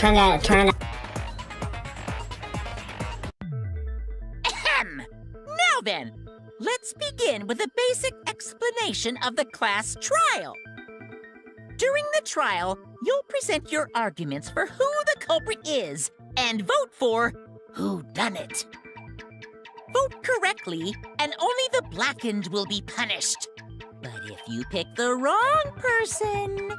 turn. Ahem! Now then, let's begin with a basic explanation of the class trial. During the trial, you'll present your arguments for who the culprit is and vote for whodunit. Vote correctly, and only the blackened will be punished. But if you pick the wrong person,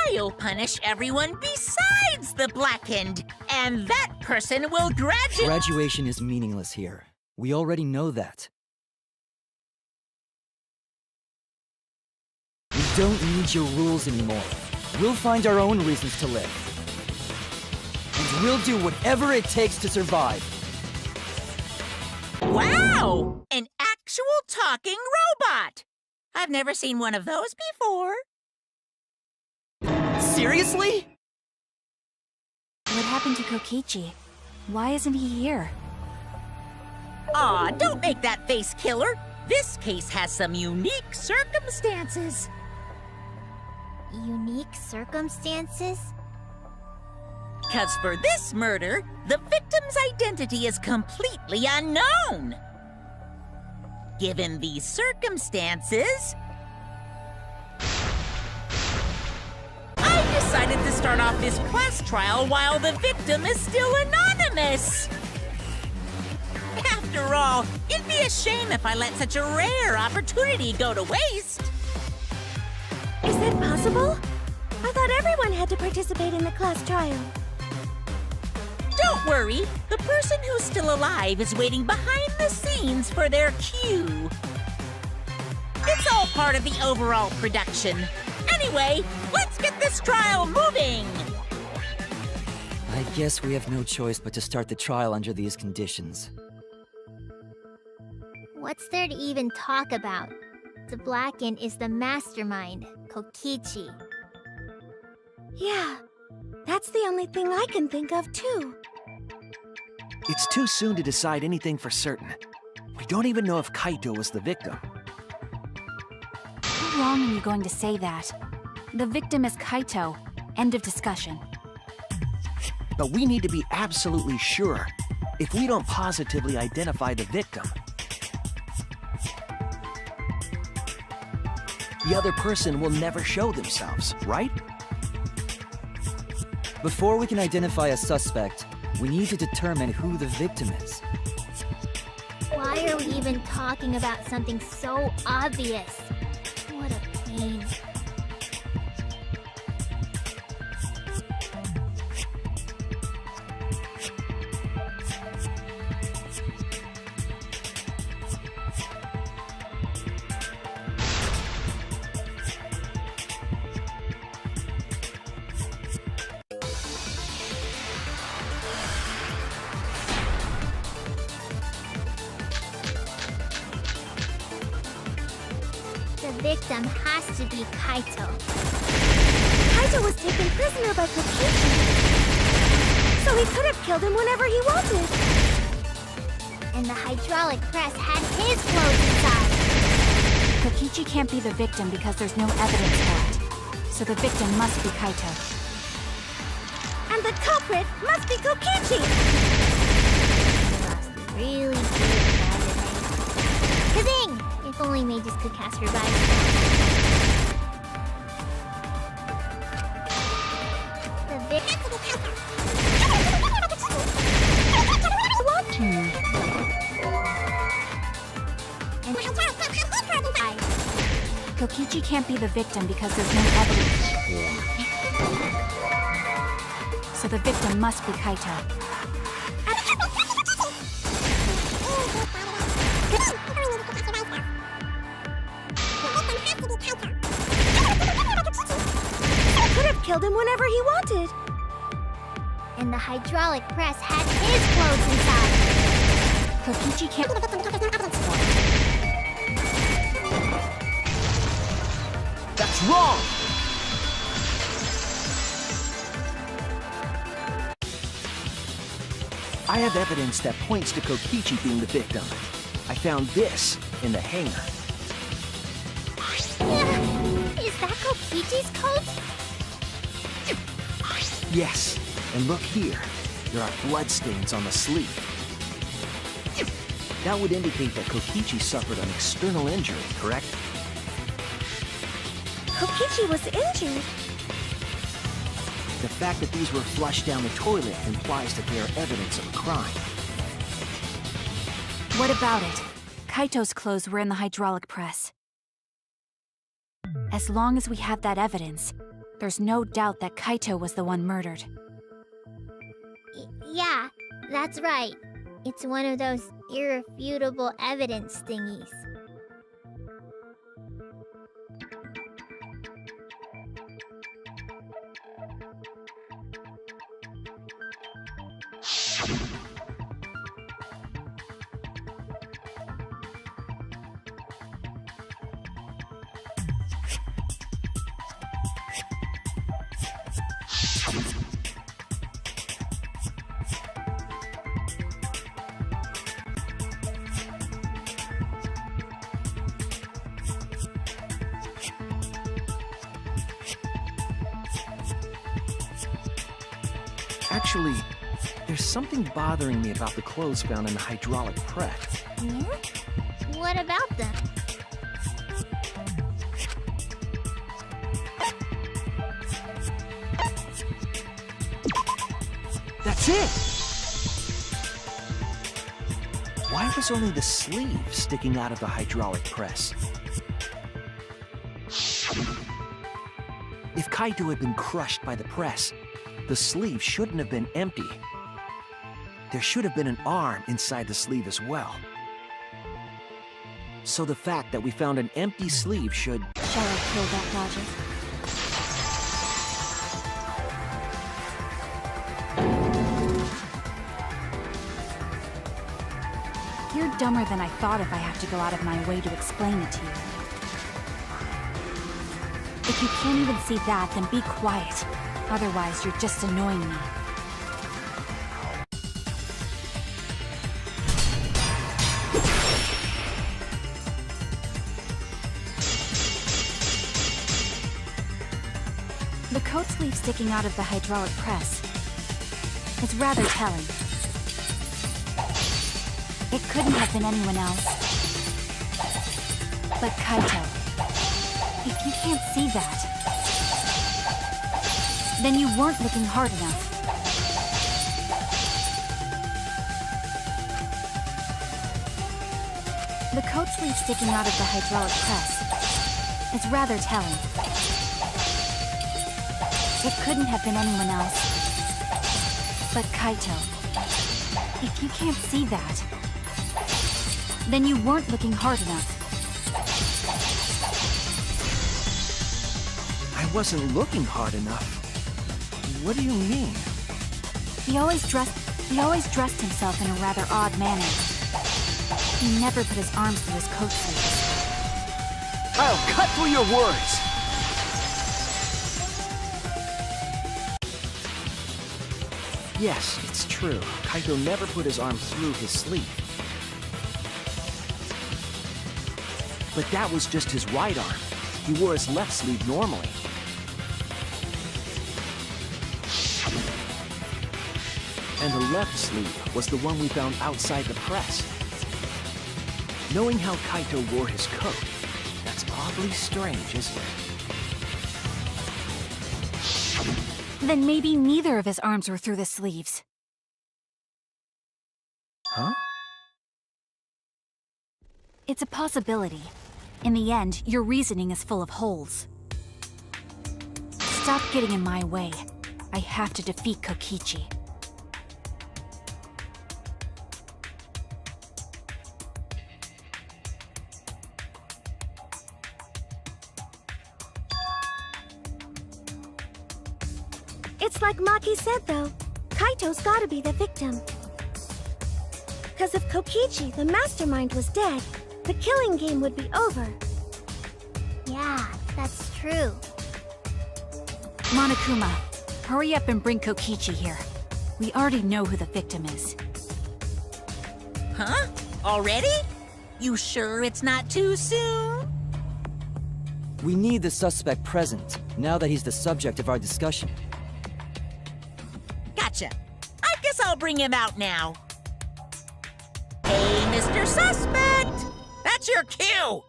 I'll punish everyone besides the blackened, and that person will graduate. Graduation is meaningless here. We already know that. We don't need your rules anymore. We'll find our own reasons to live. And we'll do whatever it takes to survive. Wow! An actual talking robot! I've never seen one of those before. Seriously? What happened to Kokichi? Why isn't he here? Aw, don't make that face, killer. This case has some unique circumstances. Unique circumstances? 'Cause for this murder, the victim's identity is completely unknown. Given these circumstances, I decided to start off this class trial while the victim is still anonymous. After all, it'd be a shame if I let such a rare opportunity go to waste. Is that possible? I thought everyone had to participate in the class trial. Don't worry, the person who's still alive is waiting behind the scenes for their cue. It's all part of the overall production. Anyway, let's get this trial moving! I guess we have no choice but to start the trial under these conditions. What's there to even talk about? The Blackened is the mastermind, Kokichi. Yeah, that's the only thing I can think of, too. It's too soon to decide anything for certain. We don't even know if Kaito was the victim. How long are you going to say that? The victim is Kaito. End of discussion. But we need to be absolutely sure. If we don't positively identify the victim, the other person will never show themselves, right? Before we can identify a suspect, we need to determine who the victim is. Why are we even talking about something so obvious? What a pain. The victim has to be Kaito. Kaito was taken prisoner by Kokichi, so he could have killed him whenever he wanted. And the hydraulic press had his clothes inside. Kokichi can't be the victim because there's no evidence for it. So the victim must be Kaito. And the culprit must be Kokichi! Must really be Kazing! If only Mages could cast Revive. The victim... Kokichi can't be the victim because there's no evidence. So the victim must be Kaito. Could have killed him whenever he wanted. And the hydraulic press had his clothes inside. Kokichi can't... That's wrong! I have evidence that points to Kokichi being the victim. I found this in the hangar. Is that Kokichi's coat? Yes, and look here. There are bloodstains on the sleeve. That would indicate that Kokichi suffered an external injury, correct? Kokichi was injured. The fact that these were flushed down the toilet implies that they are evidence of a crime. What about it? Kaito's clothes were in the hydraulic press. As long as we have that evidence, there's no doubt that Kaito was the one murdered. Yeah, that's right. It's one of those irrefutable evidence thingies. Actually, there's something bothering me about the clothes found in the hydraulic press. Hmm? What about them? That's it! Why was only the sleeve sticking out of the hydraulic press? If Kaito had been crushed by the press, the sleeve shouldn't have been empty. There should have been an arm inside the sleeve as well. So the fact that we found an empty sleeve should... Shall I kill that logic? You're dumber than I thought if I have to go out of my way to explain it to you. If you can't even see that, then be quiet. Otherwise, you're just annoying me. The coat sleeve sticking out of the hydraulic press is rather telling. It couldn't have been anyone else but Kaito. If you can't see that, then you weren't looking hard enough. The coat sleeve sticking out of the hydraulic press is rather telling. It couldn't have been anyone else but Kaito. If you can't see that, then you weren't looking hard enough. I wasn't looking hard enough. What do you mean? He always dressed himself in a rather odd manner. He never put his arms through his coat sleeves. I'll cut through your words! Yes, it's true. Kaito never put his arm through his sleeve. But that was just his right arm. He wore his left sleeve normally. And the left sleeve was the one we found outside the press. Knowing how Kaito wore his coat, that's oddly strange, isn't it? Then maybe neither of his arms were through the sleeves. Huh? It's a possibility. In the end, your reasoning is full of holes. Stop getting in my way. I have to defeat Kokichi. It's like Maki said, though. Kaito's gotta be the victim. Because if Kokichi, the mastermind, was dead, the killing game would be over. Yeah, that's true. Monokuma, hurry up and bring Kokichi here. We already know who the victim is. Huh? Already? You sure it's not too soon? We need the suspect present, now that he's the subject of our discussion. Gotcha. I guess I'll bring him out now. Hey, Mr. Suspect! That's your cue!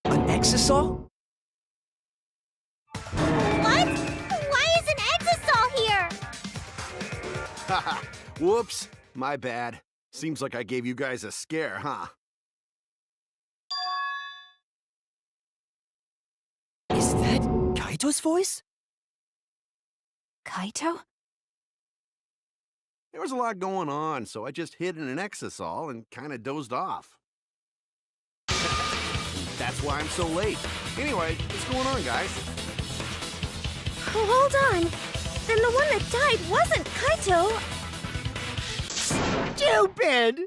An exisal? What? Why is an exisal here? Haha, whoops, my bad. Seems like I gave you guys a scare, huh? Is that Kaito's voice? Kaito? There was a lot going on, so I just hid in an exisal and kinda dozed off. That's why I'm so late. Anyway, what's going on, guys? Hold on. Then the one that died wasn't Kaito. Stupid!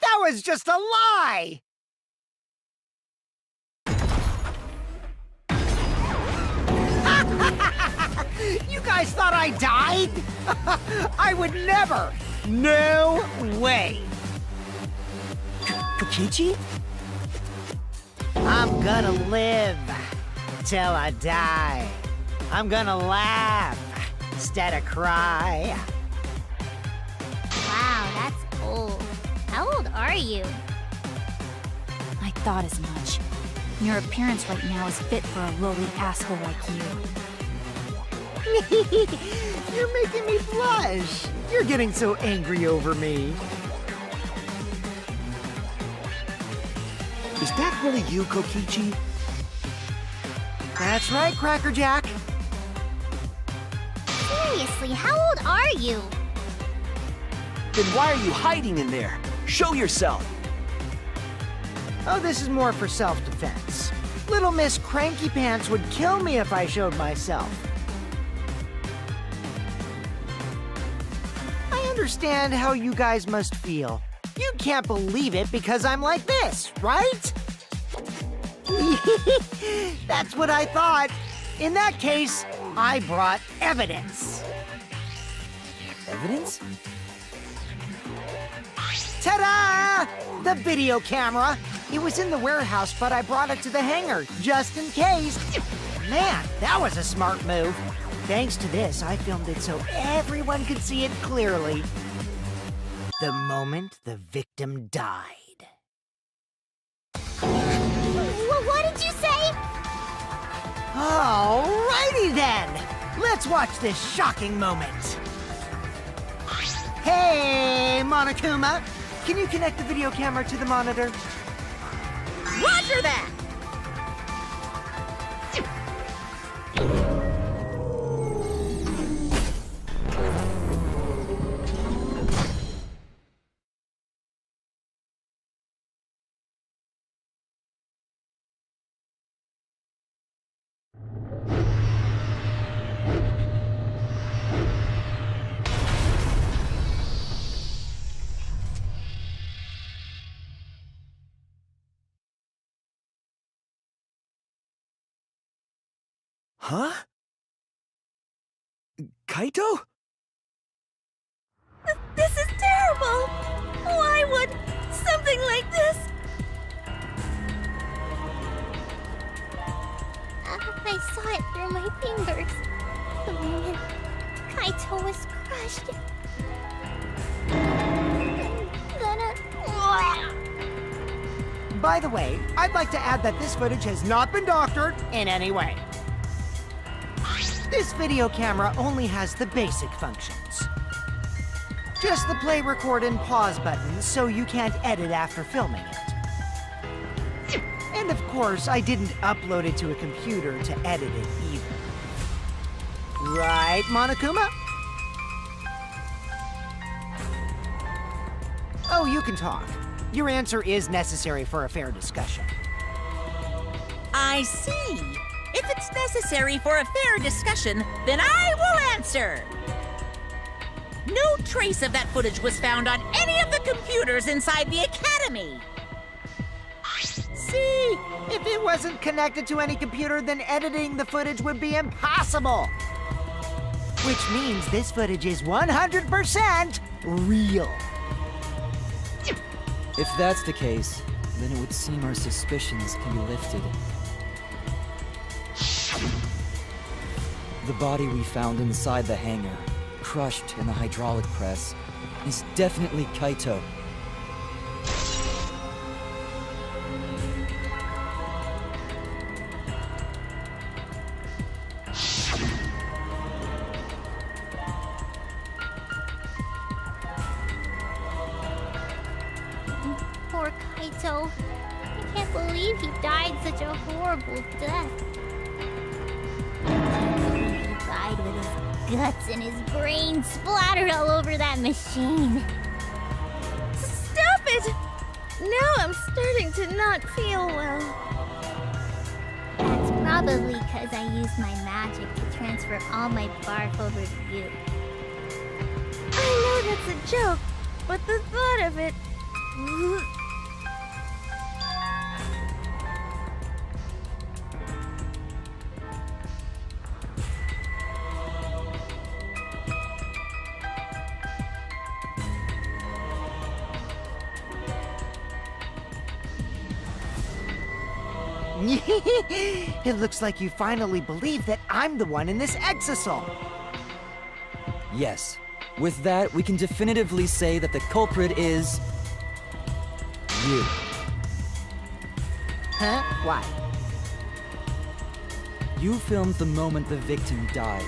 That was just a lie! You guys thought I died? I would never! No way! Kokichi? I'm gonna live till I die. I'm gonna laugh instead of cry. Wow, that's old. How old are you? I thought as much. Your appearance right now is fit for a lowly asshole like you. You're making me blush. You're getting so angry over me. Is that really you, Kokichi? That's right, Cracker Jack. Seriously, how old are you? Then why are you hiding in there? Show yourself! Oh, this is more for self-defense. Little Miss Cranky Pants would kill me if I showed myself. I understand how you guys must feel. You can't believe it because I'm like this, right? That's what I thought. In that case, I brought evidence. Evidence? Ta-da! The video camera. It was in the warehouse, but I brought it to the hangar, just in case. Man, that was a smart move. Thanks to this, I filmed it so everyone could see it clearly. The moment the victim died. What did you say? Alrighty then! Let's watch this shocking moment. Hey, Monokuma! Can you connect the video camera to the monitor? Roger that! Huh? Kaito? This is terrible! Why would something like this? I saw it through my fingers. The moment Kaito was crushed. By the way, I'd like to add that this footage has not been doctored in any way. This video camera only has the basic functions. Just the play, record, and pause buttons, so you can't edit after filming it. And of course, I didn't upload it to a computer to edit it either. Right, Monokuma? Oh, you can talk. Your answer is necessary for a fair discussion. I see. If it's necessary for a fair discussion, then I will answer. No trace of that footage was found on any of the computers inside the Academy. See, If it wasn't connected to any computer, then editing the footage would be impossible. Which means this footage is 100% real. If that's the case, then it would seem our suspicions can be lifted. The body we found inside the hangar, crushed in the hydraulic press, is definitely Kaito. Poor Kaito. I can't believe he died such a horrible death. I can't believe he died with his guts and his brains splattered all over that machine. Stop it! Now I'm starting to not feel well. That's probably because I used my magic to transfer all my bark over to you. I know that's a joke, but the thought of it... It looks like you finally believe that I'm the one in this exasol. Yes. With that, we can definitively say that the culprit is... you. Huh? Why? You filmed the moment the victim died,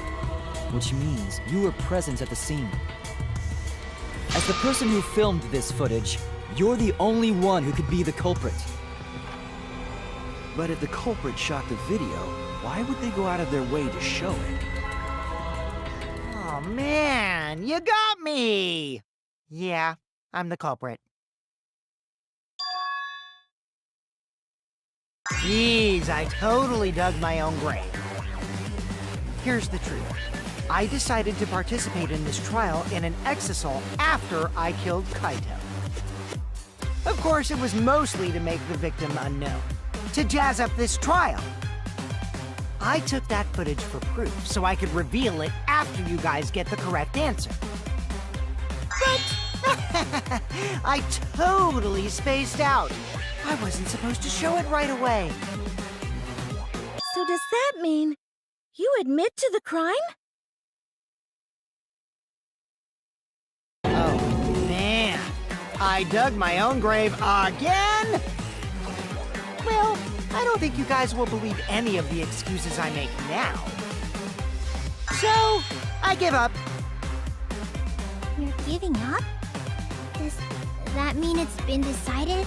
which means you were present at the scene. As the person who filmed this footage, you're the only one who could be the culprit. But if the culprit shot the video, why would they go out of their way to show it? Oh man, you got me! Yeah, I'm the culprit. Jeez, I totally dug my own grave. Here's the truth. I decided to participate in this trial in an exasol after I killed Kaito. Of course, it was mostly to make the victim unknown, to jazz up this trial. I took that footage for proof so I could reveal it after you guys get the correct answer. But I totally spaced out. I wasn't supposed to show it right away. So does that mean you admit to the crime? Oh, man. I dug my own grave again? Well, I don't think you guys will believe any of the excuses I make now. So, I give up. You're giving up? Does that mean it's been decided?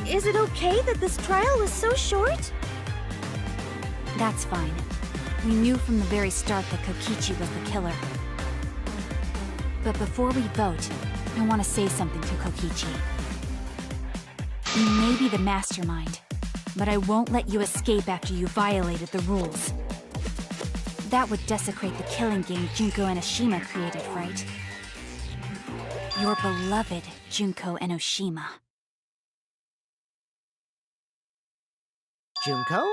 Is it okay that this trial was so short? That's fine. We knew from the very start that Kokichi was the killer. But before we vote, I want to say something to Kokichi. You may be the mastermind, but I won't let you escape after you violated the rules. That would desecrate the killing game Junko Enoshima created, right? Your beloved Junko Enoshima. Junko?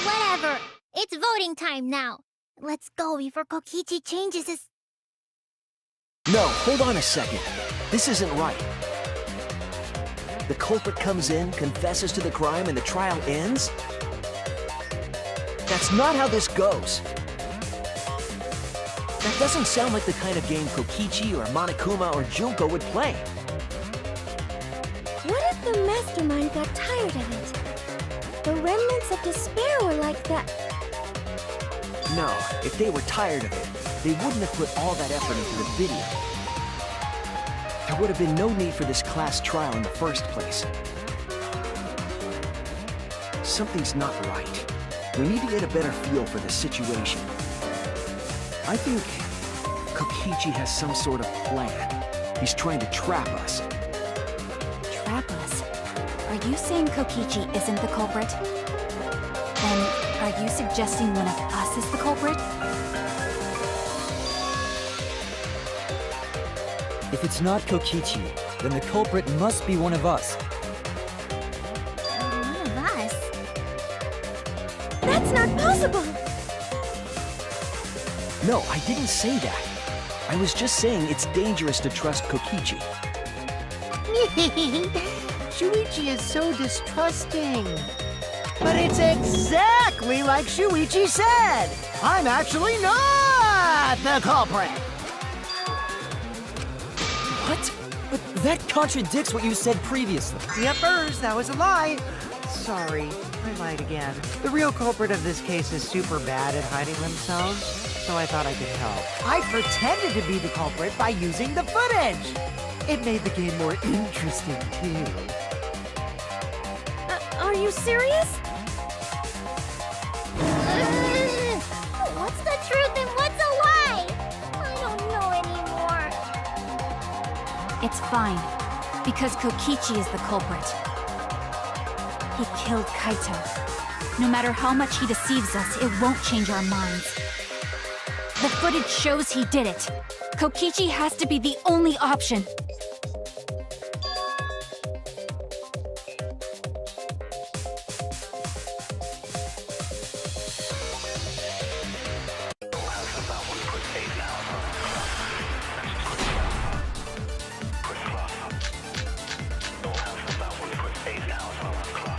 Whatever. It's voting time now. Let's go before Kokichi changes his... No, hold on a second. This isn't right. The culprit comes in, confesses to the crime, and the trial ends? That's not how this goes. That doesn't sound like the kind of game Kokichi or Monokuma or Junko would play. What if the mastermind got tired of it? The remnants of despair were like that. No, if they were tired of it, they wouldn't have put all that effort into the video. There would have been no need for this class trial in the first place. Something's not right. We need to get a better feel for the situation. I think Kokichi has some sort of plan. He's trying to trap us. Trap us? Are you saying Kokichi isn't the culprit? Then, are you suggesting one of us is the culprit? If it's not Kokichi, then the culprit must be one of us. That's not possible! No, I didn't say that. I was just saying it's dangerous to trust Kokichi. Shuichi is so distrusting. But it's exactly like Shuichi said! I'm actually not the culprit! What? But that contradicts what you said previously. Yippers, that was a lie. Sorry, I lied again. The real culprit of this case is super bad at hiding themselves, so I thought I could help. I pretended to be the culprit by using the footage! It made the game more interesting, too. Are you serious? What's the truth and what's a lie? I don't know anymore. It's fine, because Kokichi is the culprit. He killed Kaito. No matter how much he deceives us, it won't change our minds. The footage shows he did it. Kokichi has to be the only option.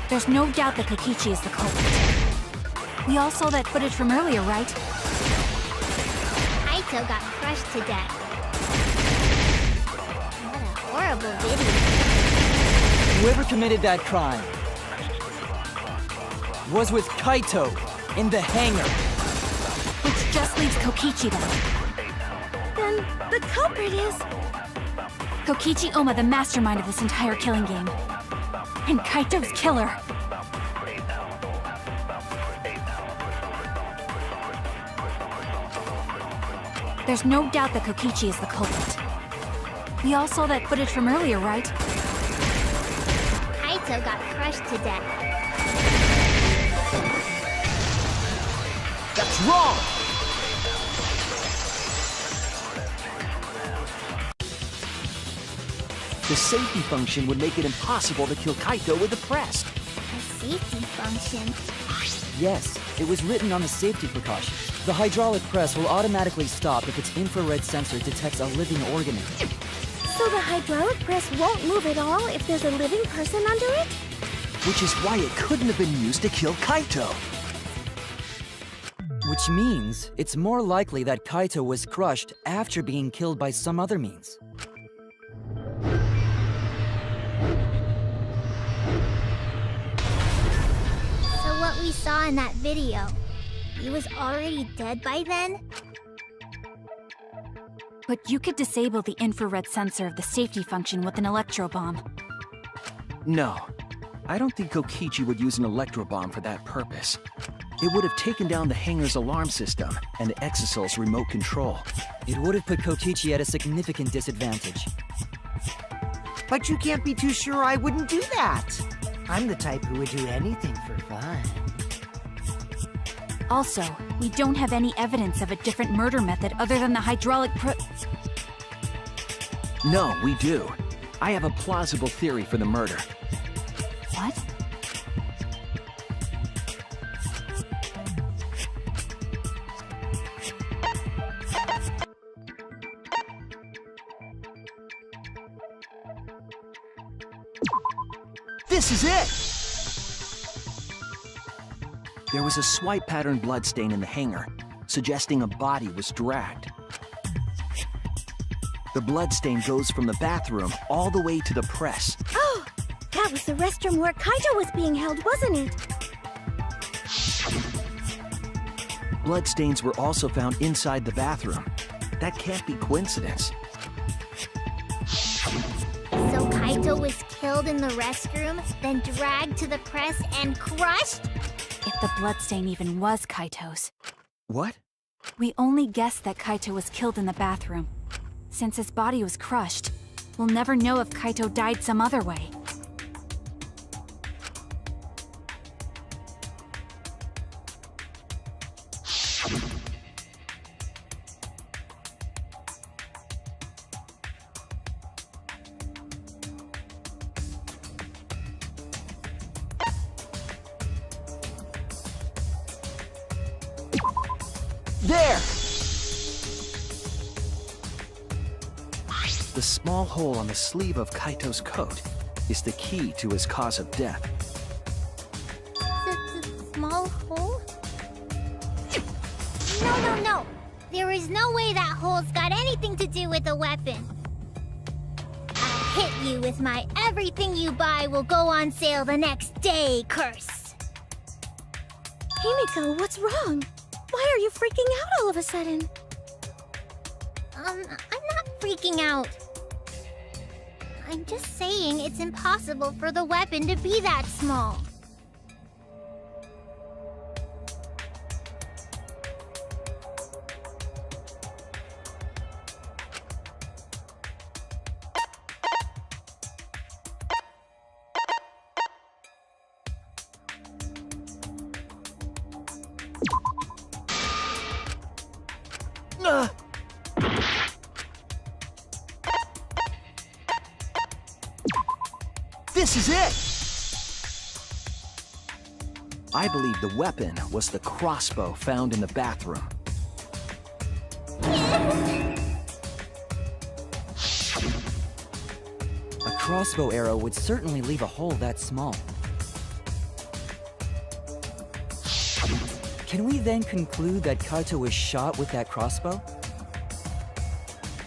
There's no doubt that Kokichi is the culprit. We all saw that footage from earlier, right? Kaito got crushed to death. What a horrible video. Whoever committed that crime was with Kaito in the hangar. Which just leaves Kokichi then. Then the culprit is... Kokichi Oma, the mastermind of this entire killing game. And Kaito's killer. There's no doubt that Kokichi is the culprit. We all saw that footage from earlier, right? Kaito got crushed to death. That's wrong! The safety function would make it impossible to kill Kaito with the press. A safety function. Yes, it was written on the safety precautions. The hydraulic press will automatically stop if its infrared sensor detects a living organism. So the hydraulic press won't move at all if there's a living person under it? Which is why it couldn't have been used to kill Kaito. Which means it's more likely that Kaito was crushed after being killed by some other means. So what we saw in that video, he was already dead by then? But you could disable the infrared sensor of the safety function with an electro bomb. No, I don't think Kokichi would use an electro bomb for that purpose. It would have taken down the hangar's alarm system and Exosol's remote control. It would have put Kokichi at a significant disadvantage. But you can't be too sure I wouldn't do that. I'm the type who would do anything for fun. Also, we don't have any evidence of a different murder method other than the hydraulic No, we do. I have a plausible theory for the murder. What? This is it! There was a swipe pattern bloodstain in the hangar, suggesting a body was dragged. The bloodstain goes from the bathroom all the way to the press. Oh! That was the restroom where Kaito was being held, wasn't it? Bloodstains were also found inside the bathroom. That can't be coincidence. So Kaito was killed in the restroom, then dragged to the press and crushed? If the bloodstain even was Kaito's. What? We only guessed that Kaito was killed in the bathroom. Since his body was crushed, we'll never know if Kaito died some other way. There! The small hole on the sleeve of Kaito's coat is the key to his cause of death. The small hole? No. There is no way that hole's got anything to do with the weapon. I'll hit you with my everything you buy will go on sale the next day curse. Himiko, what's wrong? Why are you freaking out all of a sudden? I'm not freaking out. I'm just saying it's impossible for the weapon to be that small. This is it! I believe the weapon was the crossbow found in the bathroom. A crossbow arrow would certainly leave a hole that small. Can we then conclude that Kaito was shot with that crossbow?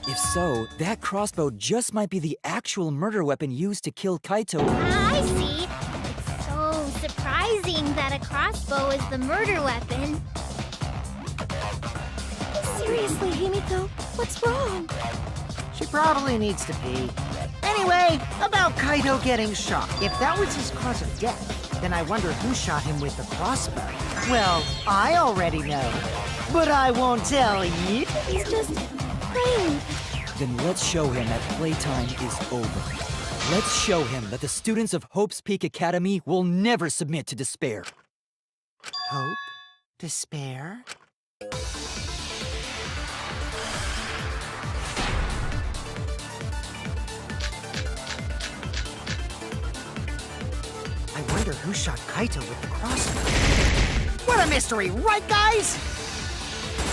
If so, that crossbow just might be the actual murder weapon used to kill Kaito. I see. It's so surprising that a crossbow is the murder weapon. Seriously, Himiko, what's wrong? She probably needs to pee. Anyway, about Kaito getting shot. If that was his cause of death, then I wonder who shot him with the crossbow. Well, I already know, but I won't tell you. He's just praying. Then let's show him that playtime is over. Let's show him that the students of Hope's Peak Academy will never submit to despair. Hope? Despair? I wonder who shot Kaito with the crossbow. What a mystery, right, guys?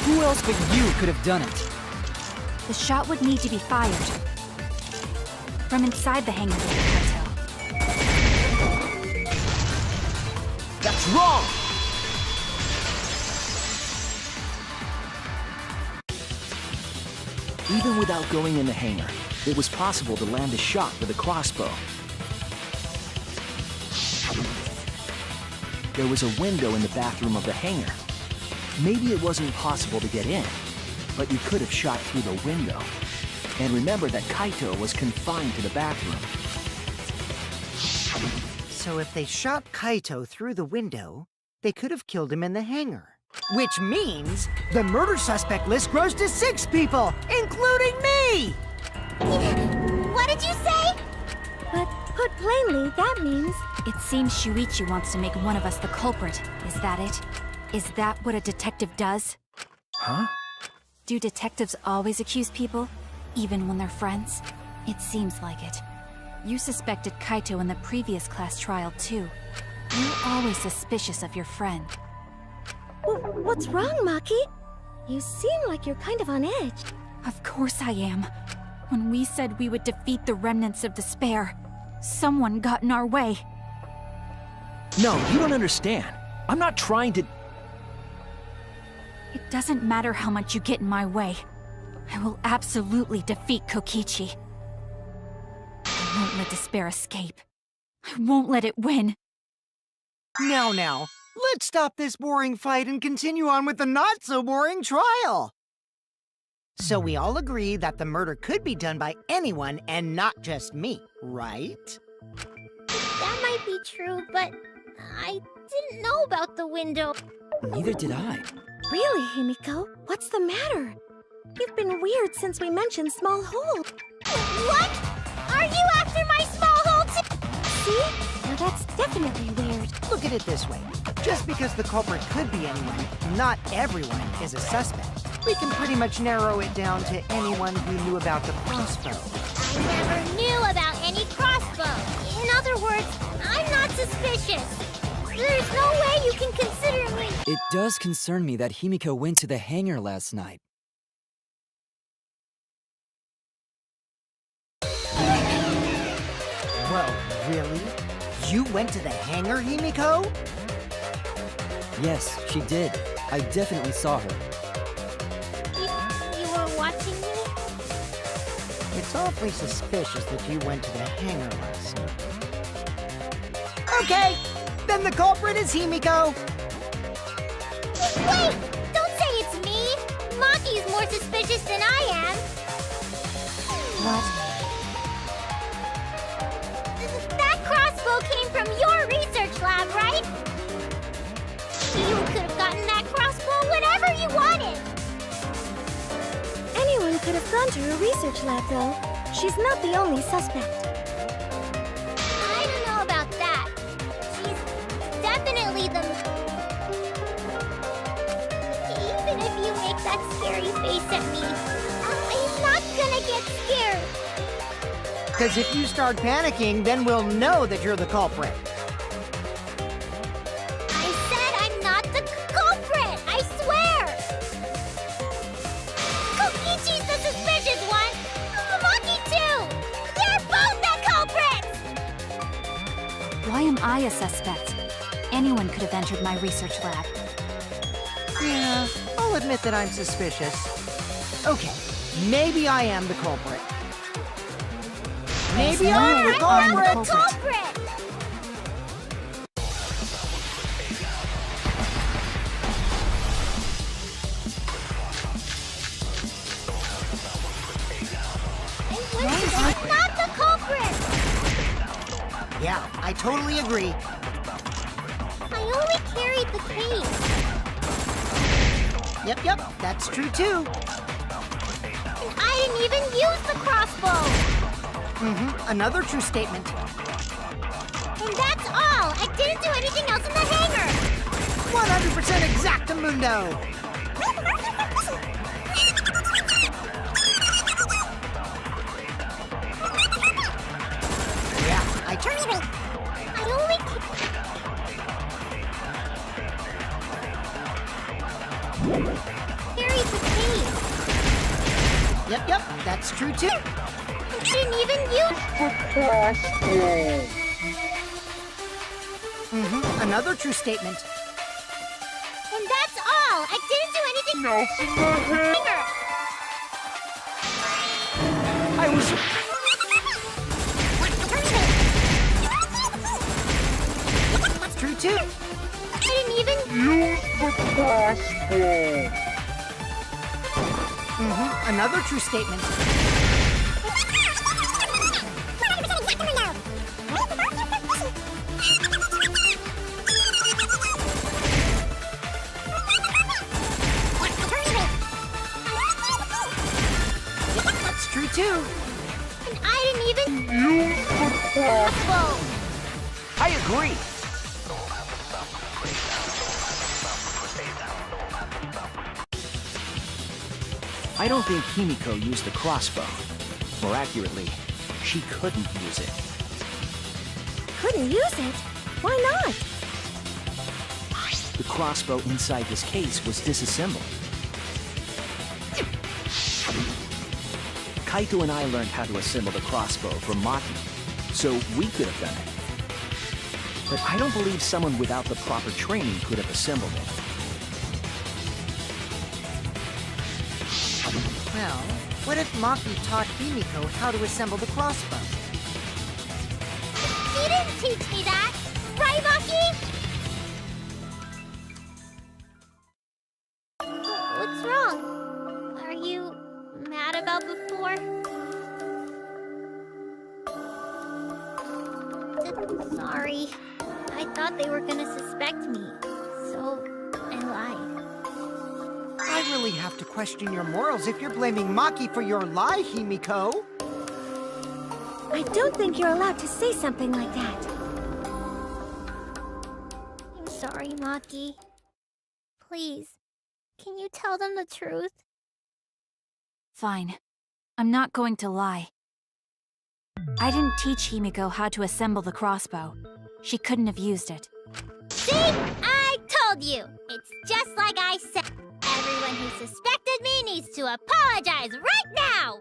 Who else but you could have done it? The shot would need to be fired from inside the hangar bay, Kaito. That's wrong! Even without going in the hangar, it was possible to land a shot with a crossbow. There was a window in the bathroom of the hangar. Maybe it wasn't possible to get in, but you could have shot through the window. And remember that Kaito was confined to the bathroom. So if they shot Kaito through the window, they could have killed him in the hangar. Which means the murder suspect list grows to 6 people, including me! What did you say? But put plainly, that means It seems Shuichi wants to make one of us the culprit. Is that it? Is that what a detective does? Huh? Do detectives always accuse people, even when they're friends? It seems like it. You suspected Kaito in the previous class trial, too. You're always suspicious of your friend. What's wrong, Maki? You seem like you're kind of on edge. Of course I am. When we said we would defeat the remnants of despair, someone got in our way. No, you don't understand. I'm not trying to... It doesn't matter how much you get in my way. I will absolutely defeat Kokichi. I won't let despair escape. I won't let it win. Now, let's stop this boring fight and continue on with the not-so-boring trial. So we all agree that the murder could be done by anyone and not just me, right? That might be true, but I didn't know about the window. Neither did I. Really, Himiko? What's the matter? You've been weird since we mentioned small hole. What? Are you after my small hole too? See? Now that's definitely weird. Look at it this way. Just because the culprit could be anyone, not everyone is a suspect. We can pretty much narrow it down to anyone who knew about the crossbow. I never knew about any crossbow. In other words, I'm not suspicious. There's no way you can consider me. It does concern me that Himiko went to the hangar last night. Well, really? You went to the hangar, Himiko? Yes, she did. I definitely saw her. You were watching me? It's awfully suspicious that you went to the hangar last night. Okay, then the culprit is Himiko. Wait! Don't say it's me! Maki's more suspicious than I am. What? That crossbow came from your research lab, right? You could have gotten that crossbow whenever you wanted. Anyone could have gone to her research lab, though. She's not the only suspect. I don't know about that. She's definitely the... Even if you make that scary face at me, I'm not gonna get scared. Because if you start panicking, then we'll know that you're the culprit. I said I'm not the culprit! I swear! Kokichi's the suspicious one! Maki too! They're both the culprits! Why am I a suspect? Anyone could have entered my research lab. Yeah, I'll admit that I'm suspicious. Okay, maybe I am the culprit. Maybe I'm the I'm the culprit! Culprit! I'm not the culprit! Yeah, I totally agree. I only carried the case. Yep, that's true too. And I didn't even use the crossbow! Another true statement. And that's all! I didn't do anything else in the hangar! 100% exactamundo! Yeah, I turned it. I only carried the case. Yep, that's true too. I didn't even use the crossbow. Another true statement. And that's all! I didn't do anything else in the hangar! I was... That's true too. I didn't even use the crossbow. Another true statement. That's true too. And I didn't even use the crossbow. I agree. I don't think Himiko used the crossbow. More accurately, she couldn't use it. Couldn't use it? Why not? The crossbow inside this case was disassembled. Kaito and I learned how to assemble the crossbow from Maki, so we could have done it. But I don't believe someone without the proper training could have assembled it. Well, what if Maki taught Himiko how to assemble the crossbow? He didn't teach me that! Right, Maki? What's wrong? Are you mad about before? Sorry. I thought they were gonna suspect me, so I lied. I really have to question your morals if you're blaming Maki for your lie, Himiko. I don't think you're allowed to say something like that. I'm sorry, Maki. Please, can you tell them the truth? Fine. I'm not going to lie. I didn't teach Himiko how to assemble the crossbow. She couldn't have used it. See? I told you. It's just like I said. Everyone who suspected me needs to apologize right now.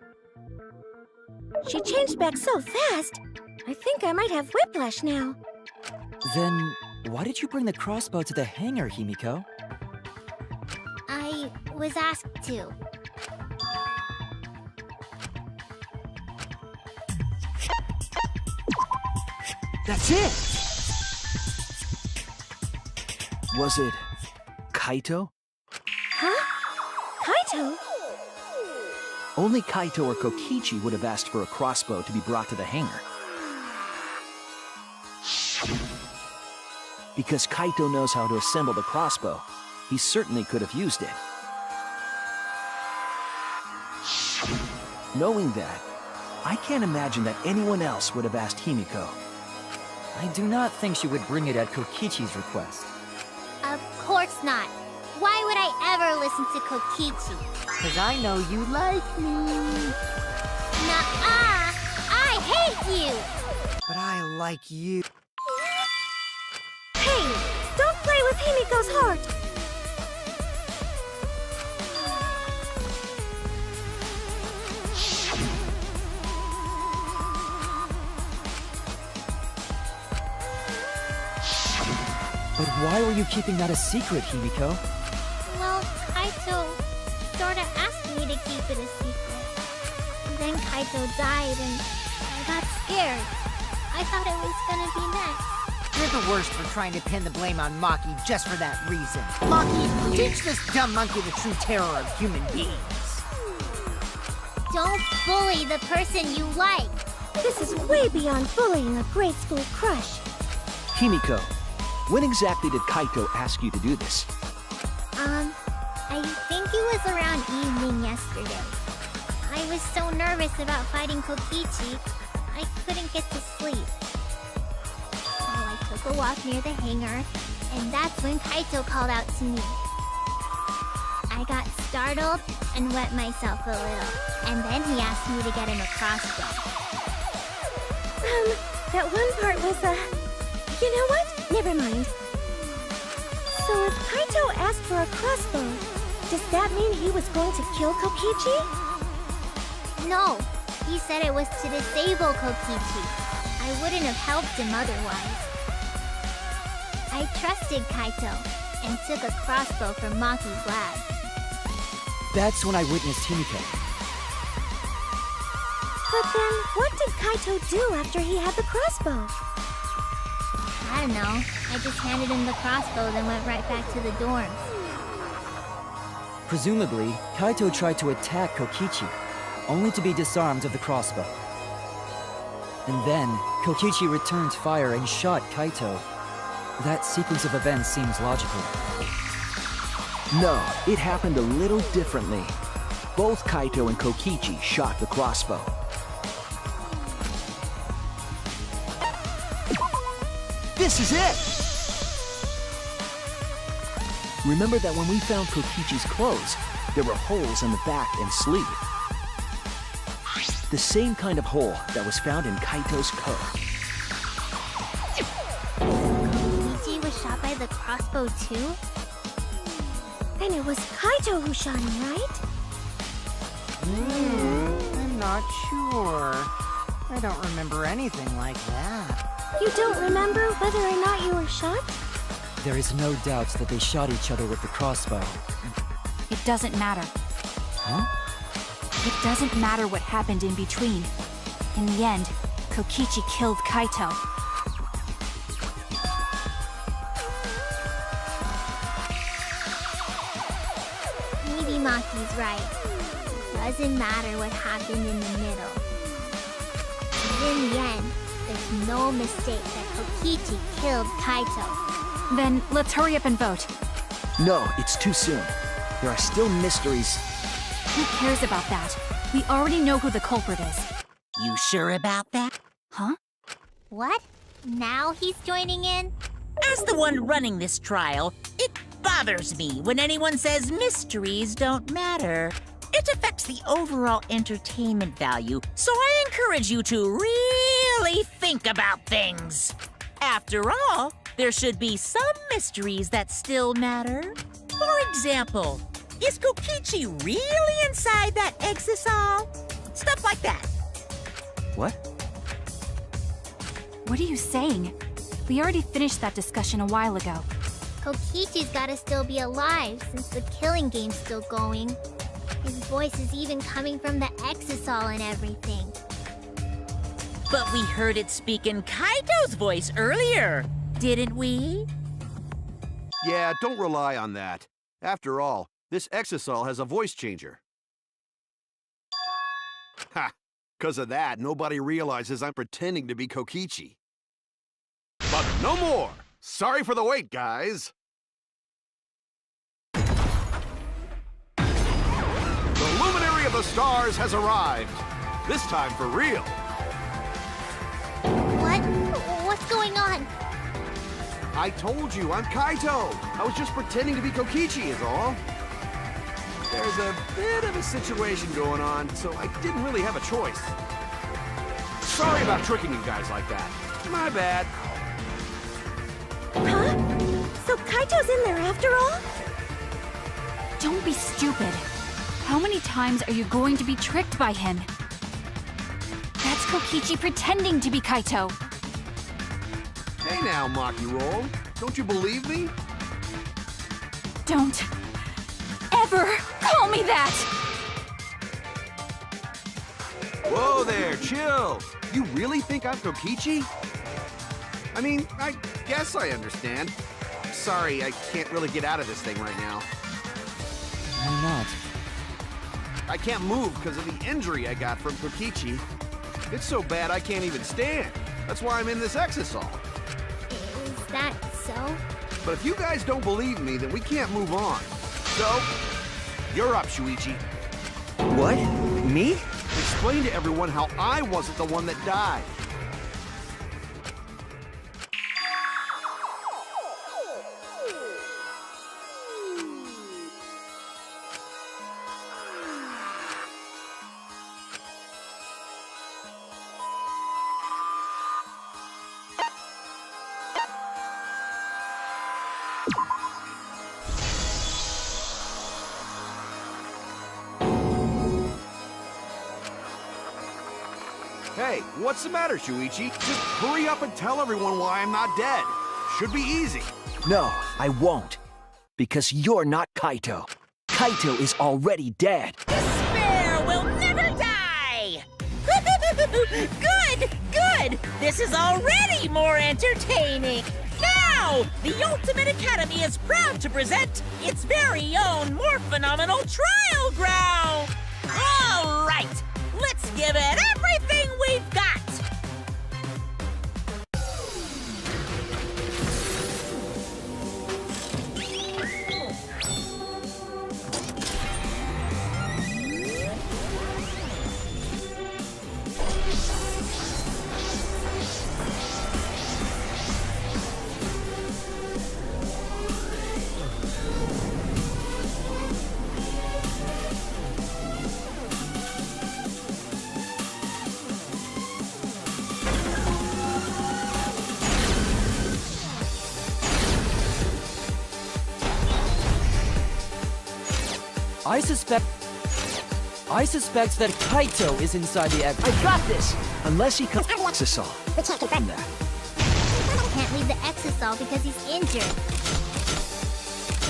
She changed back so fast. I think I might have whiplash now. Then, why did you bring the crossbow to the hangar, Himiko? I was asked to. That's it! Was it Kaito? Huh? Kaito? Only Kaito or Kokichi would have asked for a crossbow to be brought to the hangar. Because Kaito knows how to assemble the crossbow, he certainly could have used it. Knowing that, I can't imagine that anyone else would have asked Himiko. I do not think she would bring it at Kokichi's request. Of course not. Why would I ever listen to Kokichi? Because I know you like me. Nuh-uh! I hate you! But I like you. Hey, don't play with Himiko's heart. But why were you keeping that a secret, Himiko? Well, Kaito sorta asked me to keep it a secret. Then Kaito died and I got scared. I thought it was gonna be next. You're the worst for trying to pin the blame on Maki just for that reason. Maki, teach this dumb monkey the true terror of human beings. Don't bully the person you like. This is way beyond bullying a grade school crush. Himiko, when exactly did Kaito ask you to do this? I think it was around evening yesterday. I was so nervous about fighting Kokichi, I couldn't get to sleep. So I took a walk near the hangar, and that's when Kaito called out to me. I got startled and wet myself a little, and then he asked me to get him a crossbow. That one part was, you know what? Never mind. So if Kaito asked for a crossbow, does that mean he was going to kill Kokichi? No, he said it was to disable Kokichi. I wouldn't have helped him otherwise. I trusted Kaito and took a crossbow from Maki's lab. That's when I witnessed Himiko. But then, what did Kaito do after he had the crossbow? I don't know. I just handed him the crossbow, then went right back to the dorms. Presumably, Kaito tried to attack Kokichi, only to be disarmed of the crossbow. And then, Kokichi returned fire and shot Kaito. That sequence of events seems logical. No, it happened a little differently. Both Kaito and Kokichi shot the crossbow. This is it! Remember that when we found Kokichi's clothes, there were holes in the back and sleeve. The same kind of hole that was found in Kaito's coat. Kokichi was shot by the crossbow too? And it was Kaito who shot him, right? I'm not sure. I don't remember anything like that. You don't remember whether or not you were shot? There is no doubt that they shot each other with the crossbow. It doesn't matter. Huh? It doesn't matter what happened in between. In the end, Kokichi killed Kaito. Maybe Maki's right. It doesn't matter what happened in the middle. In the end, there's no mistake that Kokichi killed Kaito. Then let's hurry up and vote. No, it's too soon. There are still mysteries. Who cares about that? We already know who the culprit is. You sure about that? Huh? What? Now he's joining in? As the one running this trial, it bothers me when anyone says mysteries don't matter. It affects the overall entertainment value, so I encourage you to really think about things. After all, there should be some mysteries that still matter. For example, is Kokichi really inside that exisal? Stuff like that. What? What are you saying? We already finished that discussion a while ago. Kokichi's gotta still be alive since the killing game's still going. His voice is even coming from the exisal and everything. But we heard it speak in Kaito's voice earlier, didn't we? Yeah, don't rely on that. After all, this exisal has a voice changer. Ha! 'Cause of that, nobody realizes I'm pretending to be Kokichi. But no more! Sorry for the wait, guys! The luminary of the stars has arrived. This time for real. What? What's going on? I told you, I'm Kaito. I was just pretending to be Kokichi is all. There's a bit of a situation going on, so I didn't really have a choice. Sorry about tricking you guys like that. My bad. Huh? So Kaito's in there after all? Don't be stupid. How many times are you going to be tricked by him? That's Kokichi pretending to be Kaito. Hey now, Maki Roll. Don't you believe me? Don't ever call me that! Whoa there, chill. You really think I'm Kokichi? I mean, I guess I understand. Sorry, I can't really get out of this thing right now. Why not? I can't move because of the injury I got from Kokichi. It's so bad I can't even stand. That's why I'm in this exisal. Is that so? But if you guys don't believe me, then we can't move on. So, you're up, Shuichi. What? Me? Explain to everyone how I wasn't the one that died. Hey, what's the matter, Shuichi? Just hurry up and tell everyone why I'm not dead. Should be easy. No, I won't. Because you're not Kaito. Kaito is already dead. Despair will never die! Good, good! This is already more entertaining! Now, the Ultimate Academy is proud to present its very own more phenomenal trial ground! All right, let's give it everything we've got! I suspect that Kaito is inside the egg. I got this! Unless he comes Exisal. We can't confirm that. Can't leave the exisal because he's injured.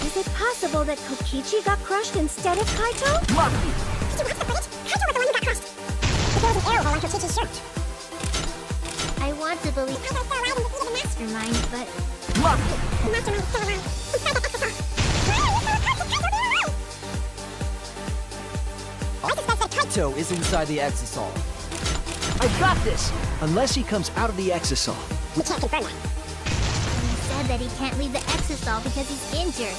Is it possible that Kokichi got crushed instead of Kaito? Maki! Kaito was the one who got crushed. But there was an arrow hole on Kokichi's shirt. I want to believe Kaito's still alive and defeated the Mastermind, but Maki! The Mastermind is still around. Inside the exisal. I suspect that Kaito is inside the exisal. I got this! Unless he comes out of the Exisal. We can't confirm that. he said that he can't leave the exisal because he's injured.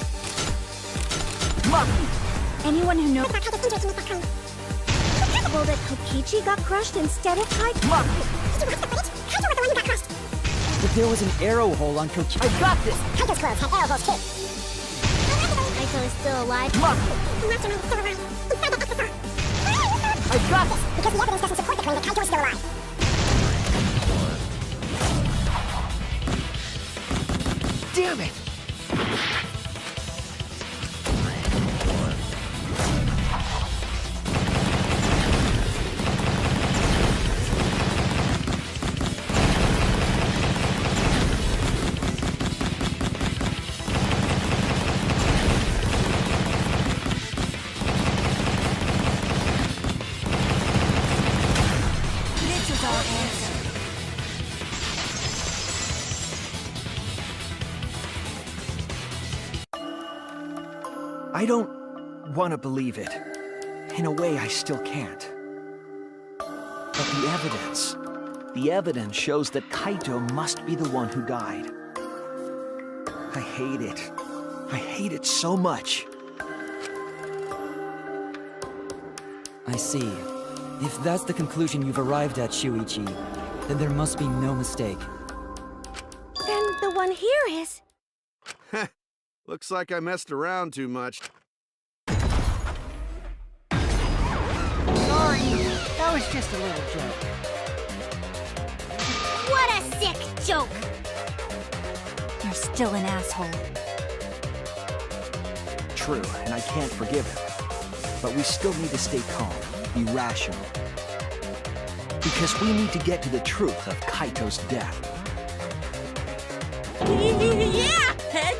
Maki! Anyone who knows... Is it possible that Kokichi got crushed instead of Kaito? Maki! Kaito was the one who got crushed. But there was an arrow hole on Kokichi. I got this! Kaito's clothes had arrow holes too. Kaito is still alive. Maki! The Mastermind is still around. Inside the exisal. I got this! Because the evidence doesn't support the claim that Kaito is still alive. Damn it! I don't want to believe it. In a way, I still can't. But the evidence shows that Kaito must be the one who died. I hate it. I hate it so much. I see. If that's the conclusion you've arrived at, Shuichi, then there must be no mistake. Then the one here is... Looks like I messed around too much. Sorry, that was just a little joke. What a sick joke! You're still an asshole. True, and I can't forgive him. But we still need to stay calm, be rational. Because we need to get to the truth of Kaito's death. Yeah!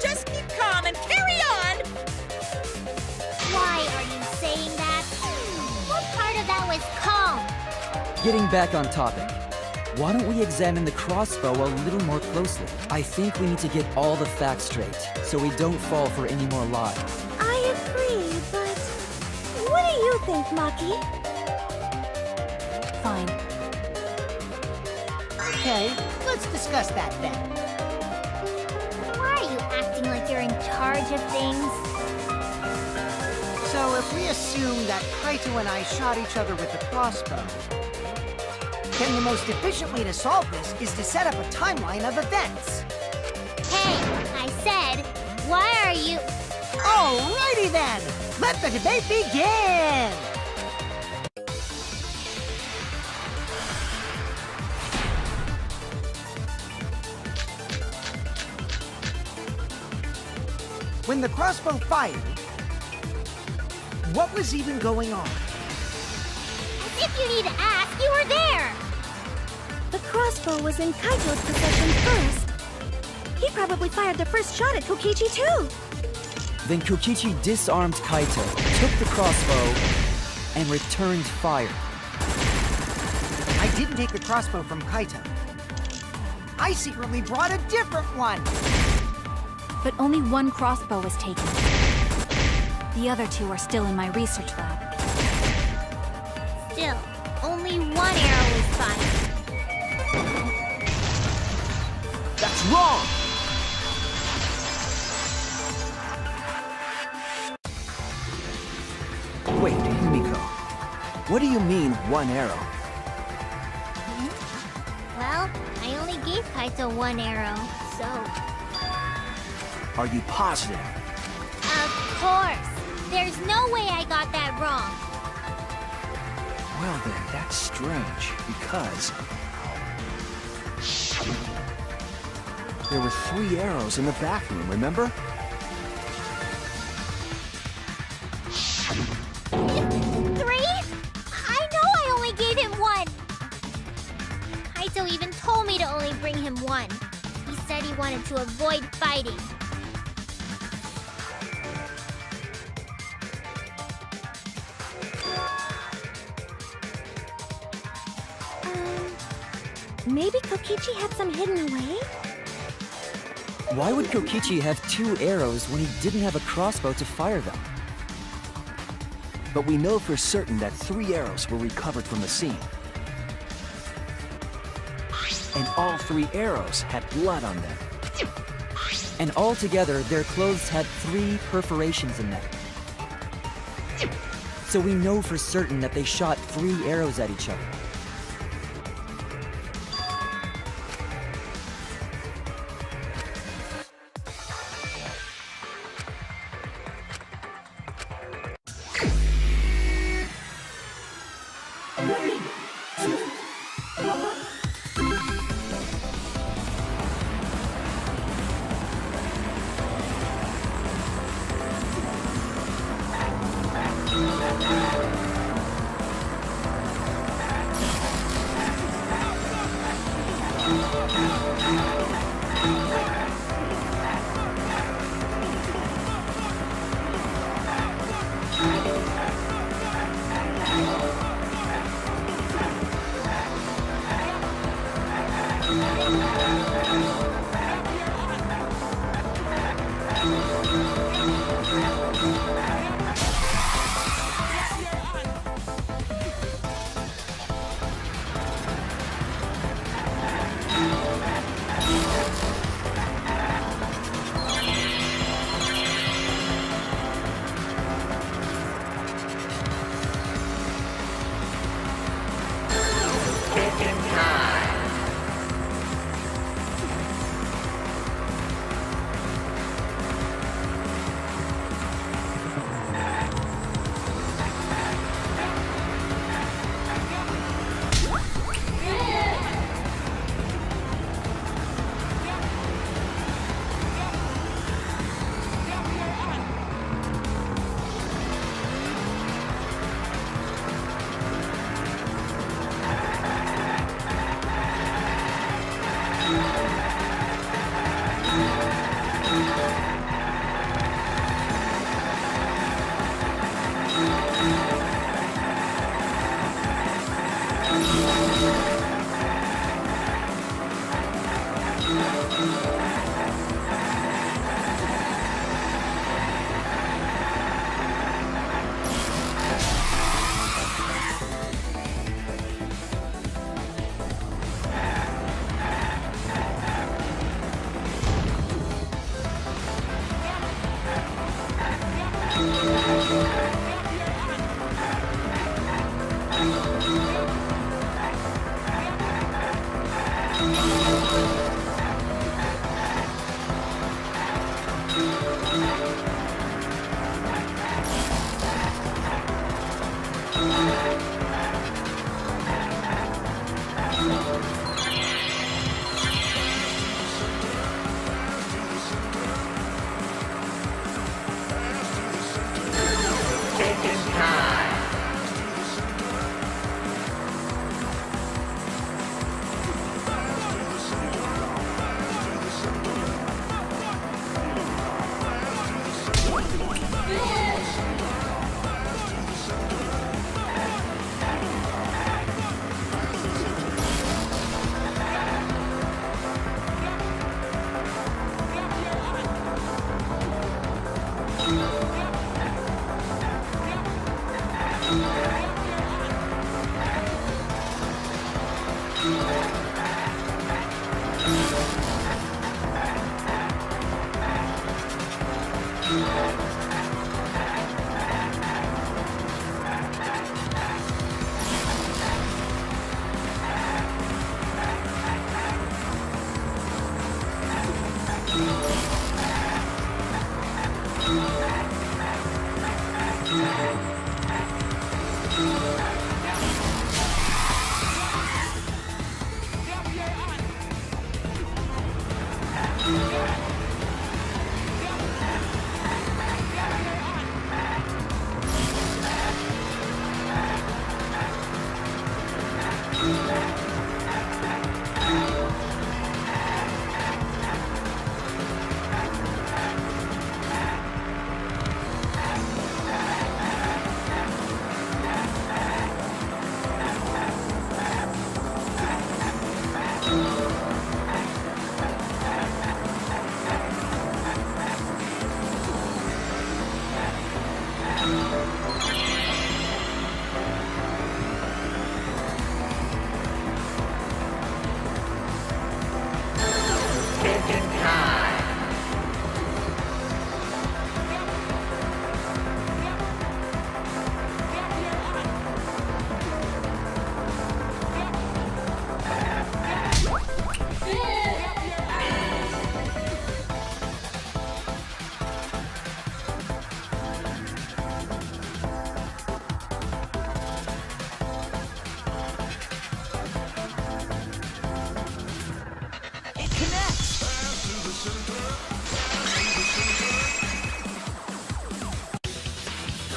Just keep calm and carry on! Why are you saying that? What part of that was calm? Getting back on topic, why don't we examine the crossbow a little more closely? I think we need to get all the facts straight, so we don't fall for any more lies. I agree, but... What do you think, Maki? Fine. Okay, let's discuss that then. Why are you acting like you're in charge of things? So if we assume that Kaito and I shot each other with the crossbow, then the most efficient way to solve this is to set up a timeline of events. Hey, I said, why are you... Alrighty then! Let the debate begin! When the crossbow fired, what was even going on? As if you need to ask, you were there! The crossbow was in Kaito's possession first. He probably fired the first shot at Kokichi too. Then Kokichi disarmed Kaito, took the crossbow, and returned fire. I didn't take the crossbow from Kaito. I secretly brought a different one. But only one crossbow was taken. The other two are still in my research lab. Still, only one arrow was fired. That's wrong! Wait, Himiko. What do you mean, one arrow? Well, I only gave Kaito one arrow, so... Are you positive? Of course! There's no way I got that wrong! Well then, that's strange, because... there were 3 arrows in the bathroom, remember? 3? I know I only gave him one! Kaito even told me to only bring him one. He said he wanted to avoid fighting. Maybe Kokichi had some hidden away? Why would Kokichi have 2 arrows when he didn't have a crossbow to fire them? But we know for certain that 3 arrows were recovered from the scene. And all 3 arrows had blood on them. And altogether, their clothes had 3 perforations in them. So we know for certain that they shot 3 arrows at each other.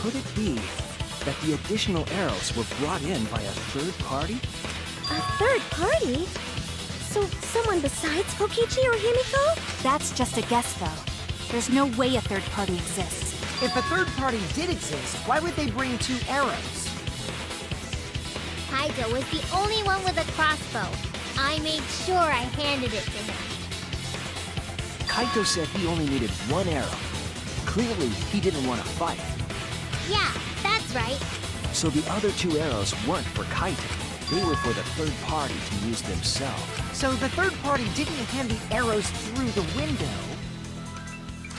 Could it be that the additional arrows were brought in by a third party? A third party? So someone besides Kokichi or Himiko? That's just a guess, though. There's no way a third party exists. If a third party did exist, why would they bring 2 arrows? Kaito was the only one with a crossbow. I made sure I handed it to him. Kaito said he only needed one arrow. Clearly, he didn't want to fight. Yeah, that's right. So the other 2 arrows weren't for Kaito. They were for the third party to use themselves. So the third party didn't hand the arrows through the window.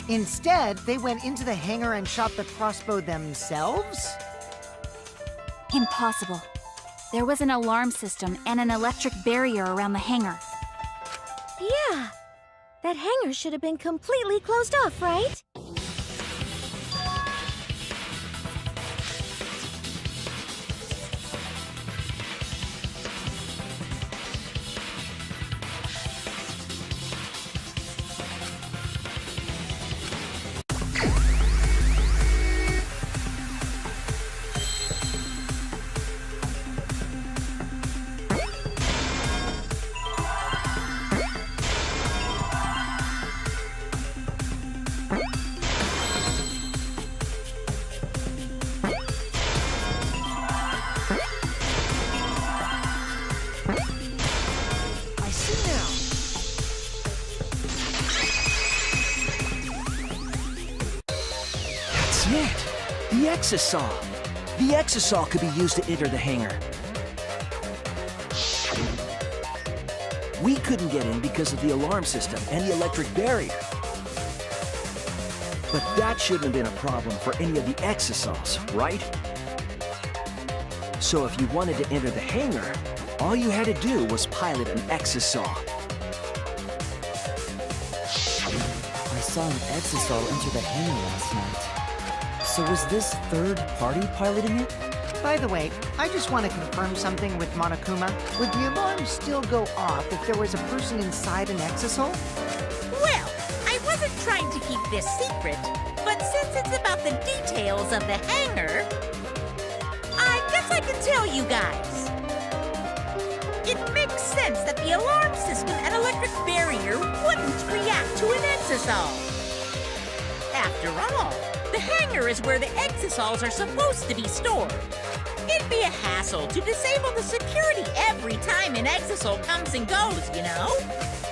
Instead, they went into the hangar and shot the crossbow themselves? Impossible. There was an alarm system and an electric barrier around the hangar. Yeah. That hangar should have been completely closed off, right? I see now. That's it! The Exisal! The Exisal could be used to enter the hangar. We couldn't get in because of the alarm system and the electric barrier. But that shouldn't have been a problem for any of the Exisals, right? So if you wanted to enter the hangar, all you had to do was pilot an Exisal. I saw an Exisal enter the hangar last night. So was this third party piloting it? By the way, I just want to confirm something with Monokuma. Would the alarm still go off if there was a person inside an Exisal? Well, I wasn't trying to keep this secret, but since it's about the details of the hangar, I guess I can tell you guys. It makes sense that the alarm system and electric barrier wouldn't react to an Exisal. After all, the hangar is where the Exisals are supposed to be stored. It'd be a hassle to disable the security every time an Exisal comes and goes, you know?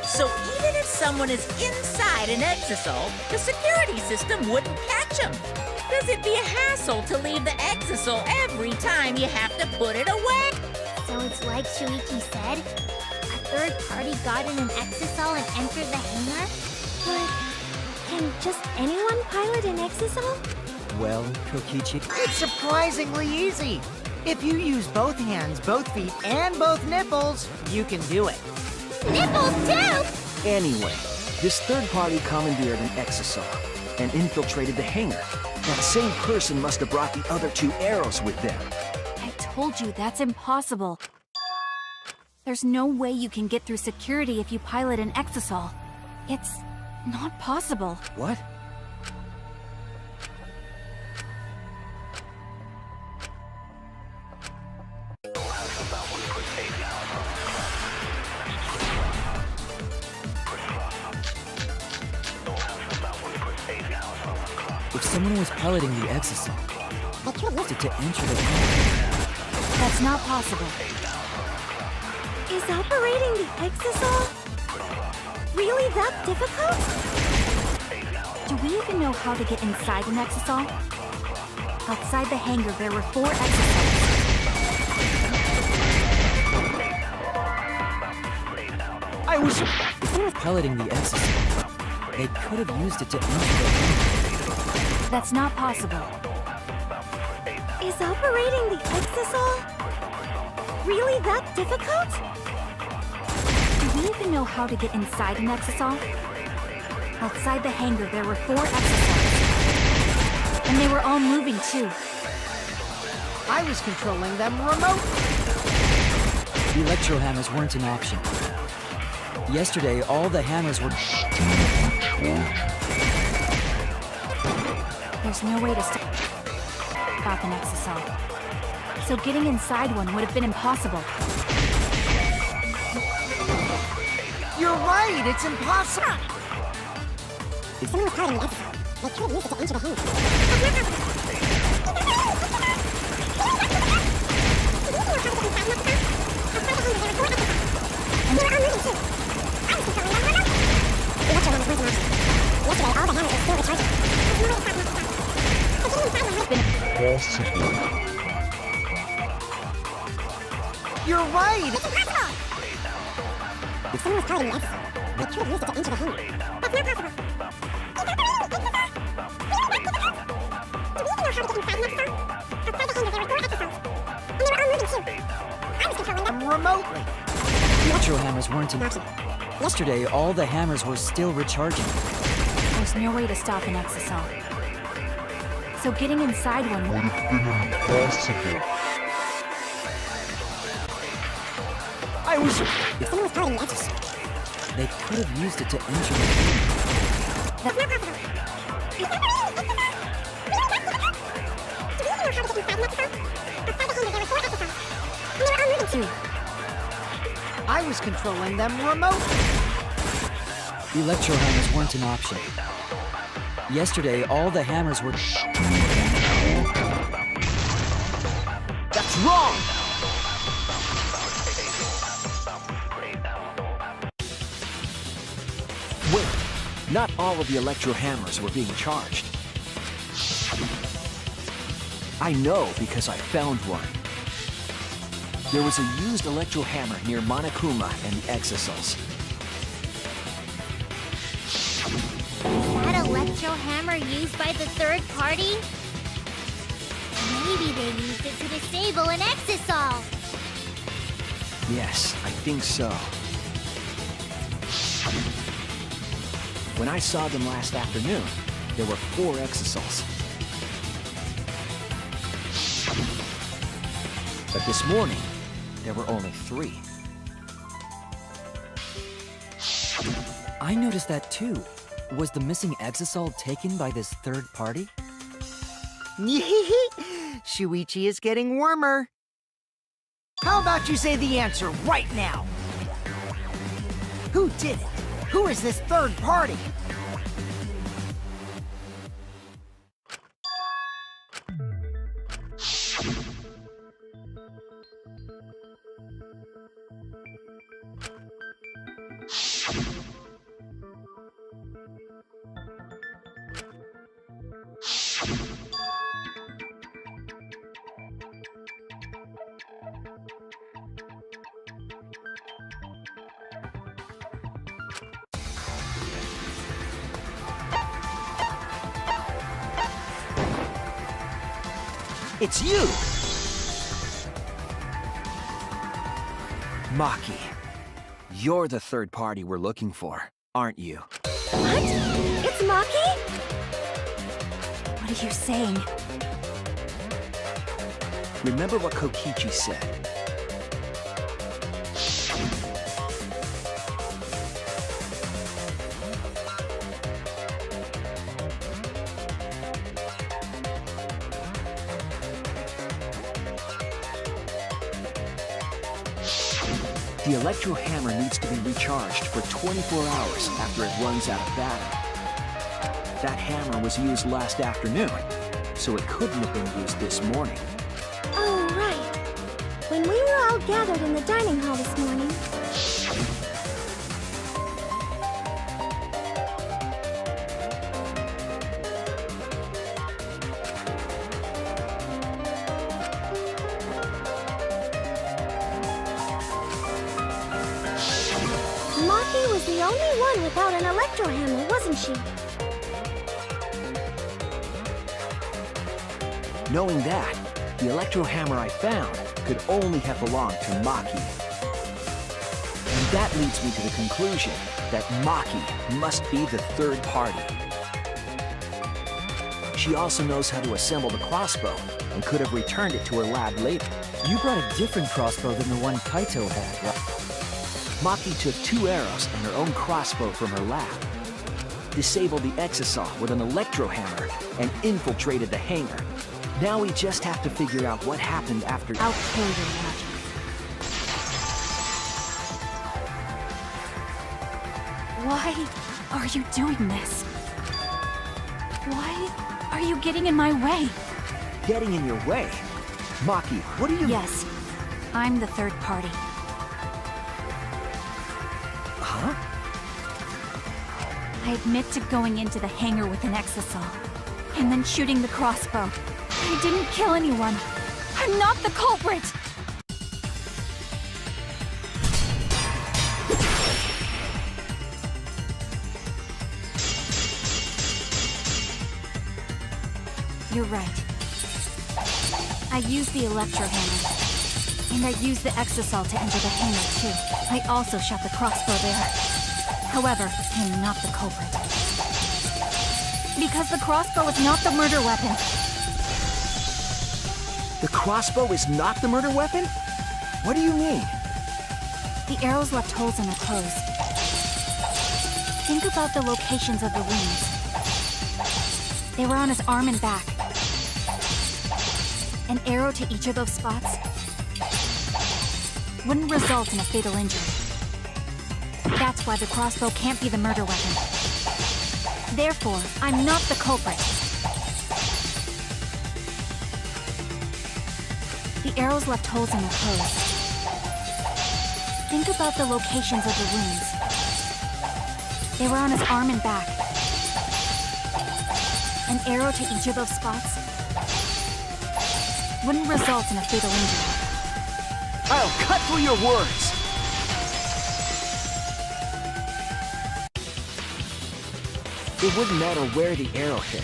So even if someone is inside an Exisal, the security system wouldn't catch them. Because it'd be a hassle to leave the Exisal every time you have to put it away. So it's like Shuichi said? A third party got in an Exisal and entered the hangar? But can just anyone pilot an Exisal? Well, Kokichi, It's surprisingly easy. If you use both hands, both feet, and both nipples, you can do it. Nipples too! Anyway, this third party commandeered an Exisal and infiltrated the hangar. That same person must have brought the other 2 arrows with them. I told you that's impossible. There's no way you can get through security if you pilot an Exisal. It's not possible. What? if someone was piloting the Exisal, to enter the hangar. That's not possible. Is operating the Exisal really that difficult? Do we even know how to get inside an Exisal? Outside the hangar, there were 4 Exisals. If they were piloting the Exisal, they could have used it to enter the hangar. That's not possible. Is operating the Exisal really that difficult? Do we even know how to get inside an Exisal? Outside the hangar, there were 4 Exisals. And they were all moving, too. I was controlling them remotely. The electro hammers weren't an option. Yesterday, all the hammers were... There's no way to stop an Exisal. So getting inside one would have been impossible. You're right, it's impossible. If someone was piloting the Exisal, they could use it to enter the hangar. You're right! If someone was piloting the exo, they could have used it to enter the hangar. That's not possible. Do we even know how to get inside an exo? Outside the hangar, there were 4 exosomes. And they were all moving too. I was controlling them. Remotely. Electro hammers weren't in. Yesterday, all the hammers were still recharging. There's no way to stop an exosol. So getting inside one would I was. If someone was piloting the exo, They could have used it to enter the hangar. that's not possible. Do we even know how to get inside an exo? Outside the hangar, there were 4 exosomes. And they were all moving too. I was controlling them remotely. Electro hammers weren't an option. Yesterday, all the hammers were. That's wrong! Wait, not all of the electro hammers were being charged. I know because I found one. There was a used electro hammer near Monokuma and the exosols. That electro hammer used by the third party? Maybe they used it to disable an exosol. Yes, I think so. When I saw them last afternoon, there were 4 exosols. But this morning, there were only 3. I noticed that too. Was the missing exosol taken by this third party? Shuichi is getting warmer. How about you say the answer right now? Who did it? Who is this third party? It's you! Maki, you're the third party we're looking for, aren't you? What? It's Maki? What are you saying? Remember what Kokichi said. The electro hammer needs to be recharged for 24 hours after it runs out of battery. That hammer was used last afternoon, so it couldn't have been used this morning. Oh, right. When we were all gathered in the dining hall this morning, Maki was the only one without an electro hammer, wasn't she? Knowing that, the electro hammer I found could only have belonged to Maki. And that leads me to the conclusion that Maki must be the third party. She also knows how to assemble the crossbow and could have returned it to her lab later. You brought a different crossbow than the one Kaito had, right? Maki took 2 arrows and her own crossbow from her lab, disabled the exosol with an electro hammer, and infiltrated the hangar. Now we just have to figure out what happened after. I'll kill your magic. Why are you doing this? Why are you getting in my way? Getting in your way? Maki, what are you... Yes, I'm the third party. Huh? I admit to going into the hangar with an exisal, and then shooting the crossbow. I didn't kill anyone. I'm not the culprit! You're right. I used the electro hammer. And I used the exisal to enter the hangar, too. I also shot the crossbow there. However, I'm not the culprit. Because the crossbow is not the murder weapon. The crossbow is not the murder weapon? What do you mean? The arrows left holes in her clothes. Think about the locations of the wounds. They were on his arm and back. An arrow to each of those spots wouldn't result in a fatal injury. That's why the crossbow can't be the murder weapon. Therefore, I'm not the culprit. The arrows left holes in her clothes. Think about the locations of the wounds. They were on his arm and back. An arrow to each of those spots wouldn't result in a fatal injury. I'll cut through your words! It wouldn't matter where the arrow hit,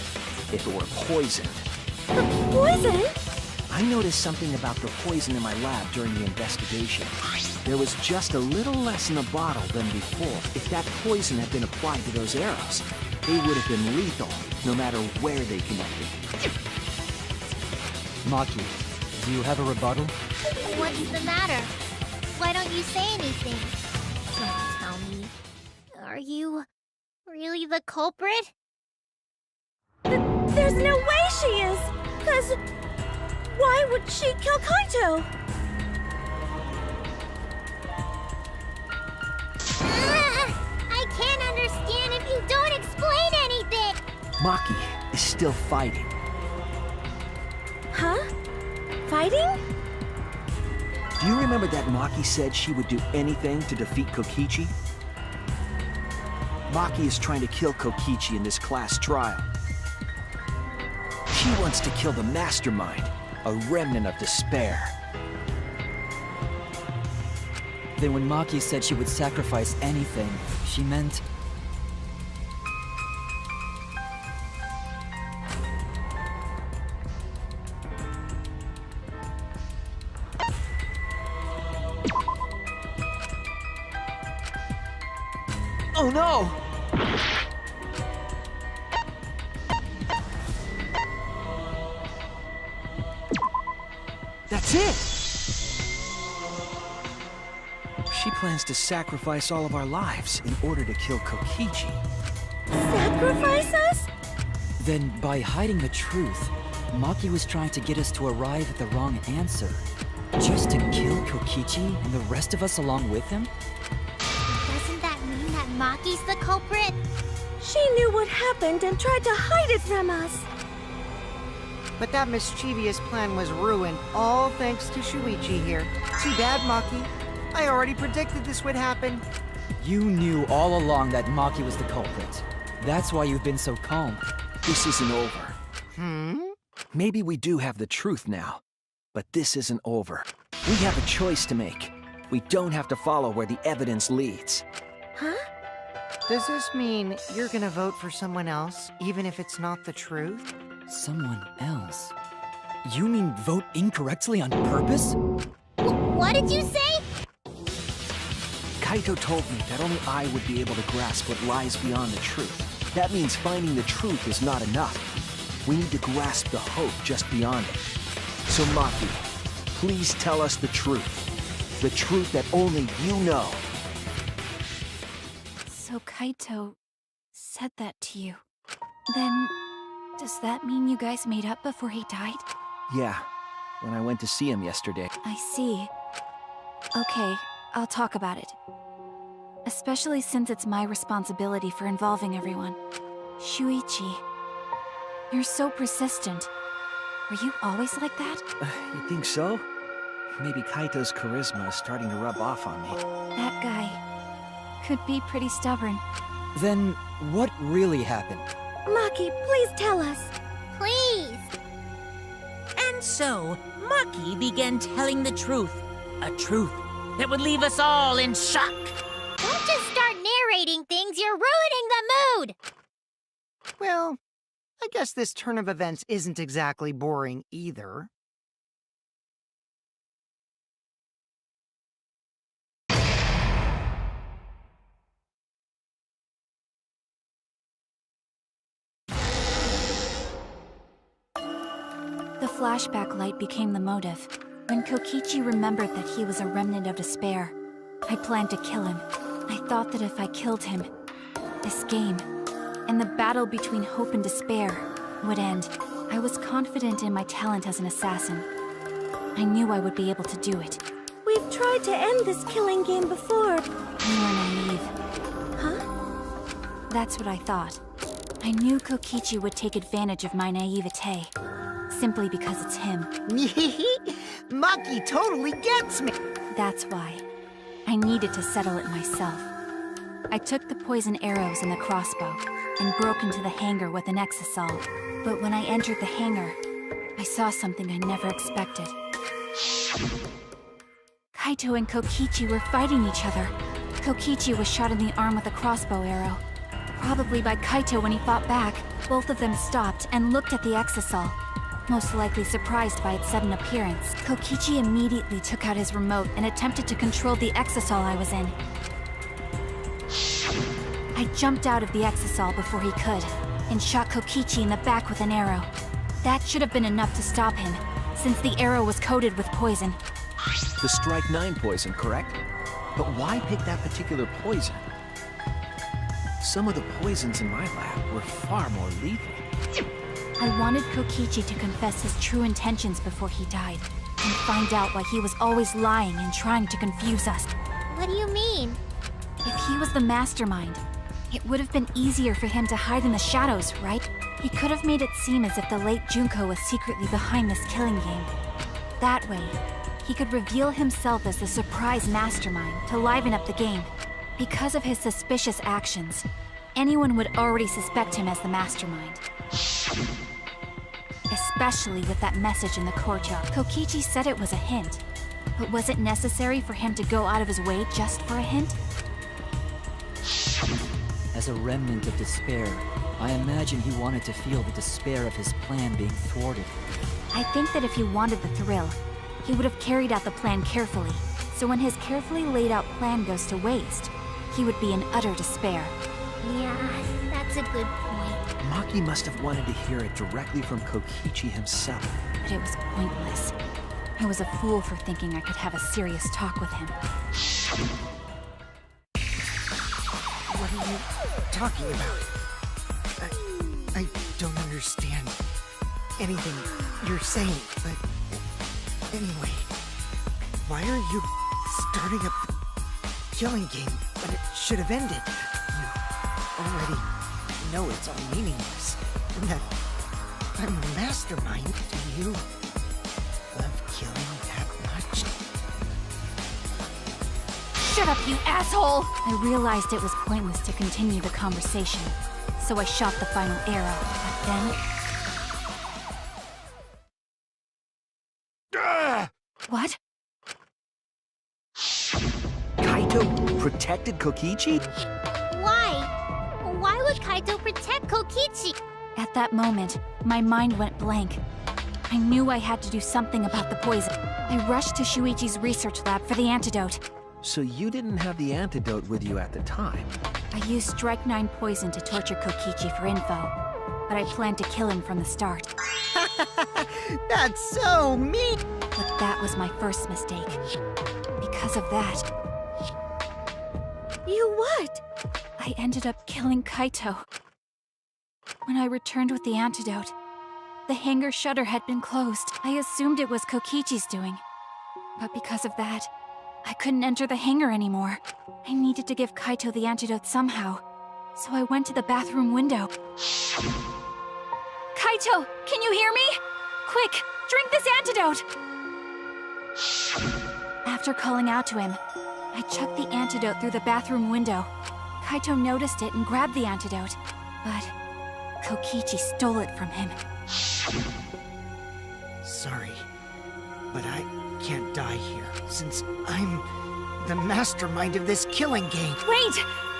if it were poisoned. Poison? I noticed something about the poison in my lab during the investigation. There was just a little less in the bottle than before. If that poison had been applied to those arrows, they would have been lethal, no matter where they connected. Maki, do you have a rebuttal? What's the matter? Why don't you say anything? Don't tell me. Are you really the culprit? There's no way she is! 'Cause why would she kill Kaito? I can't understand if you don't explain anything! Maki is still fighting. Huh? Fighting? Do you remember that Maki said she would do anything to defeat Kokichi? Maki is trying to kill Kokichi in this class trial. She wants to kill the mastermind, a remnant of despair. Then when Maki said she would sacrifice anything, she meant... Oh no! That's it! She plans to sacrifice all of our lives in order to kill Kokichi. Sacrifice us? Then, by hiding the truth, Maki was trying to get us to arrive at the wrong answer. Just to kill Kokichi and the rest of us along with him? Doesn't that mean that Maki's the culprit? She knew what happened and tried to hide it from us. But that mischievous plan was ruined, all thanks to Shuichi here. Too bad, Maki. I already predicted this would happen. You knew all along that Maki was the culprit. That's why you've been so calm. This isn't over. Maybe we do have the truth now, but this isn't over. We have a choice to make. We don't have to follow where the evidence leads. Huh? Does this mean you're gonna vote for someone else, even if it's not the truth? Someone else? You mean vote incorrectly on purpose? What did you say? Kaito told me that only I would be able to grasp what lies beyond the truth. That means finding the truth is not enough. We need to grasp the hope just beyond it. So Maki, please tell us the truth. The truth that only you know. So Kaito said that to you. Then, does that mean you guys made up before he died? Yeah, when I went to see him yesterday. I see. Okay, I'll talk about it. Especially since it's my responsibility for involving everyone. Shuichi, you're so persistent. Were you always like that? You think so? Maybe Kaito's charisma is starting to rub off on me. That guy could be pretty stubborn. Then what really happened? Maki, please tell us. Please. And so, Maki began telling the truth. A truth that would leave us all in shock. Don't just start narrating things, you're ruining the mood! Well, I guess this turn of events isn't exactly boring either. The flashback light became the motive. When Kokichi remembered that he was a remnant of despair, I planned to kill him. I thought that if I killed him, this game, and the battle between hope and despair, would end. I was confident in my talent as an assassin. I knew I would be able to do it. We've tried to end this killing game before. You were naive. Huh? That's what I thought. I knew Kokichi would take advantage of my naivete, simply because it's him. Maki totally gets me! That's why. I needed to settle it myself. I took the poison arrows and the crossbow, and broke into the hangar with an exisal. But when I entered the hangar, I saw something I never expected. Kaito and Kokichi were fighting each other. Kokichi was shot in the arm with a crossbow arrow. Probably by Kaito when he fought back. Both of them stopped and looked at the exisal, most likely surprised by its sudden appearance. Kokichi immediately took out his remote and attempted to control the exisal I was in. I jumped out of the exisal before he could, and shot Kokichi in the back with an arrow. That should have been enough to stop him, since the arrow was coated with poison. The Strike 9 poison, correct? But why pick that particular poison? Some of the poisons in my lab were far more lethal. I wanted Kokichi to confess his true intentions before he died, and find out why he was always lying and trying to confuse us. What do you mean? If he was the mastermind, it would have been easier for him to hide in the shadows, right? He could have made it seem as if the late Junko was secretly behind this killing game. That way, he could reveal himself as the surprise mastermind to liven up the game. Because of his suspicious actions, anyone would already suspect him as the mastermind. Especially with that message in the courtyard. Kokichi said it was a hint, but was it necessary for him to go out of his way just for a hint? As a remnant of despair, I imagine he wanted to feel the despair of his plan being thwarted. I think that if he wanted the thrill, he would have carried out the plan carefully, so when his carefully laid out plan goes to waste, he would be in utter despair. Yeah, that's a good point. Maki must have wanted to hear it directly from Kokichi himself. But it was pointless. I was a fool for thinking I could have a serious talk with him. What are you talking about? I don't understand anything you're saying, but anyway, why are you starting up the killing game when it should have ended? You already know it's all meaningless, and that I'm the mastermind. Do you love killing that much? Shut up, you asshole! I realized it was pointless to continue the conversation, so I shot the final arrow. But then... What? Kaito protected Kokichi? Why? Why would Kaito protect Kokichi? At that moment, my mind went blank. I knew I had to do something about the poison. I rushed to Shuichi's research lab for the antidote. So you didn't have the antidote with you at the time? I used Strike 9 poison to torture Kokichi for info, but I planned to kill him from the start. That's so mean! But that was my first mistake. Because of that, You what? I ended up killing Kaito. When I returned with the antidote, the hangar shutter had been closed. I assumed it was Kokichi's doing. But because of that, I couldn't enter the hangar anymore. I needed to give Kaito the antidote somehow, so I went to the bathroom window. Kaito, can you hear me? Quick, drink this antidote! After calling out to him, I chucked the antidote through the bathroom window. Kaito noticed it and grabbed the antidote, but Kokichi stole it from him. Sorry, but I can't die here, since I'm the mastermind of this killing game. Wait!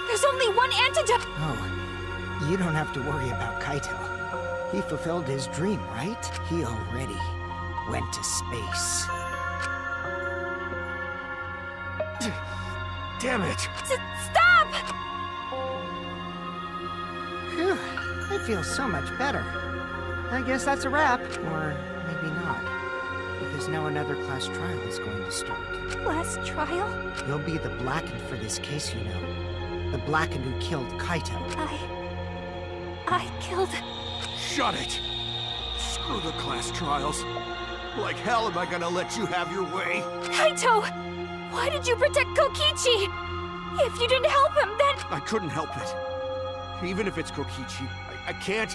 There's only one antidote! Oh, you don't have to worry about Kaito. He fulfilled his dream, right? He already went to space. Damn it! Stop! Phew, I feel so much better. I guess that's a wrap. Or maybe not. Because now another class trial is going to start. Last trial? You'll be the Blackened for this case, you know. The Blackened who killed Kaito. I killed... Shut it! Screw the class trials. Like hell am I gonna let you have your way? Kaito! Why did you protect Kokichi? If you didn't help him, then... I couldn't help it. Even if it's Kokichi, I can't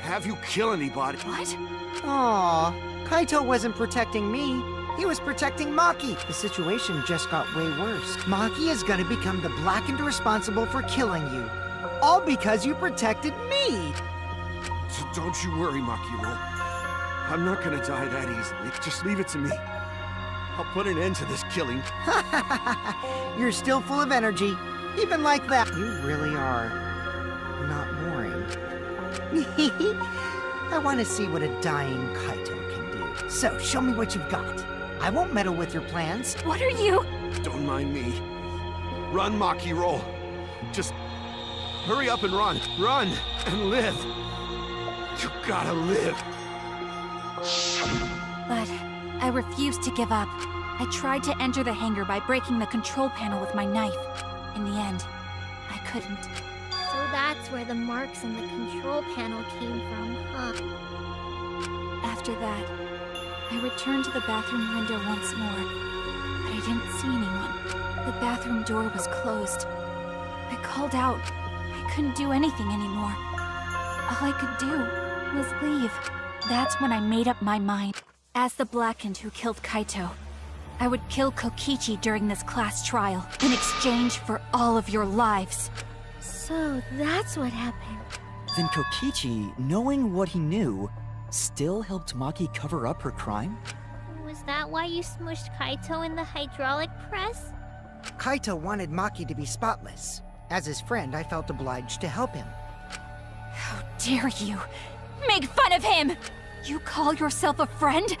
have you kill anybody. What? Aw, Kaito wasn't protecting me. He was protecting Maki. The situation just got way worse. Maki is gonna become the Blackened responsible for killing you. All because you protected me! So don't you worry, Makiro. I'm not gonna die that easily. Just leave it to me. I'll put an end to this killing. You're still full of energy. Even like that. You really are not boring. I want to see what a dying Kaito can do. So, show me what you've got. I won't meddle with your plans. What are you... Don't mind me. Run, Makiro. Just hurry up and run. Run and live. You gotta live. But I refused to give up. I tried to enter the hangar by breaking the control panel with my knife. In the end, I couldn't. So that's where the marks on the control panel came from, huh? After that, I returned to the bathroom window once more, but I didn't see anyone. The bathroom door was closed. I called out. I couldn't do anything anymore. All I could do was leave. That's when I made up my mind. As the Blackened who killed Kaito, I would kill Kokichi during this class trial in exchange for all of your lives. So that's what happened. Then Kokichi, knowing what he knew, still helped Maki cover up her crime? Was that why you smushed Kaito in the hydraulic press? Kaito wanted Maki to be spotless. As his friend, I felt obliged to help him. How dare you make fun of him! You call yourself a friend?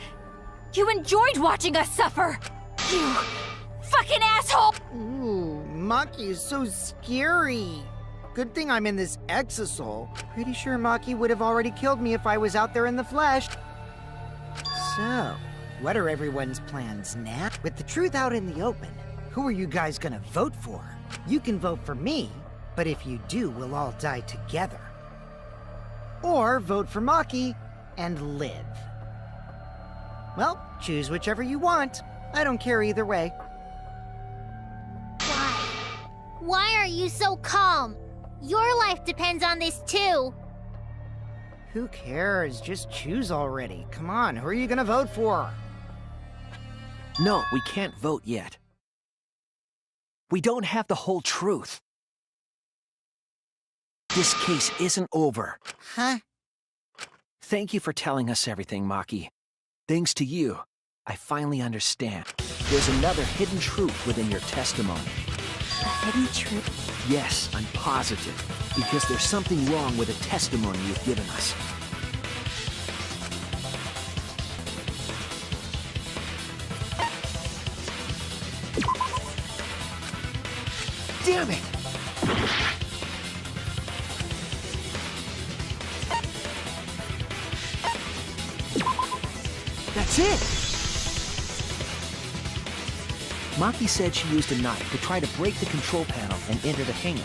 You enjoyed watching us suffer! You fucking asshole! Ooh, Maki is so scary. Good thing I'm in this exosol. Pretty sure Maki would have already killed me if I was out there in the flesh. So, what are everyone's plans now? With the truth out in the open, who are you guys gonna vote for? You can vote for me, but if you do, we'll all die together. Or vote for Maki and live. Well, choose whichever you want. I don't care either way. Why? Why are you so calm? Your life depends on this too. Who cares? Just choose already. Come on, who are you gonna vote for? No, we can't vote yet. We don't have the whole truth. This case isn't over. Huh? Thank you for telling us everything, Maki. Thanks to you, I finally understand. There's another hidden truth within your testimony. A hidden truth? Yes, I'm positive. Because there's something wrong with the testimony you've given us. Damn it! That's it! Maki said she used a knife to try to break the control panel and enter the hangar.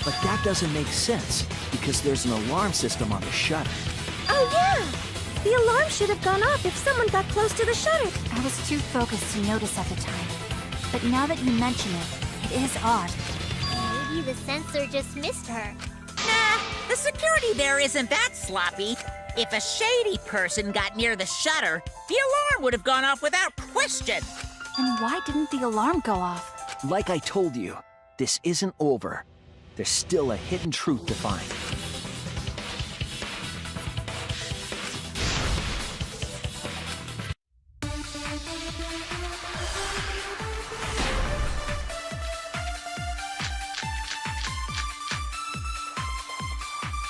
But that doesn't make sense, because there's an alarm system on the shutter. Oh, yeah! The alarm should have gone off if someone got close to the shutter. I was too focused to notice at the time. But now that you mention it, it is odd. Maybe the sensor just missed her. Nah, the security there isn't that sloppy. If a shady person got near the shutter, the alarm would have gone off without question. And why didn't the alarm go off? Like I told you, this isn't over. there's still a hidden truth to find.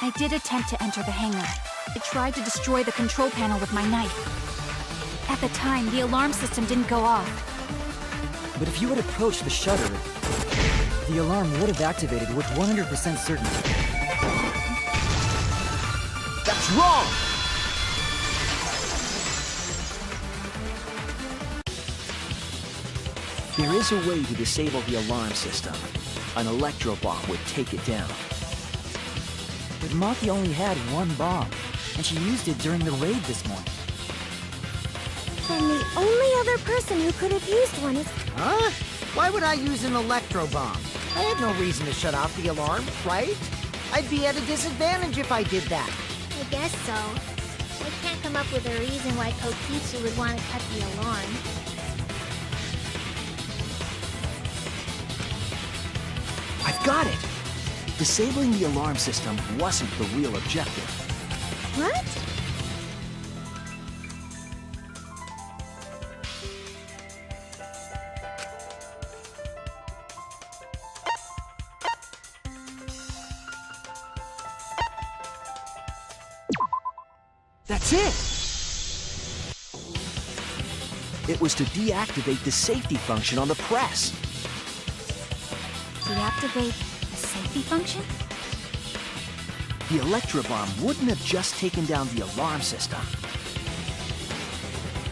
I did attempt to enter the hangar. I tried to destroy the control panel with my knife. At the time, the alarm system didn't go off. But if you had approached the shutter, the alarm would have activated with 100% certainty. That's wrong! There is a way to disable the alarm system. An electro bomb would take it down. But Maki only had one bomb, and she used it during the raid this morning. Then the only other person who could have used one is... Huh? Why would I use an electro bomb? I had no reason to shut off the alarm, right? I'd be at a disadvantage if I did that. I guess so. I can't come up with a reason why Kokichi would want to cut the alarm. I've got it! Disabling the alarm system wasn't the real objective. What? That's it! It was to deactivate the safety function on the press. Deactivate the safety function? The electro bomb wouldn't have just taken down the alarm system.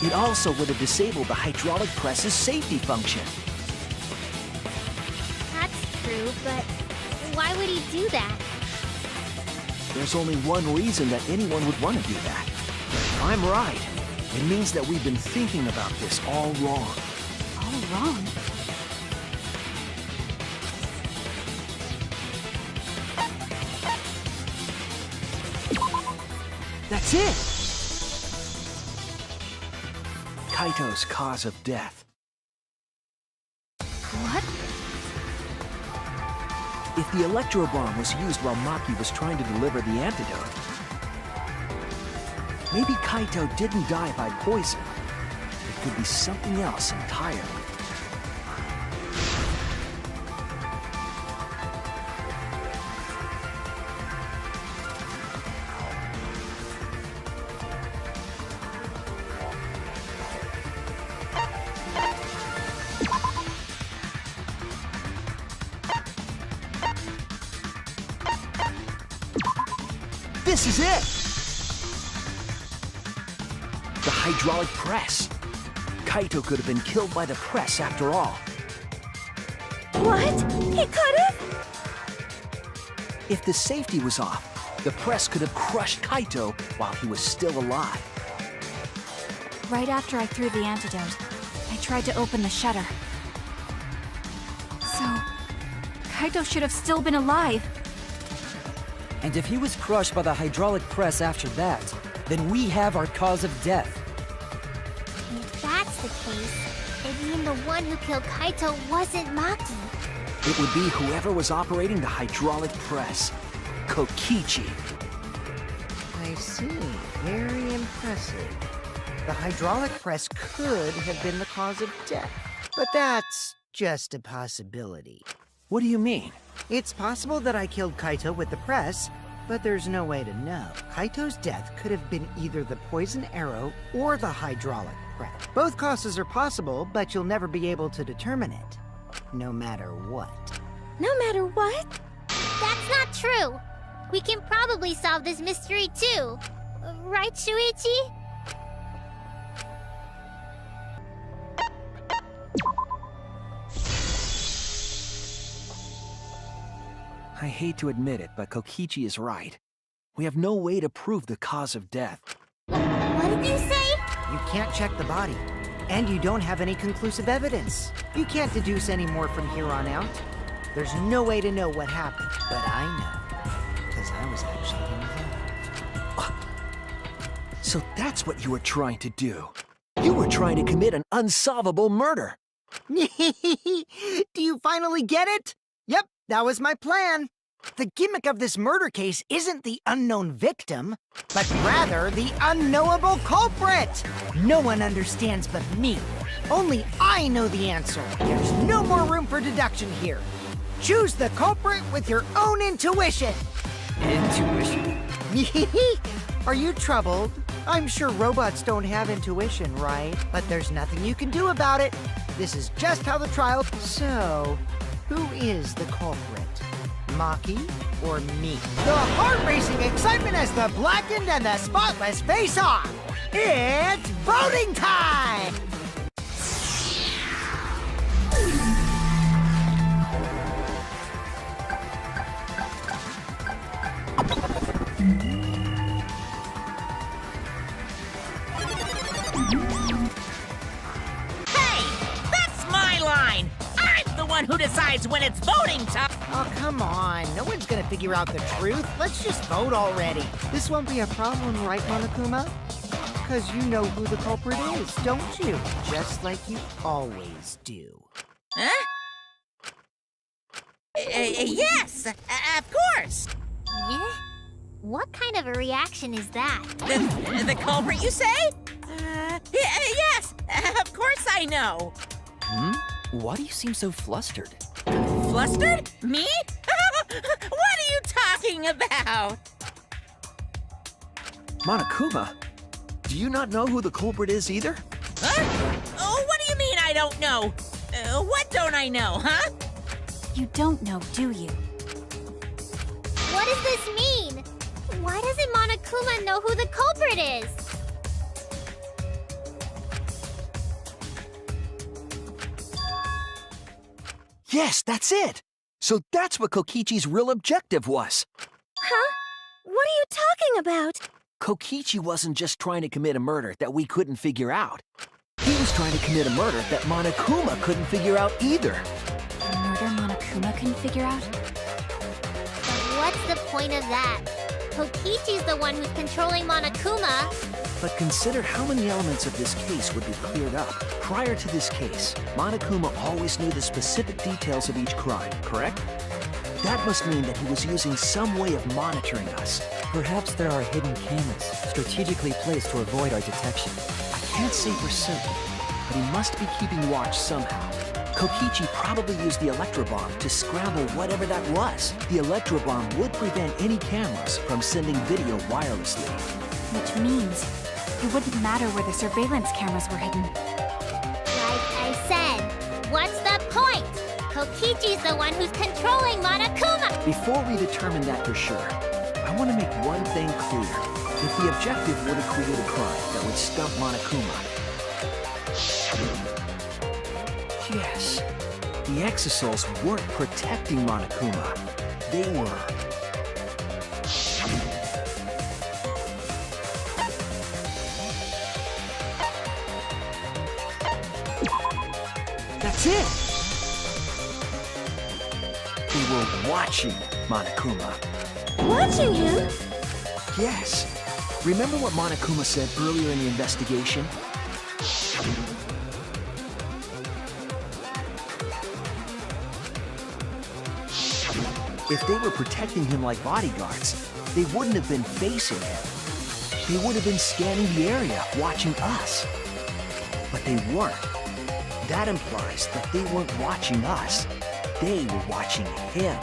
It also would have disabled the hydraulic press's safety function. That's true, but why would he do that? There's only one reason that anyone would want to do that. If I'm right, it means that we've been thinking about this all wrong. All wrong. That's it! Kaito's cause of death. What? If the electro bomb was used while Maki was trying to deliver the antidote, maybe Kaito didn't die by poison. It could be something else entirely. This is it! The hydraulic press. Kaito could have been killed by the press after all. What? He could have? If the safety was off, the press could have crushed Kaito while he was still alive. Right after I threw the antidote, I tried to open the shutter. So, Kaito should have still been alive. And if he was crushed by the hydraulic press after that, then we have our cause of death. If that's the case, it means the one who killed Kaito wasn't Maki. It would be whoever was operating the hydraulic press. Kokichi. I see. Very impressive. The hydraulic press could have been the cause of death. But that's just a possibility. What do you mean? It's possible that I killed Kaito with the press, but there's no way to know. Kaito's death could have been either the poison arrow or the hydraulic press. Both causes are possible, but you'll never be able to determine it. No matter what. No matter what? That's not true. We can probably solve this mystery too. Right, Shuichi? I hate to admit it, but Kokichi is right. We have no way to prove the cause of death. What did you say? You can't check the body, and you don't have any conclusive evidence. You can't deduce any more from here on out. There's no way to know what happened, but I know, because I was actually involved. So that's what you were trying to do. You were trying to commit an unsolvable murder. Do you finally get it? Yep, that was my plan. The gimmick of this murder case isn't the unknown victim, but rather the unknowable culprit. No one understands but me. Only I know the answer. There's no more room for deduction here. Choose the culprit with your own intuition. Intuition? Are you troubled? I'm sure robots don't have intuition, right? But there's nothing you can do about it. This is just how the trial... So, who is the culprit? Maki or me? The heart-racing excitement as the blackened and the spotless face off. It's voting time! Hey, that's my line. I'm the one who decides when it's voting time. Oh, come on. No one's gonna figure out the truth. Let's just vote already. This won't be a problem, right, Monokuma? Because you know who the culprit is, don't you? Just like you always do. Huh? Yes, of course. Eh? What kind of a reaction is that? The culprit, you say? Yes, of course I know. Why do you seem so flustered? Flustered? Me? What are you talking about? Monokuma, do you not know who the culprit is either? Huh? Oh, what do you mean I don't know? What don't I know, huh? You don't know, do you? What does this mean? Why doesn't Monokuma know who the culprit is? Yes, that's it! So that's what Kokichi's real objective was. Huh? What are you talking about? Kokichi wasn't just trying to commit a murder that we couldn't figure out. He was trying to commit a murder that Monokuma couldn't figure out either. A murder Monokuma couldn't figure out? But what's the point of that? Kokichi's the one who's controlling Monokuma. But consider how many elements of this case would be cleared up. Prior to this case, Monokuma always knew the specific details of each crime, correct? That must mean that he was using some way of monitoring us. Perhaps there are hidden cameras strategically placed to avoid our detection. I can't say for certain, but he must be keeping watch somehow. Kokichi probably used the electrobomb to scramble whatever that was. The electrobomb would prevent any cameras from sending video wirelessly. Which means it wouldn't matter where the surveillance cameras were hidden. Like I said, what's the point? Kokichi's the one who's controlling Monokuma. Before we determine that for sure, I want to make one thing clear. If the objective were to create a crime that would stump Monokuma, yes, the Exosouls weren't protecting Monokuma. They were... That's it! They were watching Monokuma. Watching him? Yes. Remember what Monokuma said earlier in the investigation? If they were protecting him like bodyguards, they wouldn't have been facing him. They would have been scanning the area, watching us. But they weren't. That implies that they weren't watching us. They were watching him.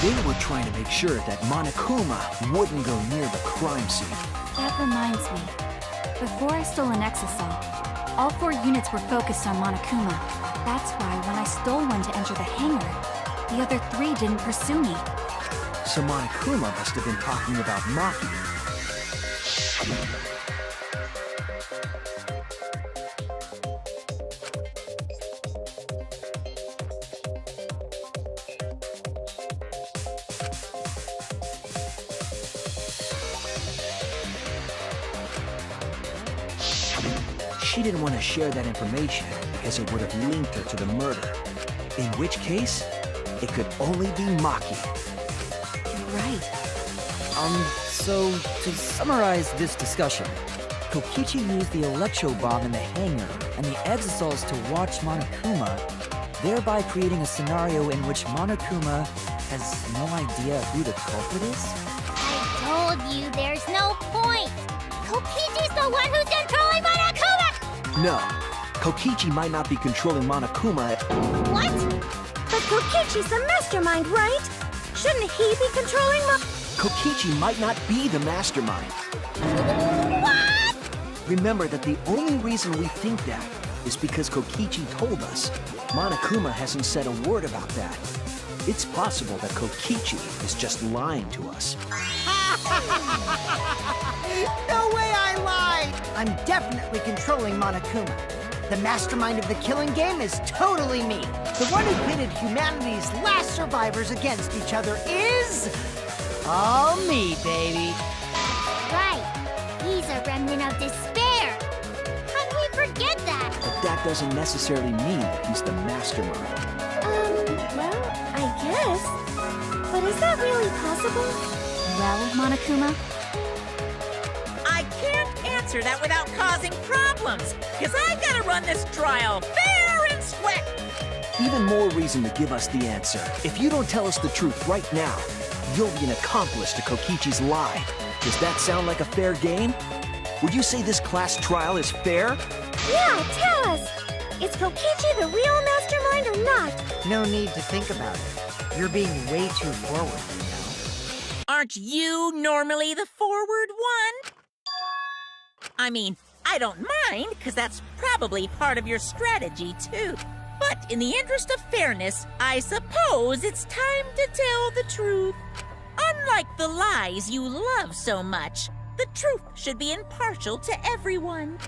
They were trying to make sure that Monokuma wouldn't go near the crime scene. That reminds me. Before I stole an exosol, all 4 units were focused on Monokuma. That's why when I stole one to enter the hangar, the other 3 didn't pursue me. So Monokuma must have been talking about Maki. She didn't want to share that information because it would have linked her to the murder. In which case, it could only be Maki. You're right. So to summarize this discussion, Kokichi used the electro bomb in the hangar and the exosols to watch Monokuma, thereby creating a scenario in which Monokuma has no idea who the culprit is? I told you there's no point. Kokichi's the one who's controlling Monokuma! No. Kokichi might not be controlling Monokuma. What? But Kokichi's the mastermind, right? Shouldn't he be controlling Kokichi might not be the mastermind. What? Remember that the only reason we think that is because Kokichi told us. Monokuma hasn't said a word about that. It's possible that Kokichi is just lying to us. No way I lied! I'm definitely controlling Monokuma. The mastermind of the killing game is totally me. The one who pitted humanity's last survivors against each other is... all me, baby. Right. He's a remnant of despair. How do we forget that? But that doesn't necessarily mean that he's the mastermind. well, I guess. But is that really possible? Well, Monokuma, I can't answer that without causing problems, because I gotta run this trial fair and square. Even more reason to give us the answer. If you don't tell us the truth right now, you'll be an accomplice to Kokichi's lie. Does that sound like a fair game? Would you say this class trial is fair? Yeah, tell us! Is Kokichi the real mastermind or not? No need to think about it. You're being way too forward, you know. Aren't you normally the forward one? I mean, I don't mind, because that's probably part of your strategy, too. But in the interest of fairness, I suppose it's time to tell the truth. Unlike the lies you love so much, the truth should be impartial to everyone.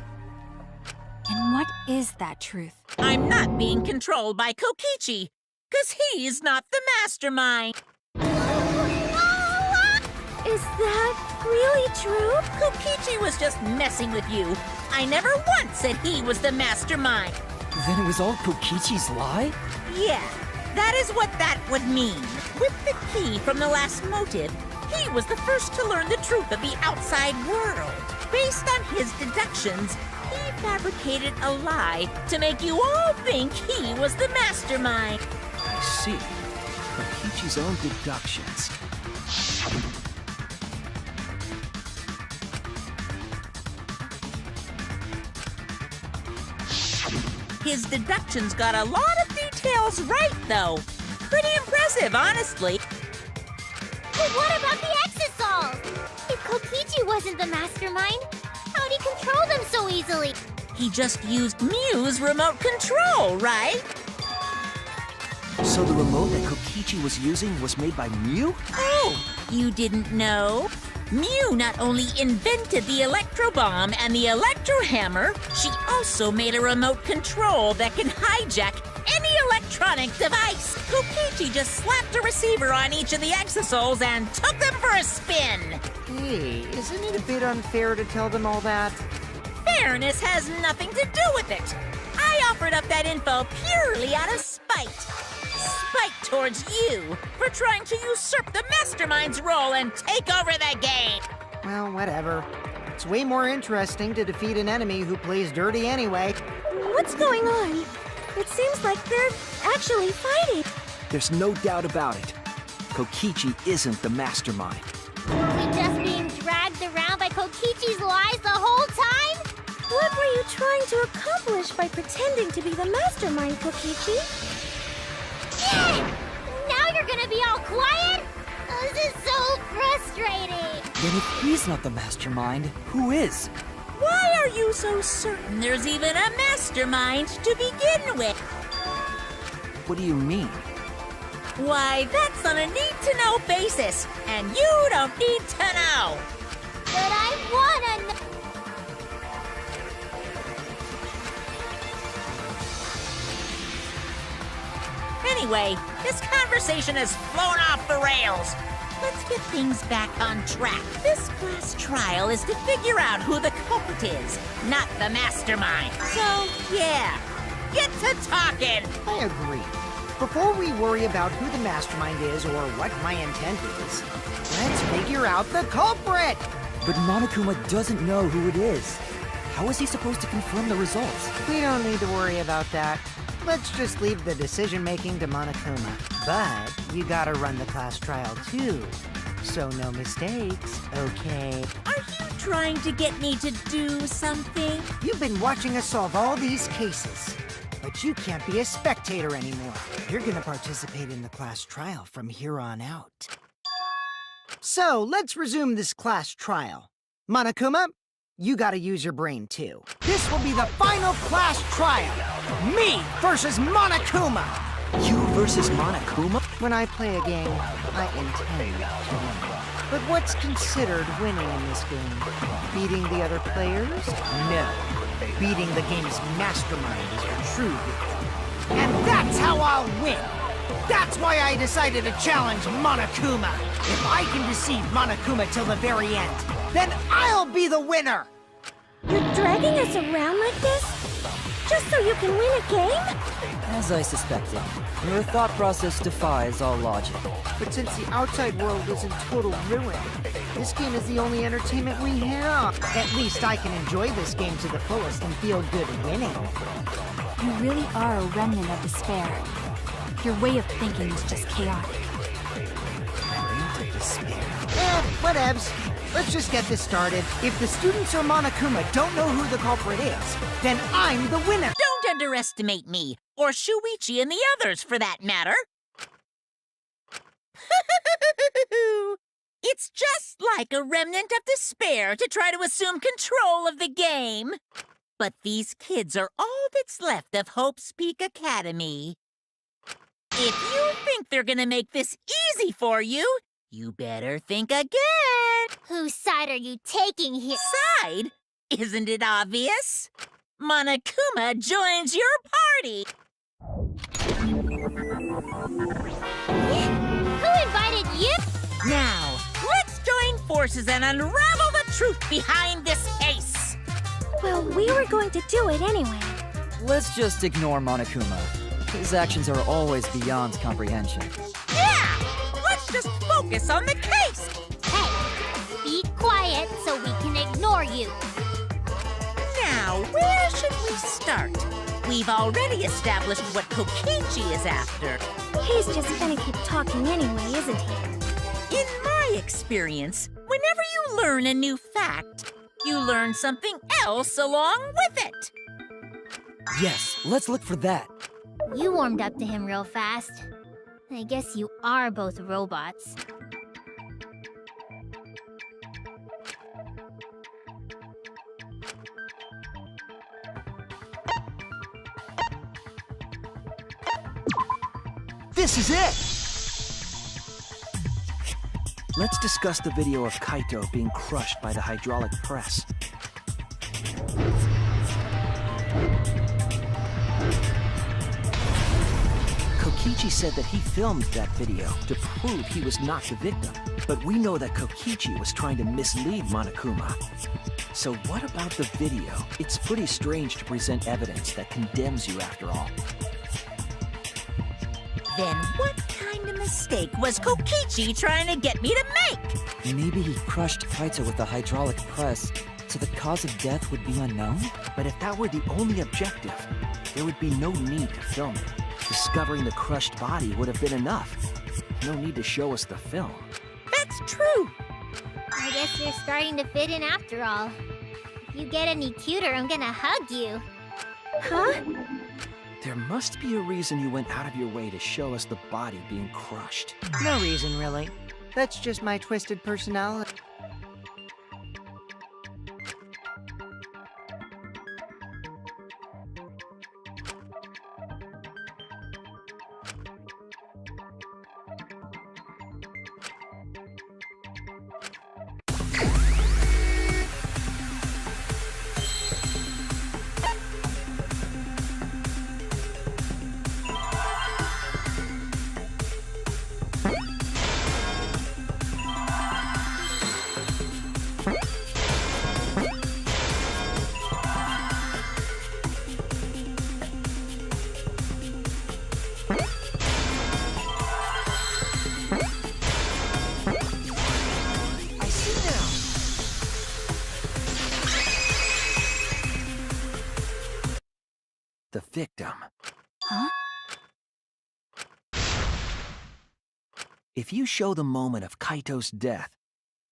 and what is that truth? I'm not being controlled by Kokichi, because he's not the mastermind. Is that really true? Kokichi was just messing with you. I never once said he was the mastermind. Then it was all Kokichi's lie? Yeah, that is what that would mean. With the key from the last motive, he was the first to learn the truth of the outside world. Based on his deductions, he fabricated a lie to make you all think he was the mastermind. I see. Kokichi's own deductions. His deductions got a lot of details right, though. Pretty impressive, honestly. But what about the Exosols? If Kokichi wasn't the mastermind, how'd he control them so easily? He just used Mew's remote control, right? So the remote that Kokichi was using was made by Mew? Oh, you didn't know? Mew not only invented the electro bomb and the electro hammer, she also made a remote control that can hijack any electronic device. Kokichi just slapped a receiver on each of the Exosols and took them for a spin. Hey, isn't it a bit unfair to tell them all that? Fairness has nothing to do with it. I offered up that info purely out of spite. Spite towards you for trying to usurp the mastermind's role and take over the game. Well, whatever. It's way more interesting to defeat an enemy who plays dirty anyway. What's going on? It seems like they're actually fighting. There's no doubt about it. Kokichi isn't the mastermind. Were we just being dragged around by Kokichi's lies the whole time? What were you trying to accomplish by pretending to be the mastermind, Kokichi? Now you're gonna be all quiet? This is so frustrating. Then if he's not the mastermind, who is? Why are you so certain there's even a mastermind to begin with? What do you mean? Why, that's on a need-to-know basis, and you don't need to know. But I wanna know. Anyway, this conversation has flown off the rails. Let's get things back on track. This class trial is to figure out who the culprit is, not the mastermind. So, yeah, get to talking. I agree. Before we worry about who the mastermind is or what my intent is, let's figure out the culprit! But Monokuma doesn't know who it is. How is he supposed to confirm the results? We don't need to worry about that. let's just leave the decision-making to Monokuma. But you gotta run the class trial too. So no mistakes, okay? Are you trying to get me to do something? You've been watching us solve all these cases. But you can't be a spectator anymore. You're gonna participate in the class trial from here on out. So, let's resume this class trial. Monokuma, you gotta use your brain too. This will be the final class trial. Me versus Monokuma. You versus Monokuma? When I play a game, I intend to win. But what's considered winning in this game? Beating the other players? No. Beating the game's mastermind is the true victory. And that's how I'll win! That's why I decided to challenge Monokuma! If I can deceive Monokuma till the very end, then I'll be the winner! You're dragging us around like this? Just so you can win a game? As I suspected, your thought process defies all logic. But since the outside world is in total ruin, this game is the only entertainment we have. At least I can enjoy this game to the fullest and feel good winning. You really are a remnant of despair. Your way of thinking is just chaotic. Whatevs. Let's just get this started. If the students or Monokuma don't know who the culprit is, then I'm the winner. Don't underestimate me, or Shuichi and the others, for that matter. It's just like a remnant of despair to try to assume control of the game. But these kids are all that's left of Hope's Peak Academy. If you think they're gonna make this easy for you, you better think again. Whose side are you taking here? Side? Isn't it obvious? Monokuma joins your party. Who invited you? Now, let's join forces and unravel the truth behind this case. Well, we were going to do it anyway. Let's just ignore Monokuma. His actions are always beyond comprehension. Yeah! Let's just focus on the case. Hey, be quiet so we can ignore you. Now, where should we start? We've already established what Kokichi is after. He's just gonna keep talking anyway, isn't he? In my experience, whenever you learn a new fact, you learn something else along with it. Yes, let's look for that. You warmed up to him real fast. I guess you are both robots. This is it! Let's discuss the video of Kaito being crushed by the hydraulic press. Kokichi said that he filmed that video to prove he was not the victim. But we know that Kokichi was trying to mislead Monokuma. So what about the video? It's pretty strange to present evidence that condemns you after all. Then what kind of mistake was Kokichi trying to get me to make? Maybe he crushed Kaito with the hydraulic press, so the cause of death would be unknown? But if that were the only objective, there would be no need to film it. Discovering the crushed body would have been enough. No need to show us the film. That's true. I guess you're starting to fit in after all. If you get any cuter, I'm gonna hug you. Huh? There must be a reason you went out of your way to show us the body being crushed. No reason, really. That's just my twisted personality. The victim. Huh? If you show the moment of Kaito's death,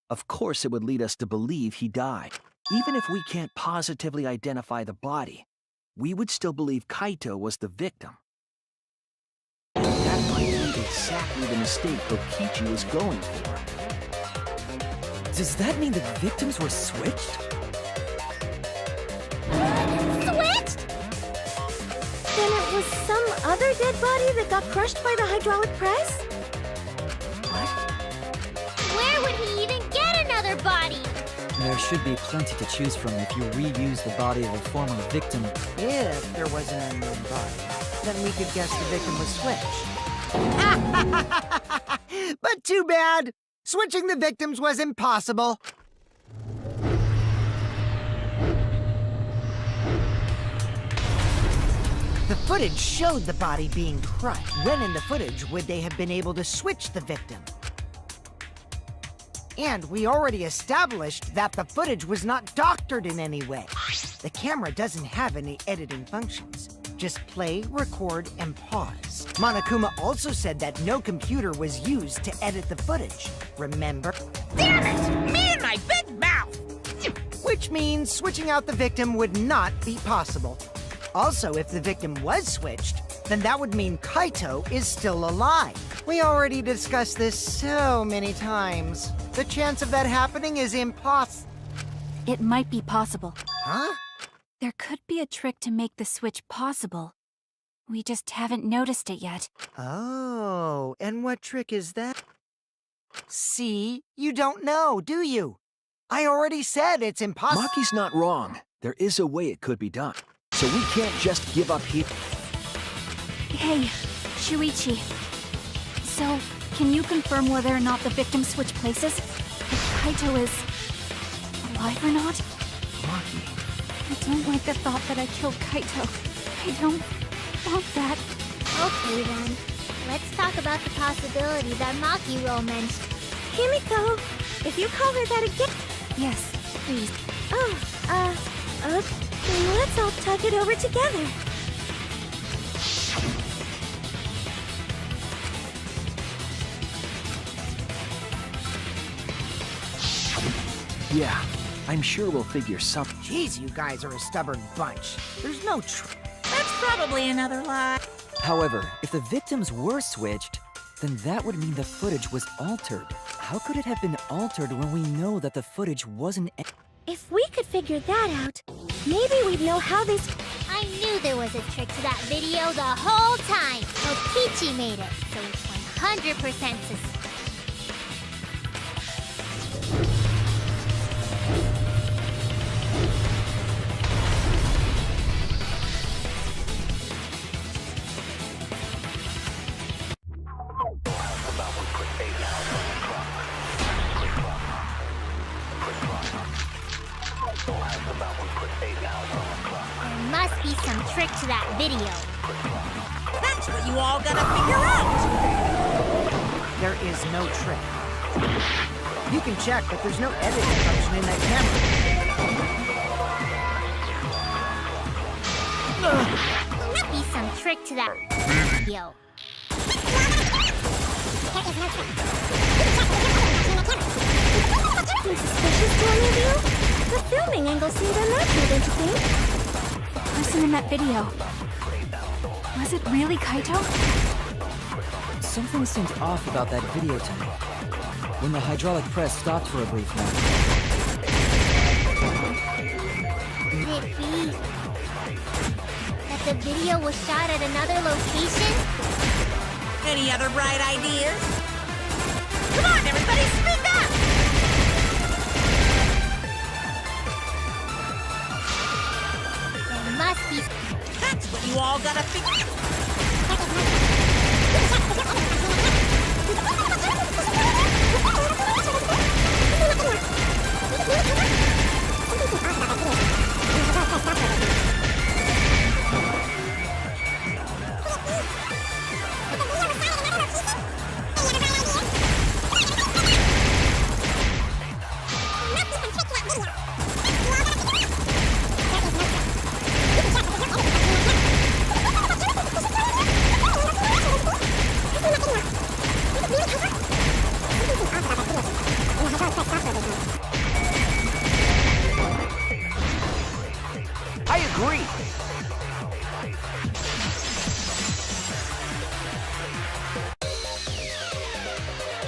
of course it would lead us to believe he died. Even if we can't positively identify the body, we would still believe Kaito was the victim. That might be exactly the mistake Kokichi was going for. Does that mean the victims were switched? Switched? Then it was some other dead body that got crushed by the hydraulic press? What? Where would he even get another body? There should be plenty to choose from if you reuse the body of a former victim. If there was an unknown body, then we could guess the victim was switched. But too bad! Switching the victims was impossible. The footage showed the body being crushed. When in the footage would they have been able to switch the victim? And we already established that the footage was not doctored in any way. The camera doesn't have any editing functions. Just play, record, and pause. Monokuma also said that no computer was used to edit the footage. Remember? Damn it! Me and my big mouth! Which means switching out the victim would not be possible. Also, if the victim was switched, then that would mean Kaito is still alive. We already discussed this so many times. The chance of that happening is impossible. It might be possible. Huh? There could be a trick to make the switch possible. We just haven't noticed it yet. Oh, and what trick is that? See? You don't know, do you? I already said it's impossible. Maki's not wrong. There is a way it could be done. So we can't just give up here. Hey, Shuichi. So, can you confirm whether or not the victims switch places? If Kaito is alive or not? Maki, I don't like the thought that I killed Kaito. I don't want that. Okay then. Let's talk about the possibility that Maki mentioned. Himiko, if you call her that again... Yes, please. Oh, then let's all talk it over together. yeah, I'm sure we'll figure something. Jeez, you guys are a stubborn bunch. There's no trick. That's probably another lie. However, if the victims were switched, then that would mean the footage was altered. How could it have been altered when we know that the footage wasn't... If we could figure that out, maybe we'd know how this... I knew there was a trick to that video the whole time. Kokichi made it, so it's 100% suspicious. There must be some trick to that video. That's what you all gotta figure out! There is no trick. You can check, but there's no editing function in that camera. There must be some trick to that video. Nothing suspicious to any of you? The filming angle seemed unnatural, don't you think? The person in that video. Was it really Kaito? Something seemed off about that video to me. When the hydraulic press stopped for a brief moment. Could it be that the video was shot at another location? Any other bright ideas? Come on, everybody, speak up! There must be... That's what you all gotta figure. I agree.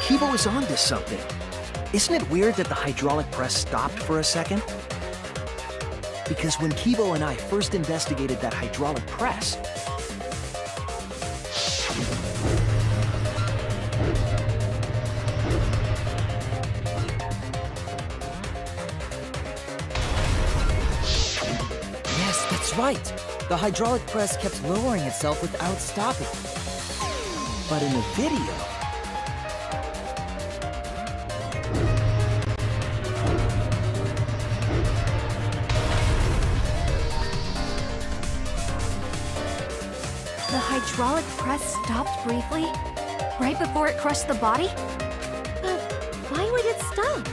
Kibo is onto something. Isn't it weird that the hydraulic press stopped for a second? Because when Kibo and I first investigated that hydraulic press, Yes, that's right. The hydraulic press kept lowering itself without stopping. but in the video, The hydraulic press stopped briefly, right before it crushed the body? But why would it stop?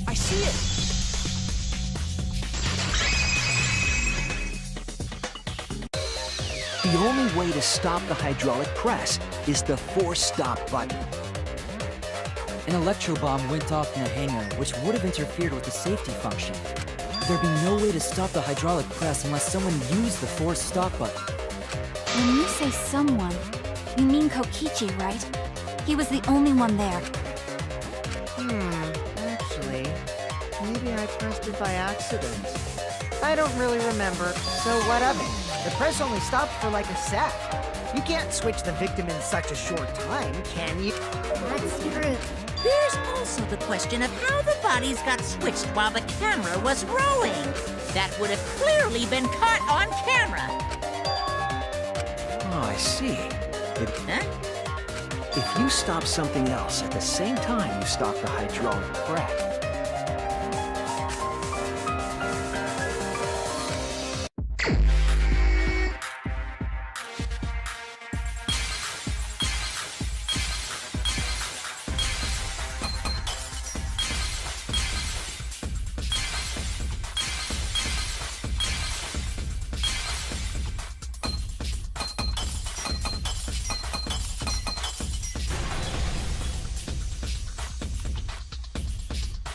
I see it! The only way to stop the hydraulic press is the force stop button. An electro bomb went off in the hangar, which would have interfered with the safety function. There'd be no way to stop the hydraulic press unless someone used the force stop button. When you say someone, you mean Kokichi, right? He was the only one there. Actually, maybe I pressed it by accident. I don't really remember, so what of it? The press only stopped for like a sec. You can't switch the victim in such a short time, can you? That's true. There's also the question of how the bodies got switched while the camera was rolling. That would have clearly been caught on camera. Oh, I see. Huh? If you stop something else at the same time you stop the hydraulic press,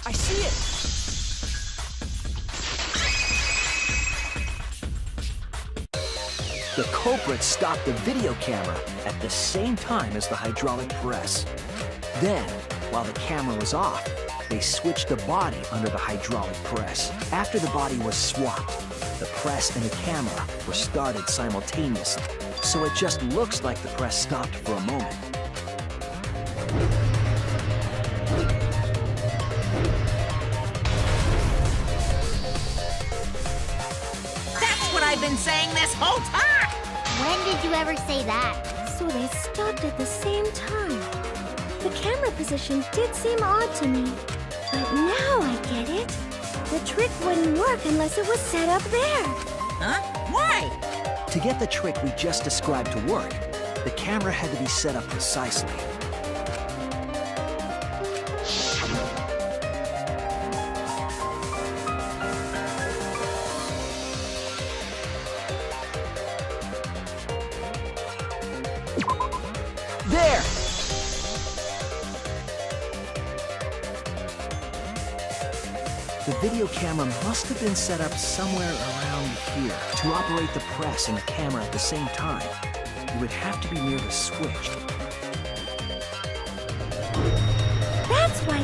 I see it! The culprit stopped the video camera at the same time as the hydraulic press. Then, while the camera was off, they switched the body under the hydraulic press. After the body was swapped, the press and the camera were started simultaneously. So it just looks like the press stopped for a moment. That's what I've been saying this whole time! When did you ever say that? So they stopped at the same time. The camera position did seem odd to me. But now I get it. The trick wouldn't work unless it was set up there. Huh? Why? To get the trick we just described to work, the camera had to be set up precisely. There! The video camera must have been set up somewhere around here to operate the press and the camera at the same time. It would have to be near the switch.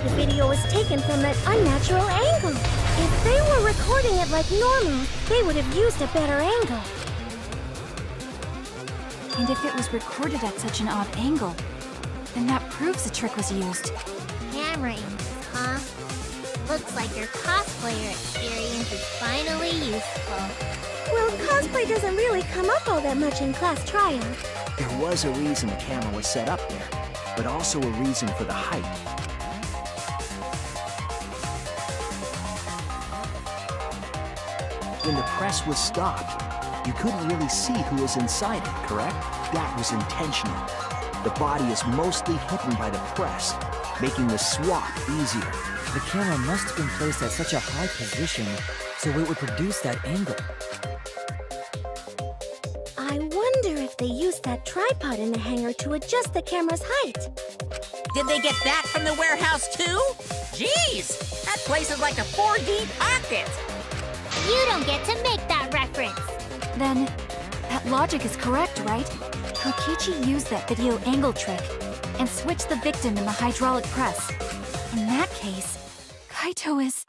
the video was taken from an unnatural angle. If they were recording it like normal, they would have used a better angle. And if it was recorded at such an odd angle, then that proves the trick was used. Camera angles, huh? Looks like your cosplayer experience is finally useful. Well, cosplay doesn't really come up all that much in class trial. There was a reason the camera was set up there, but also a reason for the height. When the press was stopped, you couldn't really see who was inside it, correct? That was intentional. The body is mostly hidden by the press, making the swap easier. The camera must have been placed at such a high position so it would produce that angle. I wonder if they used that tripod in the hangar to adjust the camera's height. Did they get that from the warehouse too? Jeez, that place is like a 4D pocket. You don't get to make that reference. Then, that logic is correct, right? Kokichi used that video angle trick and switched the victim in the hydraulic press. In that case, Kaito is...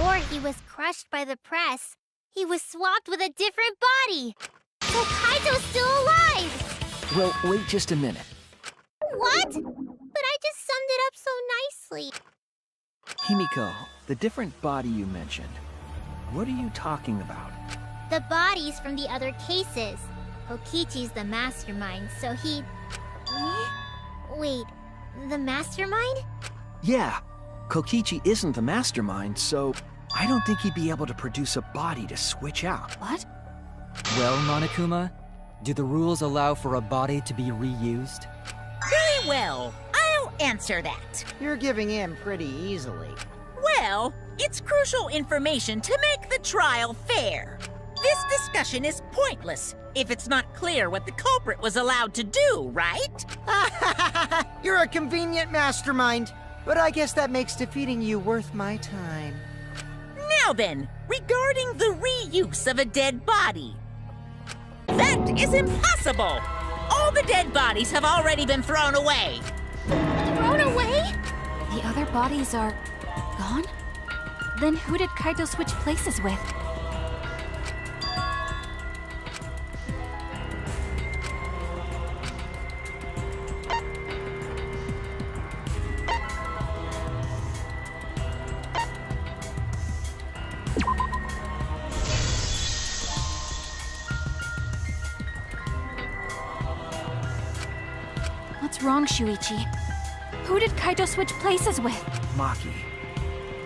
Or he was crushed by the press. He was swapped with a different body. So Kaito's still alive! Well, wait just a minute. What? But I just summed it up so nicely. Himiko, the different body you mentioned, what are you talking about? The bodies from the other cases. Kokichi's the mastermind, so he... Wait, the mastermind? Yeah, Kokichi isn't the mastermind, so I don't think he'd be able to produce a body to switch out. What? Well, Monokuma, do the rules allow for a body to be reused? Very well, I'll answer that. You're giving in pretty easily. Well, it's crucial information to make the trial fair. This discussion is pointless if it's not clear what the culprit was allowed to do, right? You're a convenient mastermind, but I guess that makes defeating you worth my time. Now then, regarding the reuse of a dead body. That is impossible! All the dead bodies have already been thrown away. Thrown away? The other bodies are... gone? Then who did Kaito switch places with? What's wrong, Shuichi? Who did Kaito switch places with? Maki,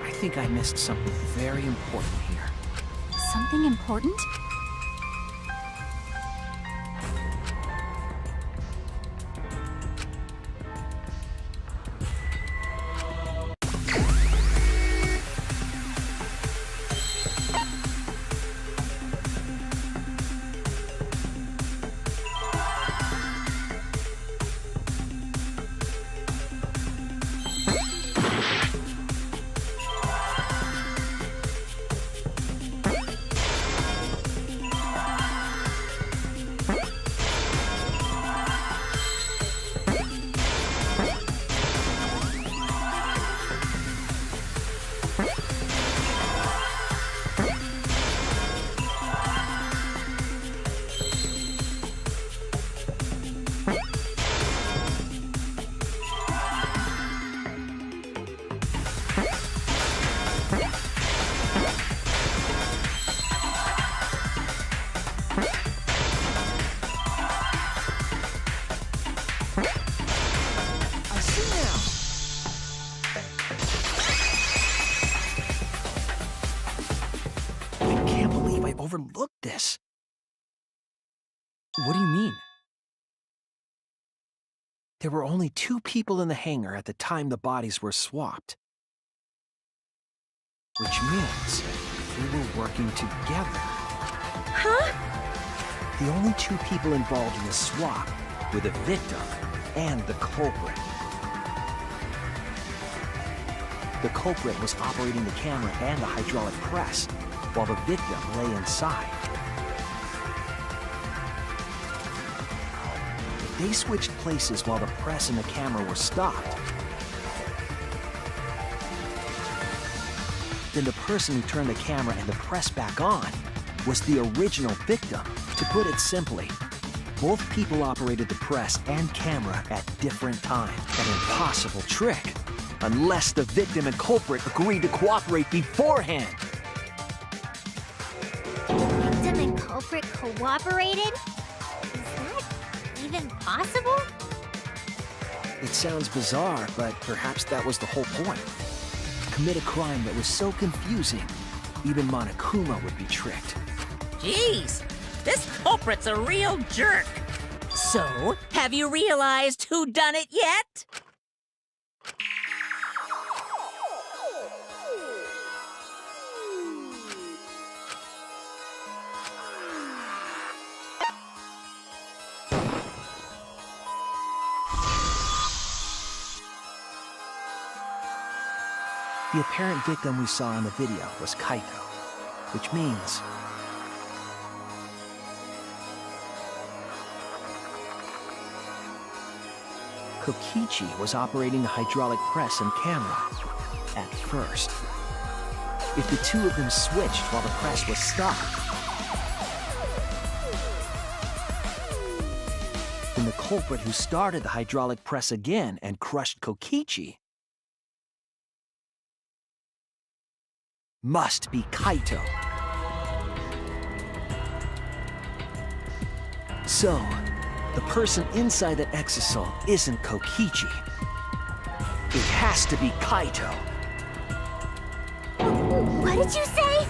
I think I missed something very important here. Something important? Overlooked this. What do you mean? There were only 2 people in the hangar at the time the bodies were swapped. Which means we were working together. Huh? The only 2 people involved in the swap were the victim and the culprit. The culprit was operating the camera and the hydraulic press, while the victim lay inside. If they switched places while the press and the camera were stopped, then the person who turned the camera and the press back on was the original victim. To put it simply, both people operated the press and camera at different times. An impossible trick, unless the victim and culprit agreed to cooperate beforehand. Victim and culprit cooperated? Is that even possible? It sounds bizarre, but perhaps that was the whole point. Commit a crime that was so confusing, even Monokuma would be tricked. Jeez, this culprit's a real jerk. So, have you realized who done it yet? The apparent victim we saw in the video was Kaito, which means Kokichi was operating the hydraulic press and camera at first. If the two of them switched while the press was stopped, then the culprit who started the hydraulic press again and crushed Kokichi must be Kaito. So, the person inside that exisal isn't Kokichi. It has to be Kaito. What did you say?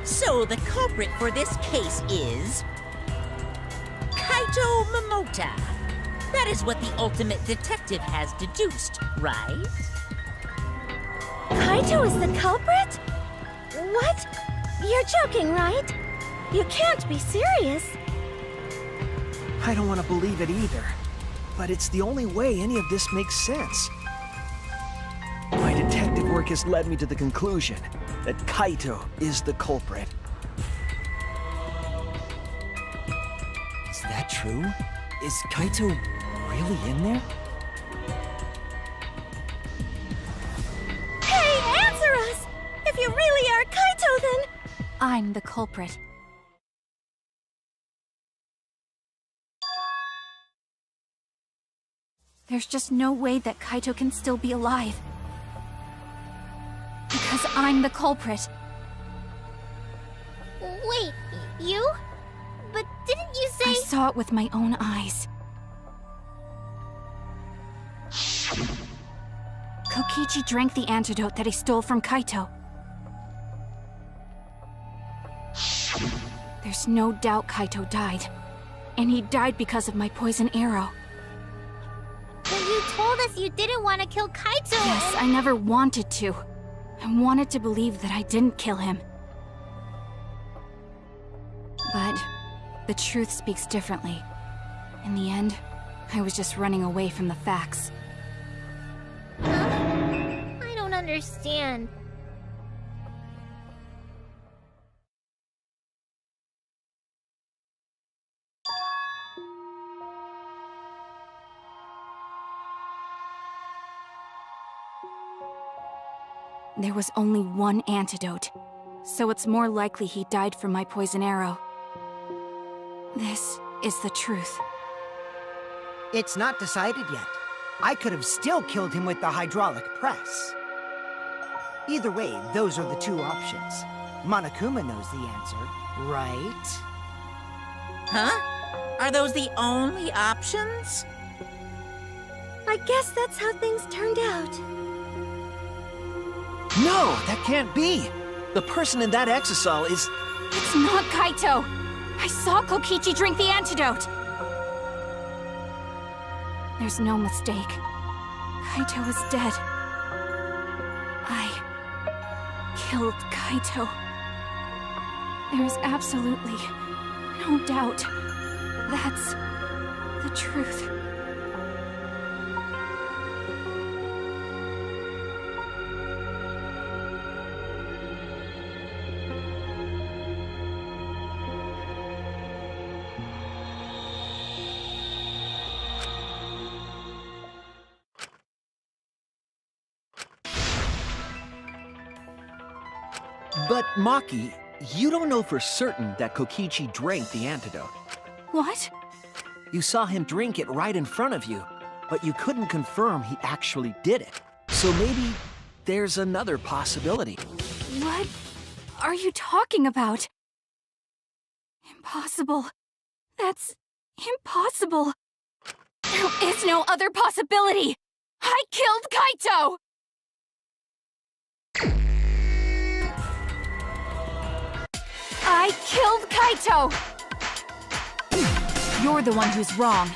So the culprit for this case is Kaito Momota. That is what the ultimate detective has deduced, right? Kaito is the culprit? What? You're joking, right? You can't be serious. I don't want to believe it either, but it's the only way any of this makes sense. My detective work has led me to the conclusion that Kaito is the culprit. Is that true? Is Kaito really in there? Hey, answer us! If you really are Kaito, then... I'm the culprit. There's just no way that Kaito can still be alive. Because I'm the culprit. Wait, you? But didn't you say... I saw it with my own eyes. Kokichi drank the antidote that he stole from Kaito. There's no doubt Kaito died. And he died because of my poison arrow. But you told us you didn't want to kill Kaito. Yes, I never wanted to. I wanted to believe that I didn't kill him. But the truth speaks differently. In the end, I was just running away from the facts. Huh? I don't understand. There was only one antidote, so it's more likely he died from my poison arrow. This is the truth. It's not decided yet. I could have still killed him with the hydraulic press. Either way, those are the two options. Monokuma knows the answer, right? Huh? Are those the only options? I guess that's how things turned out. No, that can't be! The person in that exisal is... It's not Kaito! I saw Kokichi drink the antidote! There's no mistake. Kaito is dead. I killed Kaito. There is absolutely no doubt. That's the truth. But Maki, you don't know for certain that Kokichi drank the antidote. What? You saw him drink it right in front of you, but you couldn't confirm he actually did it. So maybe there's another possibility. What are you talking about? Impossible. That's impossible. There is no other possibility. I killed Kaito! I killed Kaito! You're the one who's wrong.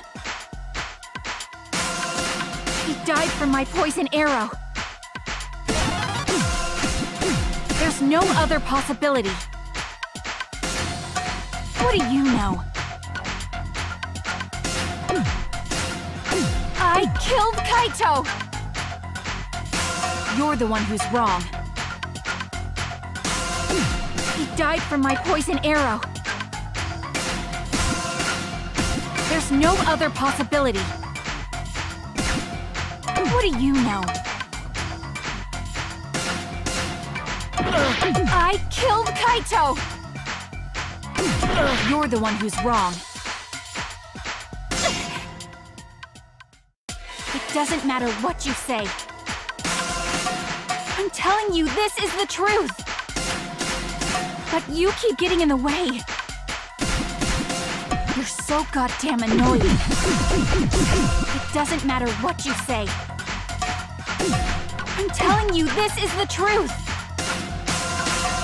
He died from my poison arrow. There's no other possibility. What do you know? I killed Kaito! You're the one who's wrong. He died from my poison arrow. There's no other possibility. What do you know? I killed Kaito! You're the one who's wrong. It doesn't matter what you say. I'm telling you, this is the truth. But you keep getting in the way. You're so goddamn annoying. It doesn't matter what you say. I'm telling you, this is the truth.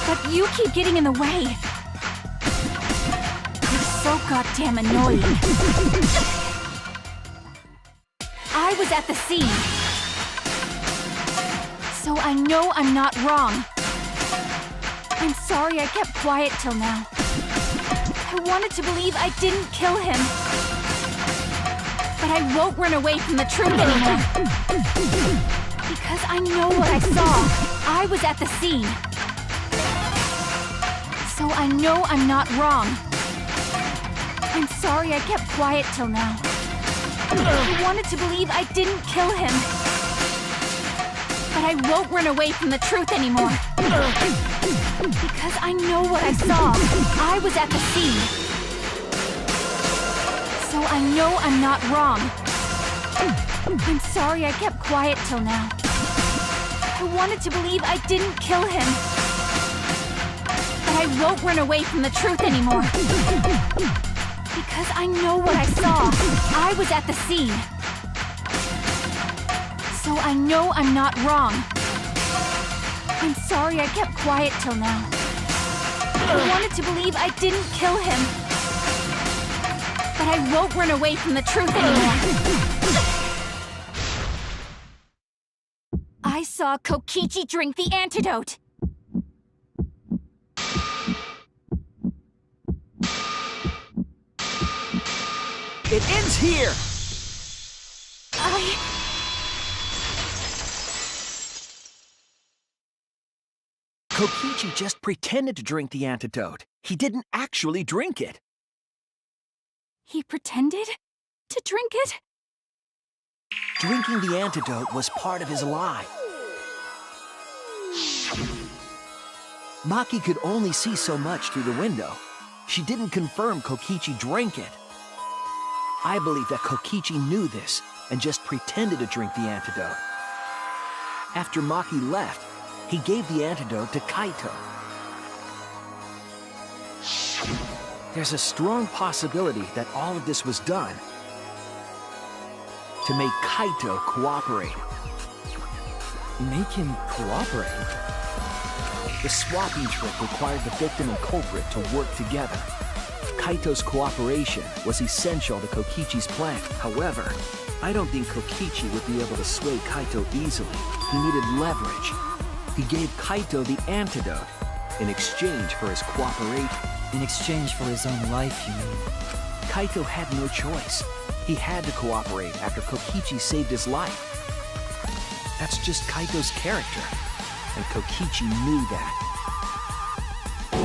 But you keep getting in the way. You're so goddamn annoying. I was at the scene. So I know I'm not wrong. I'm sorry I kept quiet till now. I wanted to believe I didn't kill him. But I won't run away from the truth anymore. Because I know what I saw. I was at the scene. So I know I'm not wrong. I'm sorry I kept quiet till now. I wanted to believe I didn't kill him. But I won't run away from the truth anymore. Because I know what I saw. I was at the scene. So I know I'm not wrong. I'm sorry I kept quiet till now. I wanted to believe I didn't kill him. But I won't run away from the truth anymore. Because I know what I saw. I was at the scene. So I know I'm not wrong. I'm sorry I kept quiet till now. I wanted to believe I didn't kill him. But I won't run away from the truth anymore. I saw Kokichi drink the antidote. It ends here! Kokichi just pretended to drink the antidote. He didn't actually drink it. He pretended to drink it? Drinking the antidote was part of his lie. Maki could only see so much through the window. She didn't confirm Kokichi drank it. I believe that Kokichi knew this and just pretended to drink the antidote. After Maki left, he gave the antidote to Kaito. There's a strong possibility that all of this was done to make Kaito cooperate. Make him cooperate? The swapping trick required the victim and culprit to work together. Kaito's cooperation was essential to Kokichi's plan. However, I don't think Kokichi would be able to sway Kaito easily. He needed leverage. He gave Kaito the antidote in exchange for his cooperation. In exchange for his own life, you mean? Kaito had no choice. He had to cooperate after Kokichi saved his life. That's just Kaito's character, and Kokichi knew that.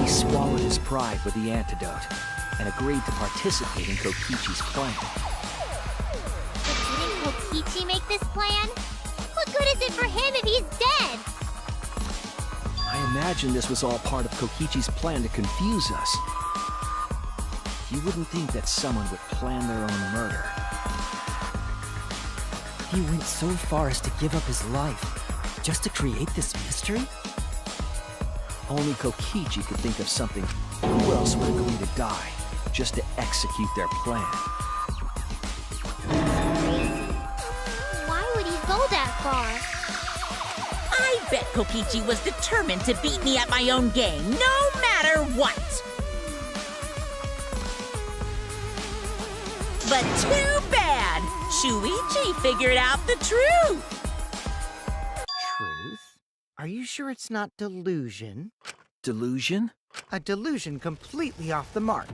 He swallowed his pride with the antidote and agreed to participate in Kokichi's plan. But didn't Kokichi make this plan? What good is it for him if he's dead? I imagine this was all part of Kokichi's plan to confuse us. You wouldn't think that someone would plan their own murder. He went so far as to give up his life just to create this mystery? Only Kokichi could think of something. Who else would agree to die just to execute their plan? Why would he go that far? I bet Kokichi was determined to beat me at my own game, no matter what. But too bad! Shuichi figured out the truth! Truth? Are you sure it's not delusion? Delusion? A delusion completely off the mark.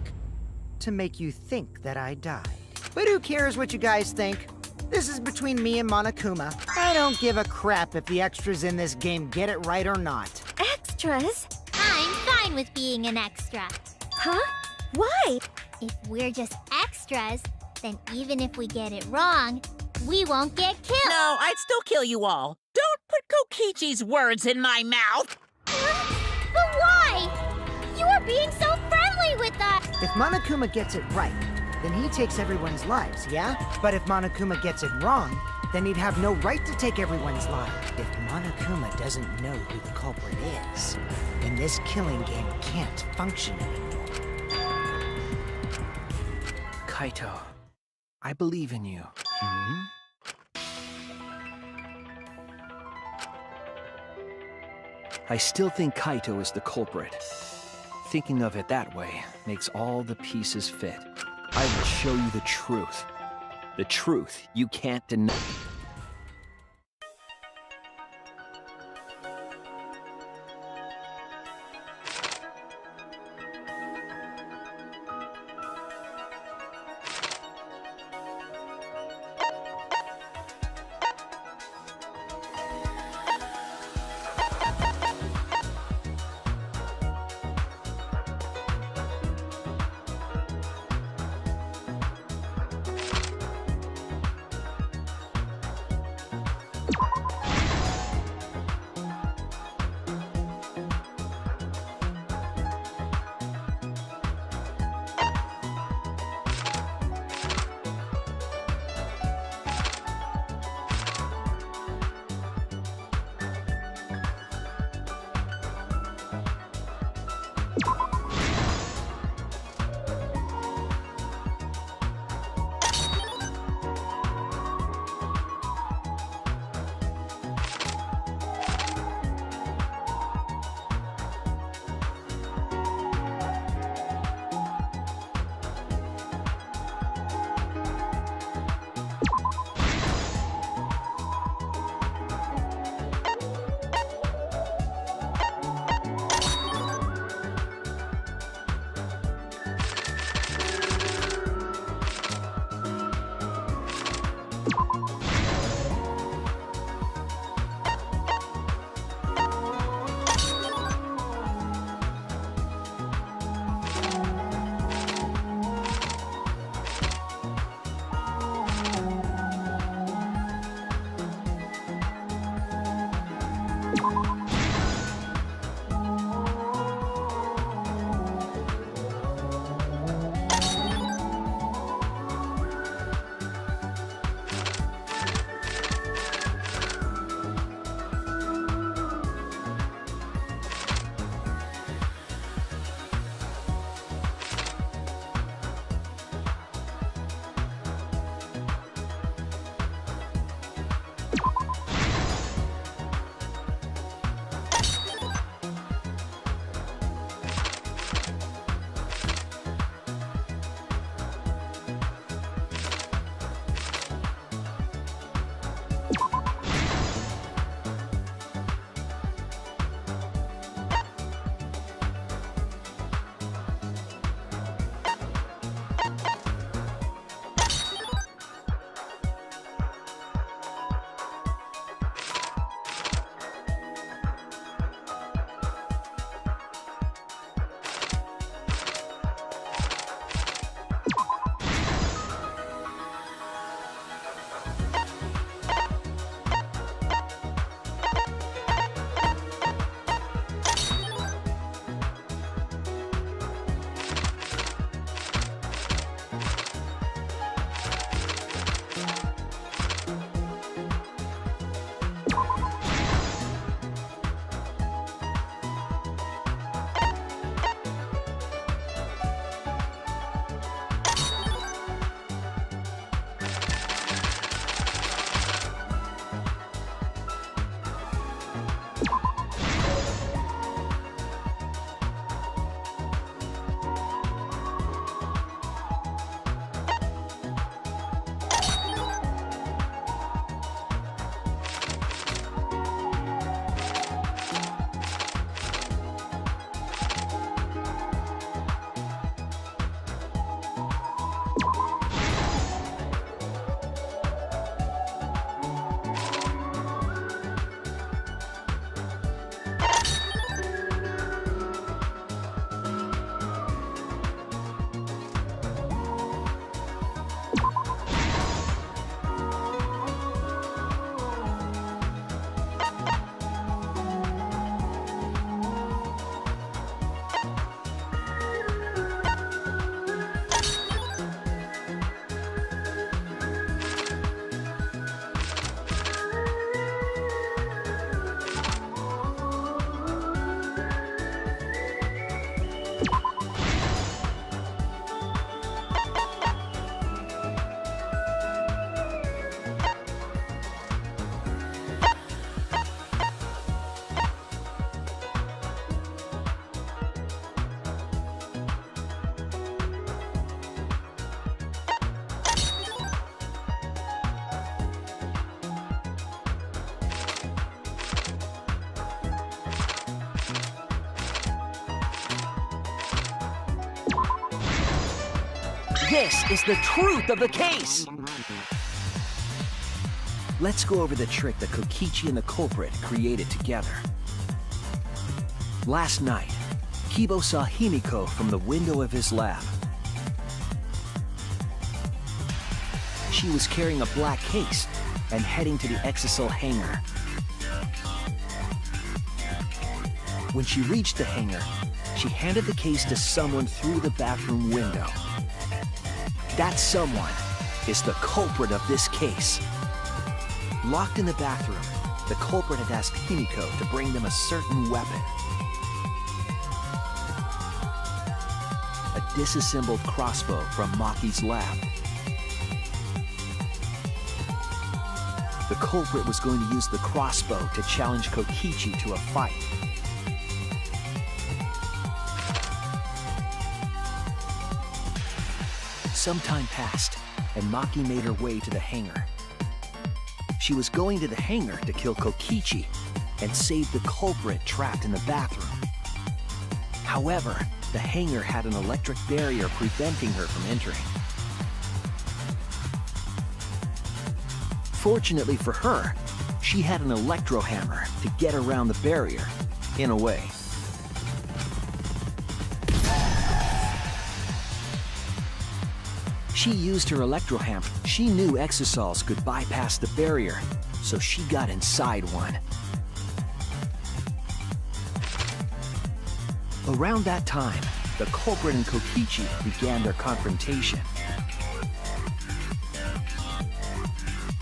To make you think that I died. But who cares what you guys think? This is between me and Monokuma. I don't give a crap if the extras in this game get it right or not. Extras? I'm fine with being an extra. Huh? Why? If we're just extras, then even if we get it wrong, we won't get killed. No, I'd still kill you all. Don't put Kokichi's words in my mouth! But why? You are being so friendly with us. If Monokuma gets it right, then he takes everyone's lives, yeah? But if Monokuma gets it wrong, then he'd have no right to take everyone's lives. If Monokuma doesn't know who the culprit is, then this killing game can't function anymore. Kaito, I believe in you. I still think Kaito is the culprit. Thinking of it that way makes all the pieces fit. I will show you the truth. The truth you can't deny. This is the truth of the case! Let's go over the trick that Kokichi and the culprit created together. Last night, Kibo saw Himiko from the window of his lab. She was carrying a black case and heading to the Exisal hangar. When she reached the hangar, she handed the case to someone through the bathroom window. That someone is the culprit of this case. Locked in the bathroom, the culprit had asked Himiko to bring them a certain weapon. A disassembled crossbow from Maki's lab. The culprit was going to use the crossbow to challenge Kokichi to a fight. Some time passed, and Maki made her way to the hangar. She was going to the hangar to kill Kokichi and save the culprit trapped in the bathroom. However, the hangar had an electric barrier preventing her from entering. Fortunately for her, she had an electro hammer to get around the barrier, in a way. She used her electro hammer. She knew Exisals could bypass the barrier, so she got inside one. Around that time, the culprit and Kokichi began their confrontation.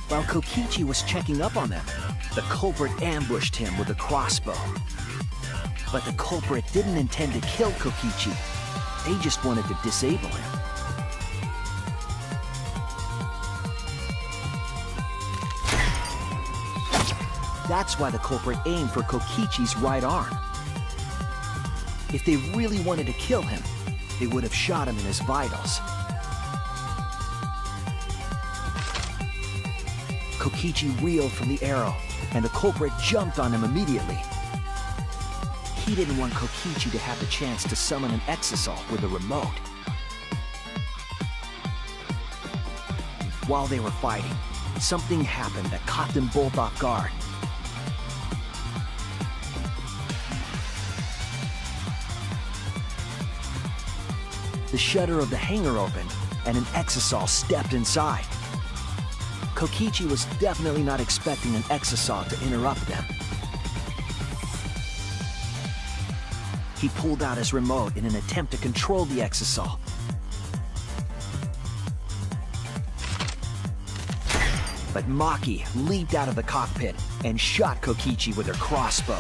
While Kokichi was checking up on them, the culprit ambushed him with a crossbow. But the culprit didn't intend to kill Kokichi. They just wanted to disable him. That's why the culprit aimed for Kokichi's right arm. If they really wanted to kill him, they would have shot him in his vitals. Kokichi reeled from the arrow, and the culprit jumped on him immediately. He didn't want Kokichi to have the chance to summon an Exisal with a remote. While they were fighting, something happened that caught them both off guard. The shutter of the hangar opened, and an Exisal stepped inside. Kokichi was definitely not expecting an Exisal to interrupt them. He pulled out his remote in an attempt to control the Exisal. But Maki leaped out of the cockpit and shot Kokichi with her crossbow.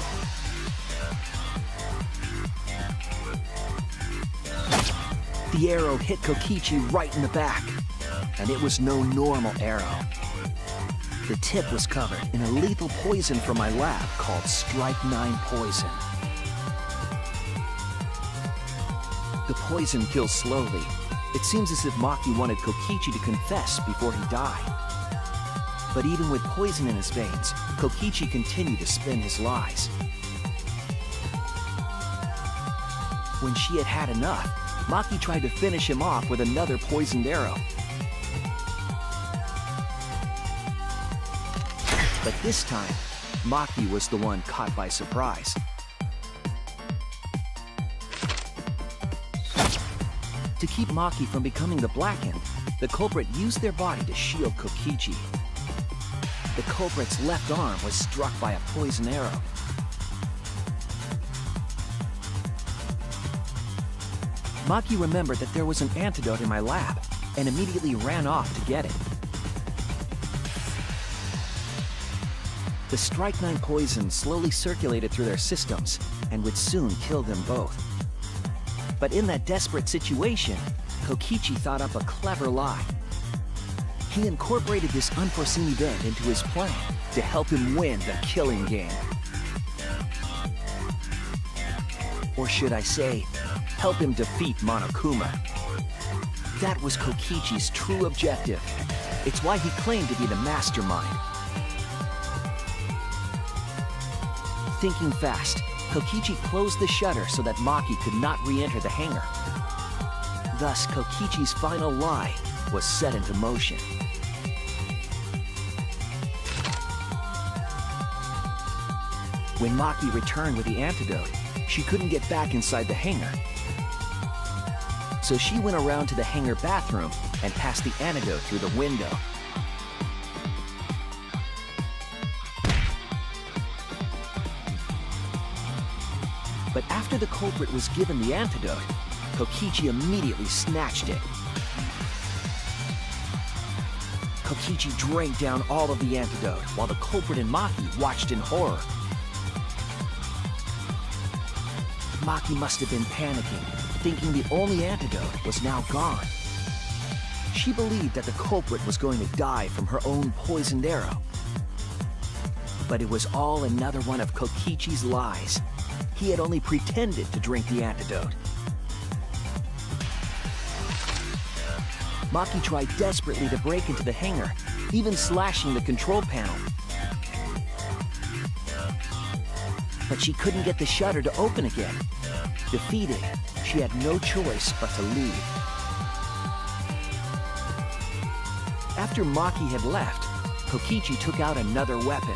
The arrow hit Kokichi right in the back, and it was no normal arrow. The tip was covered in a lethal poison from my lab called Strike 9 poison. The poison kills slowly. It seems as if Maki wanted Kokichi to confess before he died. But even with poison in his veins, Kokichi continued to spin his lies. When she had had enough, Maki tried to finish him off with another poisoned arrow. But this time, Maki was the one caught by surprise. To keep Maki from becoming the Blackened, the culprit used their body to shield Kokichi. The culprit's left arm was struck by a poison arrow. Maki remembered that there was an antidote in my lab and immediately ran off to get it. The Strike 9 poison slowly circulated through their systems and would soon kill them both. But in that desperate situation, Kokichi thought up a clever lie. He incorporated this unforeseen event into his plan to help him win the killing game. Or should I say, help him defeat Monokuma. That was Kokichi's true objective. It's why he claimed to be the mastermind. Thinking fast, Kokichi closed the shutter so that Maki could not re-enter the hangar. Thus, Kokichi's final lie was set into motion. When Maki returned with the antidote, she couldn't get back inside the hangar. So she went around to the hangar bathroom and passed the antidote through the window. But after the culprit was given the antidote, Kokichi immediately snatched it. Kokichi drank down all of the antidote while the culprit and Maki watched in horror. Maki must have been panicking, thinking the only antidote was now gone. She believed that the culprit was going to die from her own poisoned arrow. But it was all another one of Kokichi's lies. He had only pretended to drink the antidote. Maki tried desperately to break into the hangar, even slashing the control panel. But she couldn't get the shutter to open again. Defeated, she had no choice but to leave. After Maki had left, Kokichi took out another weapon.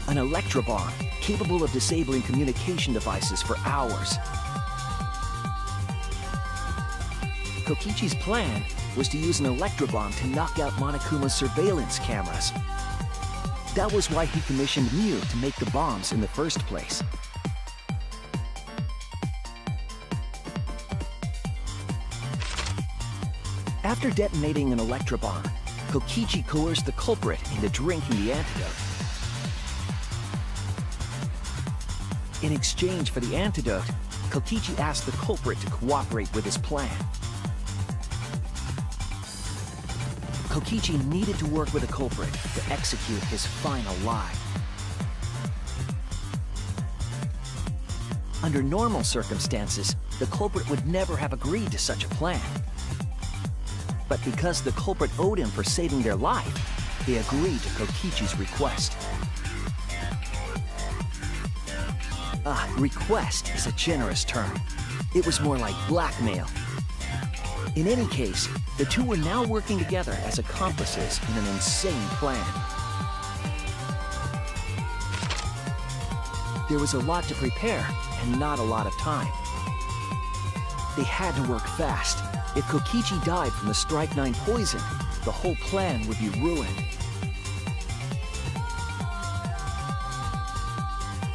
An electro bomb, capable of disabling communication devices for hours. Kokichi's plan was to use an electro bomb to knock out Monokuma's surveillance cameras. That was why he commissioned Mew to make the bombs in the first place. After detonating an electro bomb, Kokichi coerced the culprit into drinking the antidote. In exchange for the antidote, Kokichi asked the culprit to cooperate with his plan. Kokichi needed to work with the culprit to execute his final lie. Under normal circumstances, the culprit would never have agreed to such a plan. But because the culprit owed him for saving their life, they agreed to Kokichi's request. Request is a generous term. It was more like blackmail. In any case, the two were now working together as accomplices in an insane plan. There was a lot to prepare and not a lot of time. They had to work fast. If Kokichi died from the Strychnine poison, the whole plan would be ruined.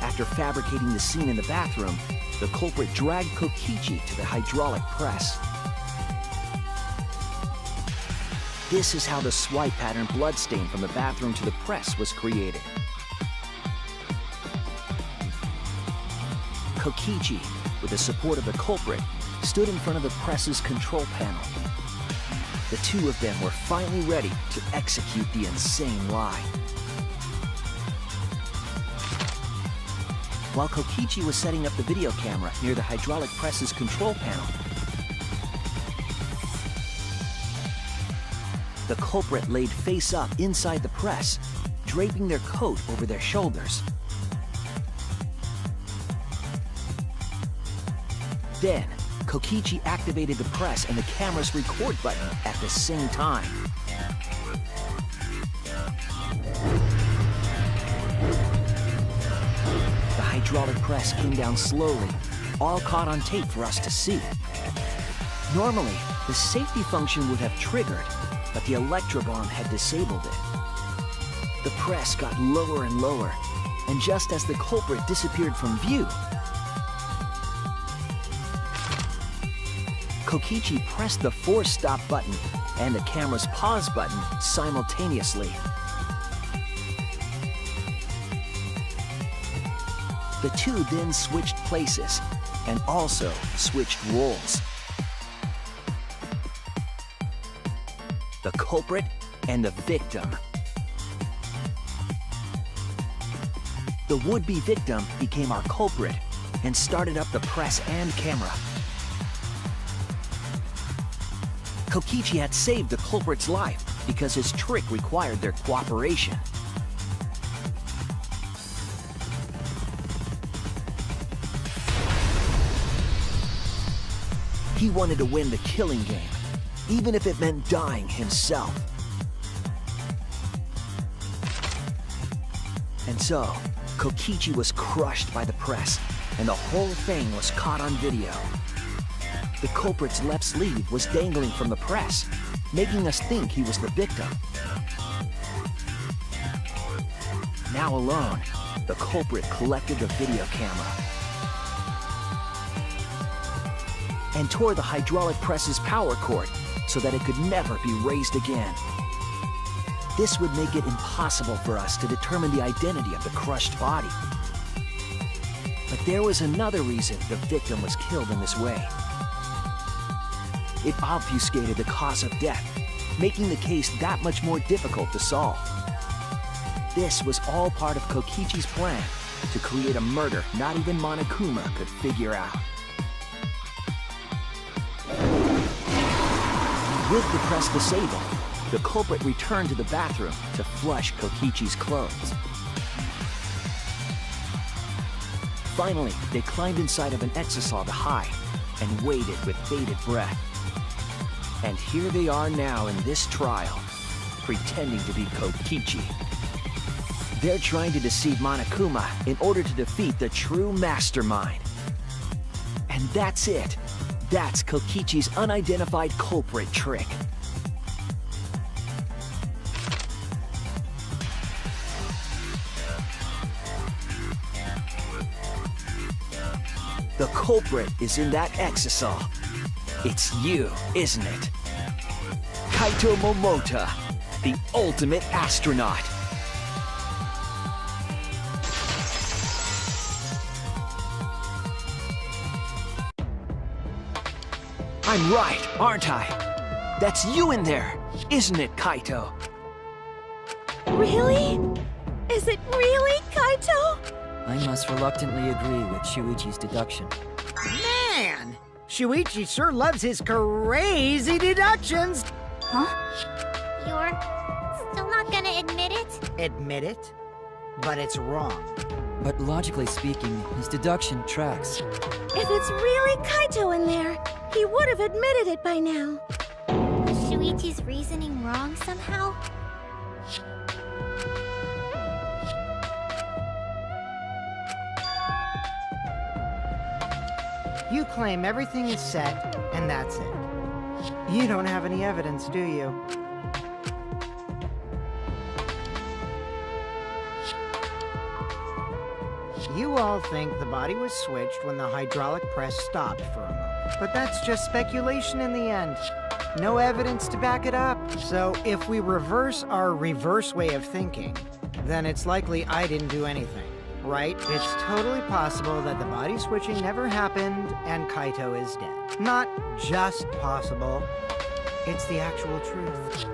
After fabricating the scene in the bathroom, the culprit dragged Kokichi to the hydraulic press. This is how the swipe pattern bloodstain from the bathroom to the press was created. Kokichi, with the support of the culprit, stood in front of the press's control panel. The two of them were finally ready to execute the insane lie. While Kokichi was setting up the video camera near the hydraulic press's control panel, the culprit laid face up inside the press, draping their coat over their shoulders. Then, Kokichi activated the press and the camera's record button at the same time. The hydraulic press came down slowly, all caught on tape for us to see. Normally, the safety function would have triggered, but the electro bomb had disabled it. The press got lower and lower, and just as the culprit disappeared from view, Kokichi pressed the force stop button and the camera's pause button simultaneously. The two then switched places and also switched roles. The culprit and the victim. The would-be victim became our culprit and started up the press and camera. Kokichi had saved the culprit's life because his trick required their cooperation. He wanted to win the killing game, even if it meant dying himself. And so, Kokichi was crushed by the press, and the whole thing was caught on video. The culprit's left sleeve was dangling from the press, making us think he was the victim. Now alone, the culprit collected the video camera and tore the hydraulic press's power cord so that it could never be raised again. This would make it impossible for us to determine the identity of the crushed body. But there was another reason the victim was killed in this way. It obfuscated the cause of death, making the case that much more difficult to solve. This was all part of Kokichi's plan to create a murder not even Monokuma could figure out. With the press disabled, the culprit returned to the bathroom to flush Kokichi's clothes. Finally, they climbed inside of an exisal to hide and waited with bated breath. And here they are now in this trial, pretending to be Kokichi. They're trying to deceive Monokuma in order to defeat the true mastermind. And that's it. That's Kokichi's unidentified culprit trick. The culprit is in that exisal. It's you, isn't it? Kaito Momota, the ultimate astronaut. I'm right, aren't I? That's you in there, isn't it, Kaito? Really? Is it really Kaito? I must reluctantly agree with Shuichi's deduction. Man! Shuichi sure loves his crazy deductions! Huh? You're still not gonna admit it? Admit it? But it's wrong. But logically speaking, his deduction tracks. If it's really Kaito in there, he would have admitted it by now. Was Shuichi's reasoning wrong somehow? You claim everything is set, and that's it. You don't have any evidence, do you? You all think the body was switched when the hydraulic press stopped for a moment. But that's just speculation in the end. No evidence to back it up. So if we reverse our reverse way of thinking, then it's likely I didn't do anything. Right? It's totally possible that the body switching never happened and Kaito is dead. Not just possible, it's the actual truth.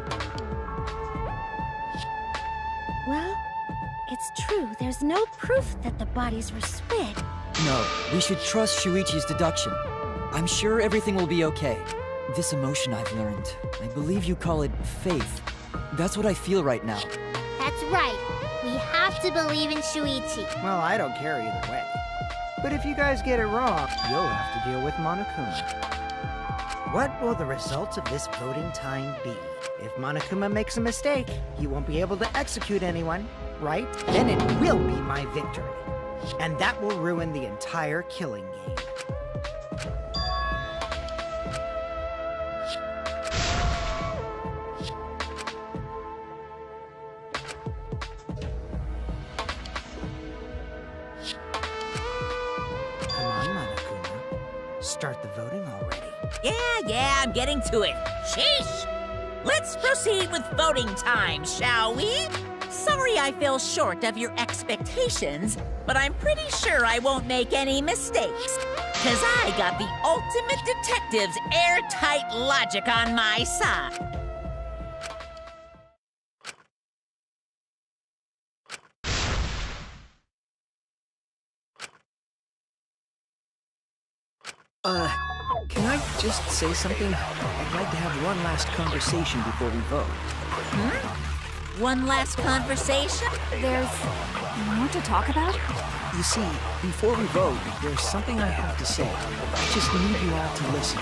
Well, it's true. There's no proof that the bodies were switched. No, we should trust Shuichi's deduction. I'm sure everything will be okay. This emotion I've learned, I believe you call it faith. That's what I feel right now. That's right. We have to believe in Shuichi. Well, I don't care either way. But if you guys get it wrong, you'll have to deal with Monokuma. What will the results of this voting time be? If Monokuma makes a mistake, he won't be able to execute anyone, right? Then it will be my victory. And that will ruin the entire killing game. Come on, Monokuma. Start the voting already. Yeah, I'm getting to it. Sheesh! Let's proceed with voting time, shall we? Sorry I fell short of your expectations, but I'm pretty sure I won't make any mistakes. 'Cause I got the ultimate detective's airtight logic on my side. Can I just say something? I'd like to have one last conversation before we vote. One last conversation? There's more to talk about? You see, before we vote, there's something I have to say. I just need you all to listen.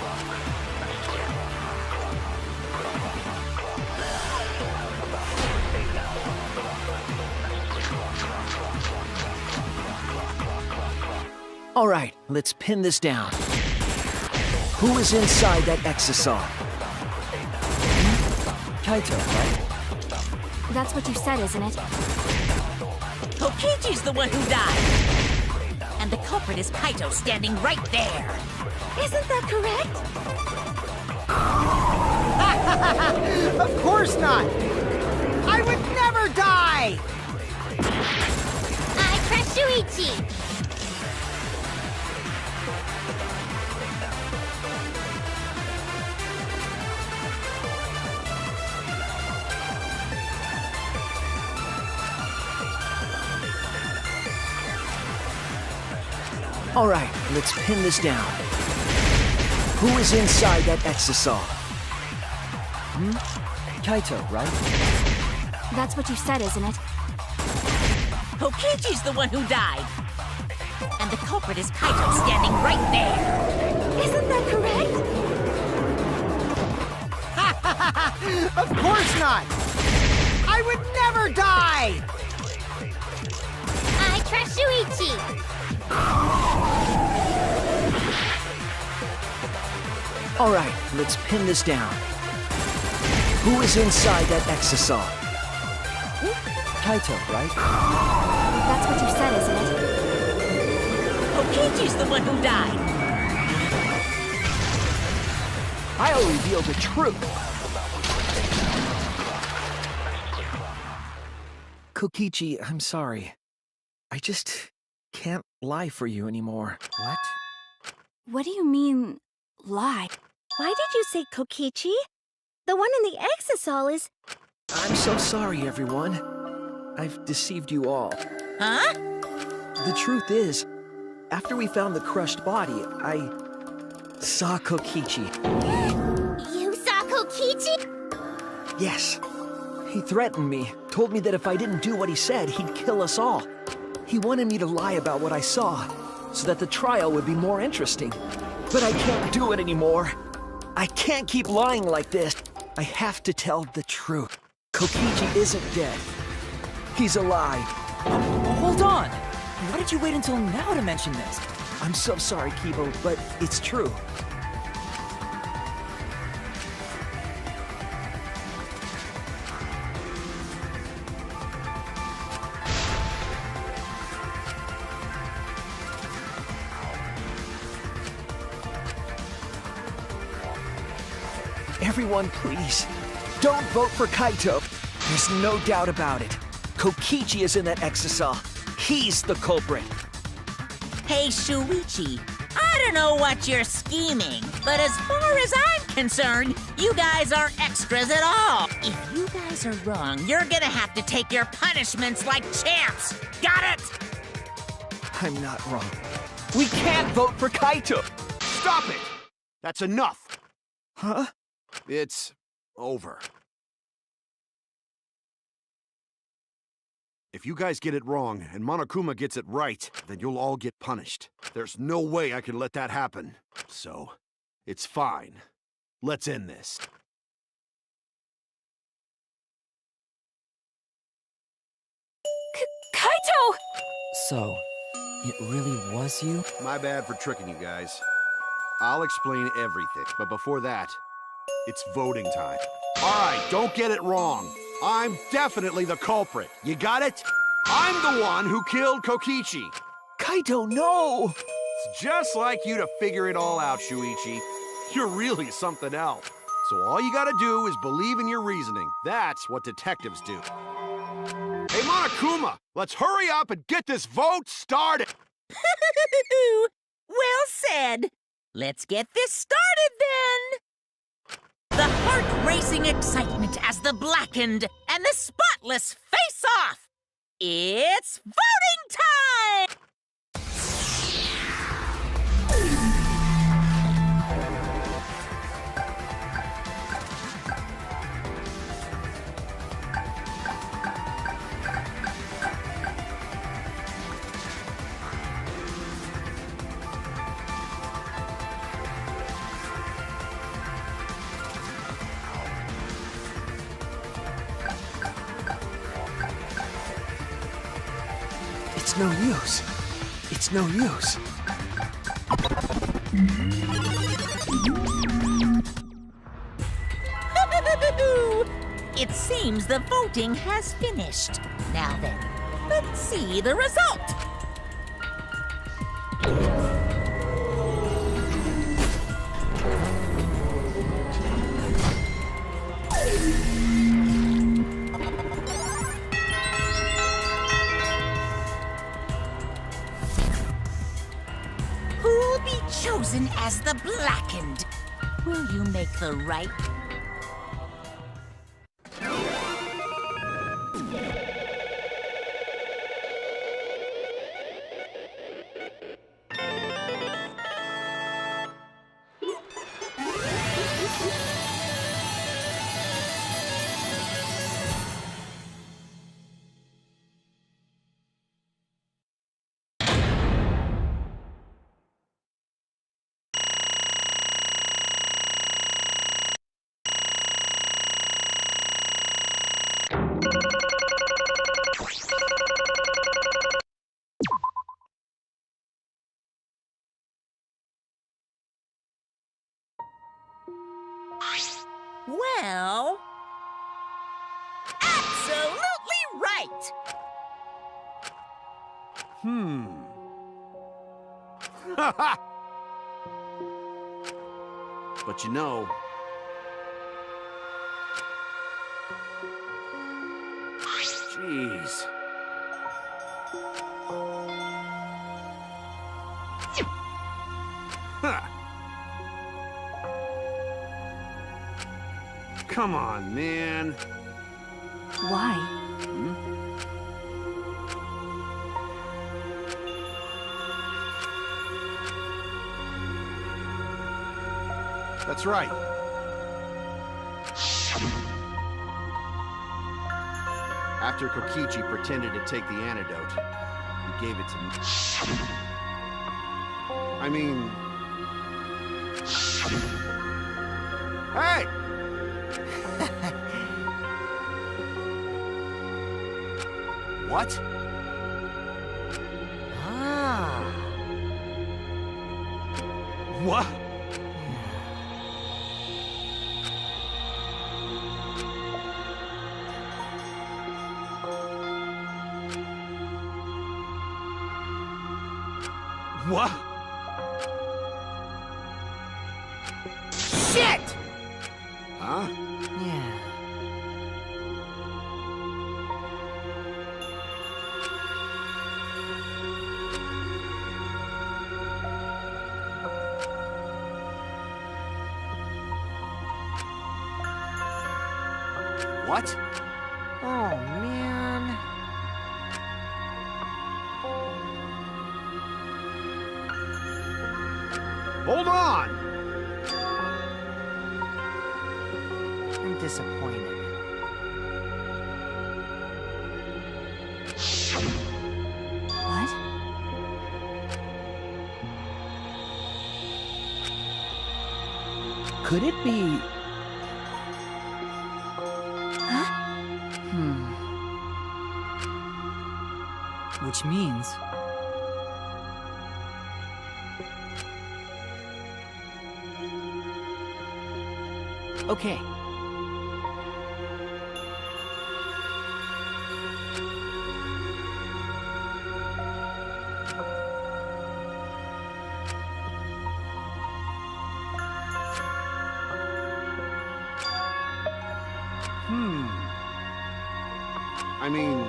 All right, let's pin this down. Who is inside that exisal? Kaito, right? That's what you said, isn't it? Kokichi's the one who died. And the culprit is Kaito standing right there. Isn't that correct? Of course not! I would never die! I trust Shuichi. All right, let's pin this down. Who is inside that exisal? Kaito, right? That's what you said, isn't it? Kokichi's the one who died. And the culprit is Kaito standing right there. Isn't that correct? Of course not! I would never die! I trust Shuichi. All right, let's pin this down. Who is inside that exisal? Kaito, right? That's what you said, isn't it? Kokichi's the one who died. I'll reveal the truth. Kokichi, I'm sorry. I just can't lie for you anymore. What? What do you mean, lie? Why did you say Kokichi? The one in the exisal is... I'm so sorry, everyone. I've deceived you all. Huh? The truth is, after we found the crushed body, I saw Kokichi. You saw Kokichi? Yes. He threatened me, told me that if I didn't do what he said, he'd kill us all. He wanted me to lie about what I saw, so that the trial would be more interesting. But I can't do it anymore. I can't keep lying like this. I have to tell the truth. Kokichi isn't dead. He's alive. Hold on! Why did you wait until now to mention this? I'm so sorry, Kibo, but it's true. Everyone, please, don't vote for Kaito. There's no doubt about it. Kokichi is in that exisal. He's the culprit. Hey, Shuichi. I don't know what you're scheming, but as far as I'm concerned, you guys aren't extras at all. If you guys are wrong, you're gonna have to take your punishments like champs. Got it? I'm not wrong. We can't vote for Kaito. Stop it! That's enough. Huh? It's over. If you guys get it wrong and Monokuma gets it right, then you'll all get punished. There's no way I can let that happen. So, it's fine. Let's end this. Kaito! So, it really was you? My bad for tricking you guys. I'll explain everything, but before that, it's voting time. All right, don't get it wrong. I'm definitely the culprit. You got it? I'm the one who killed Kokichi. Kaito, no! It's just like you to figure it all out, Shuichi. You're really something else. So all you gotta do is believe in your reasoning. That's what detectives do. Hey, Monokuma, let's hurry up and get this vote started. Well said. Let's get this started then. The heart-racing excitement as the blackened and the spotless face off. It's voting time! no use. It's no use. It seems the voting has finished. Now then, let's see the result. Who'll be chosen as the blackened? Will you make the right? Well, absolutely right. But you know, jeez. Huh. Come on, man. Why? That's right. After Kokichi pretended to take the antidote, he gave it to me. I mean... Hey! What? Ah. What? What? Shit! Huh? Yeah. What? Oh, man. Hold on! I'm disappointed. What? Could it be... Which means... Okay. I mean...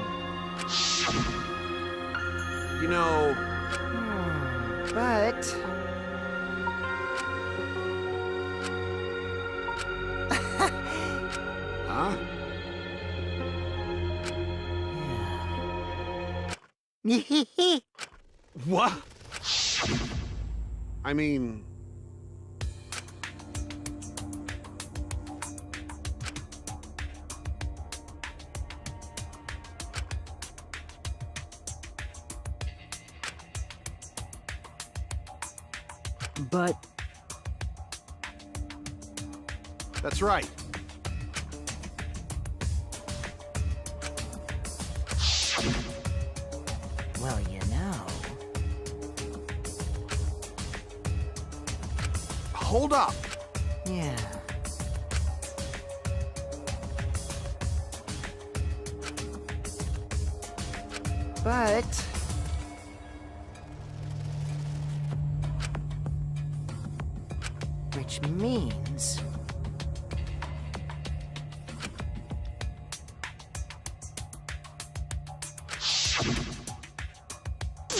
You know... But... Huh? What? I mean... But... That's right. Well, you hold up. Yeah. But... which means...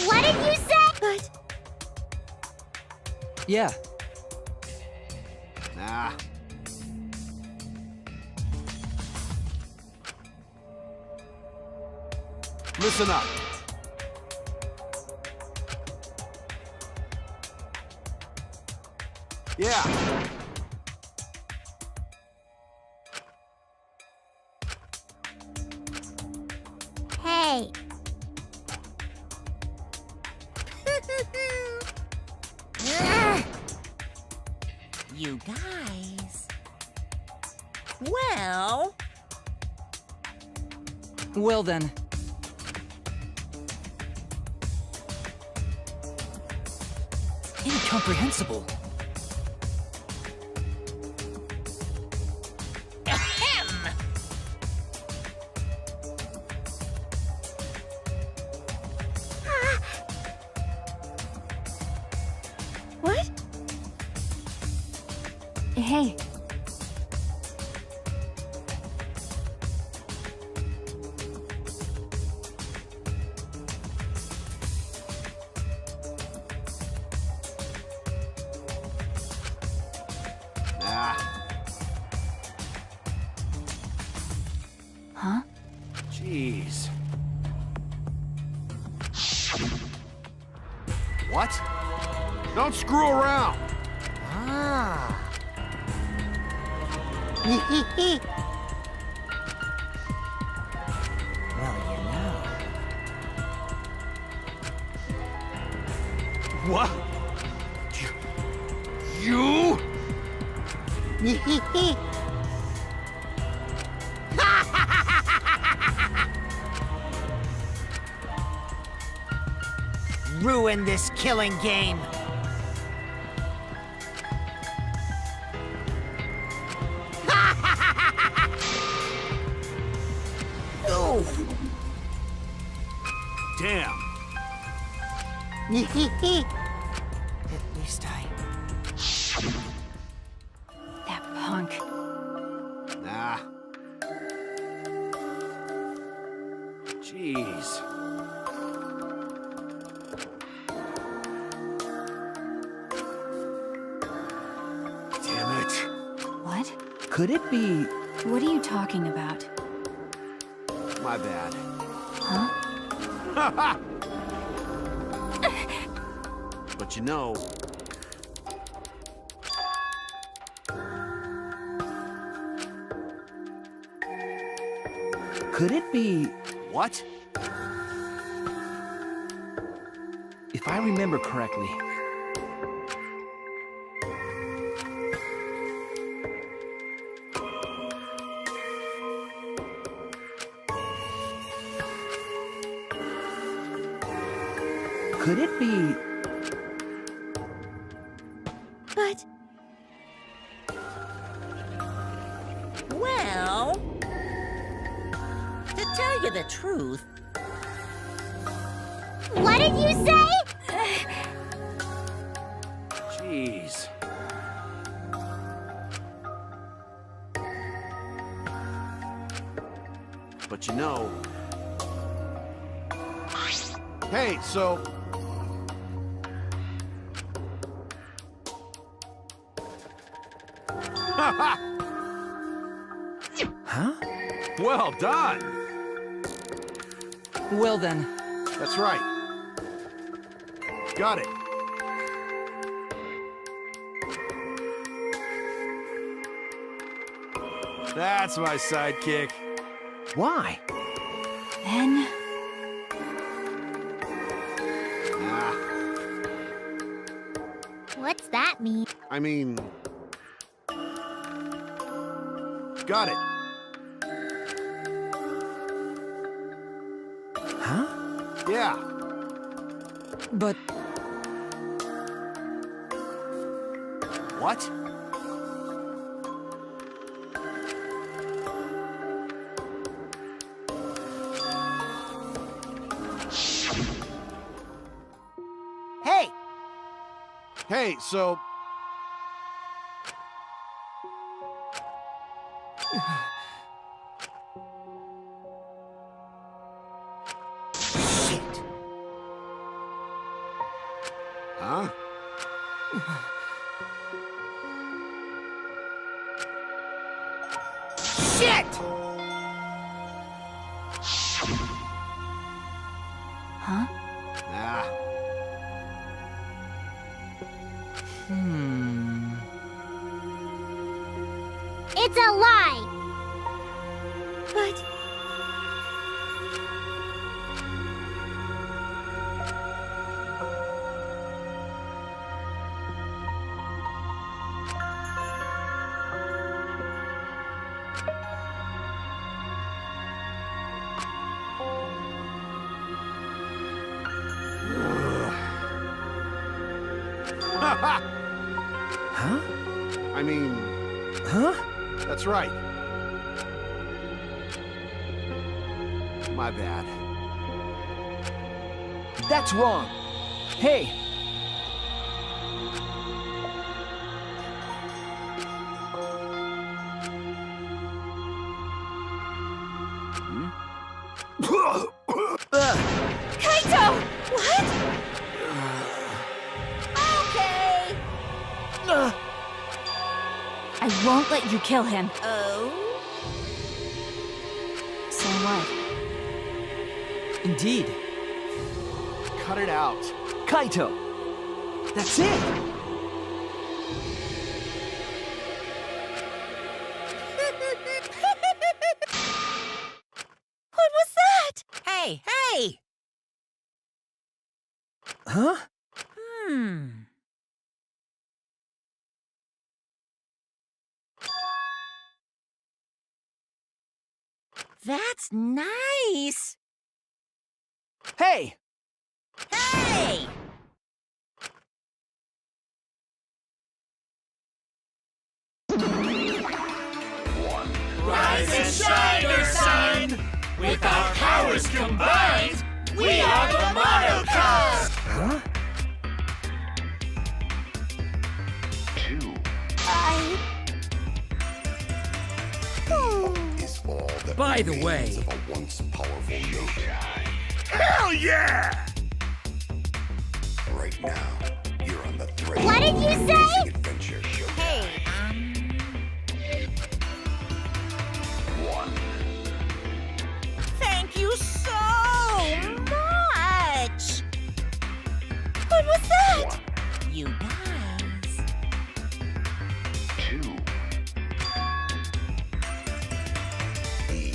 What did you say? But Yeah, Nah. Listen up. Yeah. hey, Ugh. You guys. Well, well then. Incomprehensible. ahem. What? Hey, Nah. huh? Jeez. What? Don't screw around. Ah. Well, you know. What? You? Ruin this killing game. Oh. Damn. At least I... That punk. Nah. Jeez. Damn it. What? Could it be... What are you talking about? My bad. Huh? But you know... Could it be... What? If I remember correctly, Could it be... But Well, to tell you the truth, What did you say? Jeez. But you know... Hey, so... huh? Well done! Well then. That's right. Got it. That's my sidekick. Why? Then... Nah, What's that mean? I mean... Got it. Huh? Yeah. But... What? Hey, Hey, so... Shit. Huh? Shit! Huh? Ah. It's a lie! But... Huh? I mean, Huh? that's right. My bad. That's wrong. Hey! Kaito! What? Okay. I won't let you kill him. Oh? So what? Indeed. Cut it out. Kaito! That's it! What was that? Hey, hey! Huh? Hmm. That's nice! Hey! Hey! Rise and shine, Earth Sign! With our powers combined, we are the Monocast! Huh? By the way, Hell yeah! Right now, you're on the thread. What did you say? Adventure show. Hey, thank you so much! What was that? You guys. He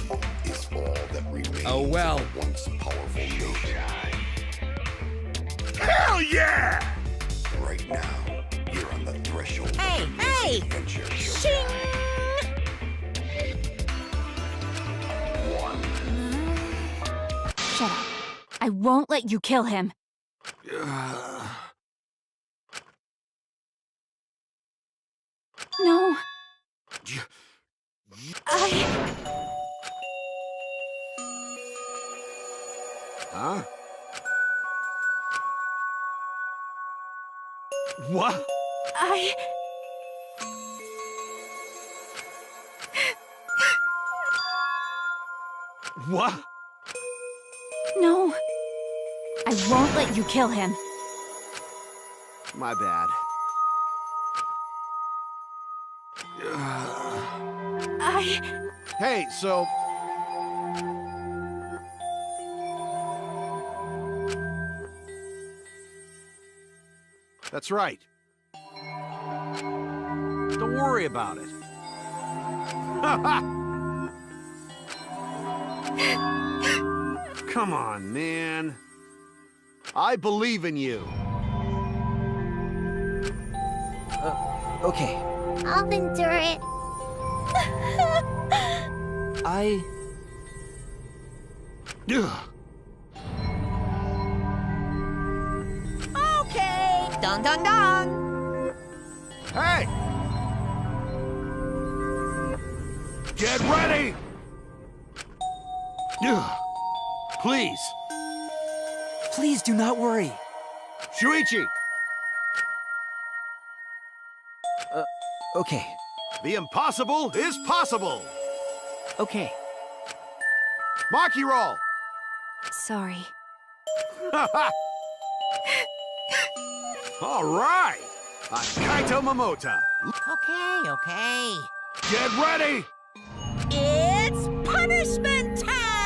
is all that remains. Oh, well. Of a once powerful nation. Hell yeah! Right now, you're on the threshold Hey, of hey! adventure show. Shing! Shut up. I won't let you kill him. No. Huh? What? What? No. I won't let you kill him. My bad. Hey, so... That's right. Don't worry about it. Come on, man. I believe in you. Okay. I'll endure it. Ugh. Okay, dun dun dun! Hey! Get ready! Ugh. Please. Please do not worry. Shuichi! Okay. The impossible is possible! Okay. Maki roll! Sorry. All right! I'm Kaito Momota. Okay. Get ready! It's punishment time!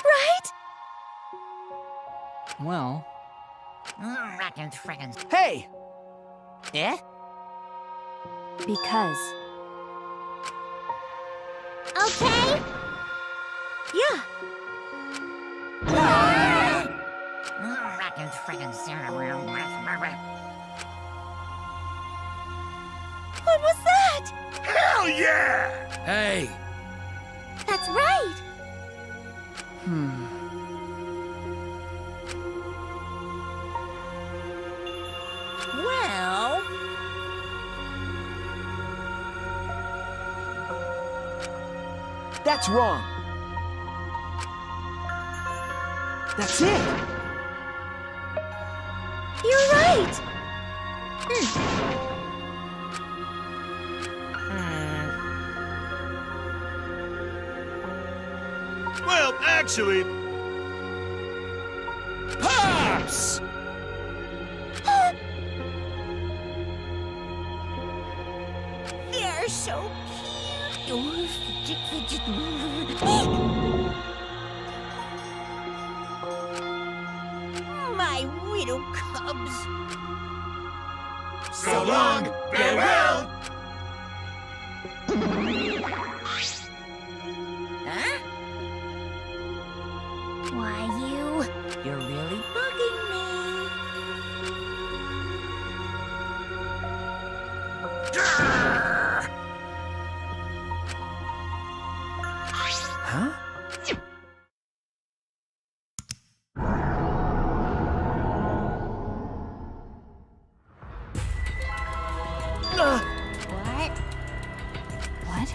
Right? Well, Hey! Yeah? Because. Okay? Yeah. What was that? Hell yeah! Hey! That's right. Well, That's wrong. That's it. You're right. Well, actually... Pops! they're so cute. My widow cubs. So long, farewell! Huh? Why, You're really bugging me. Huh? What? What?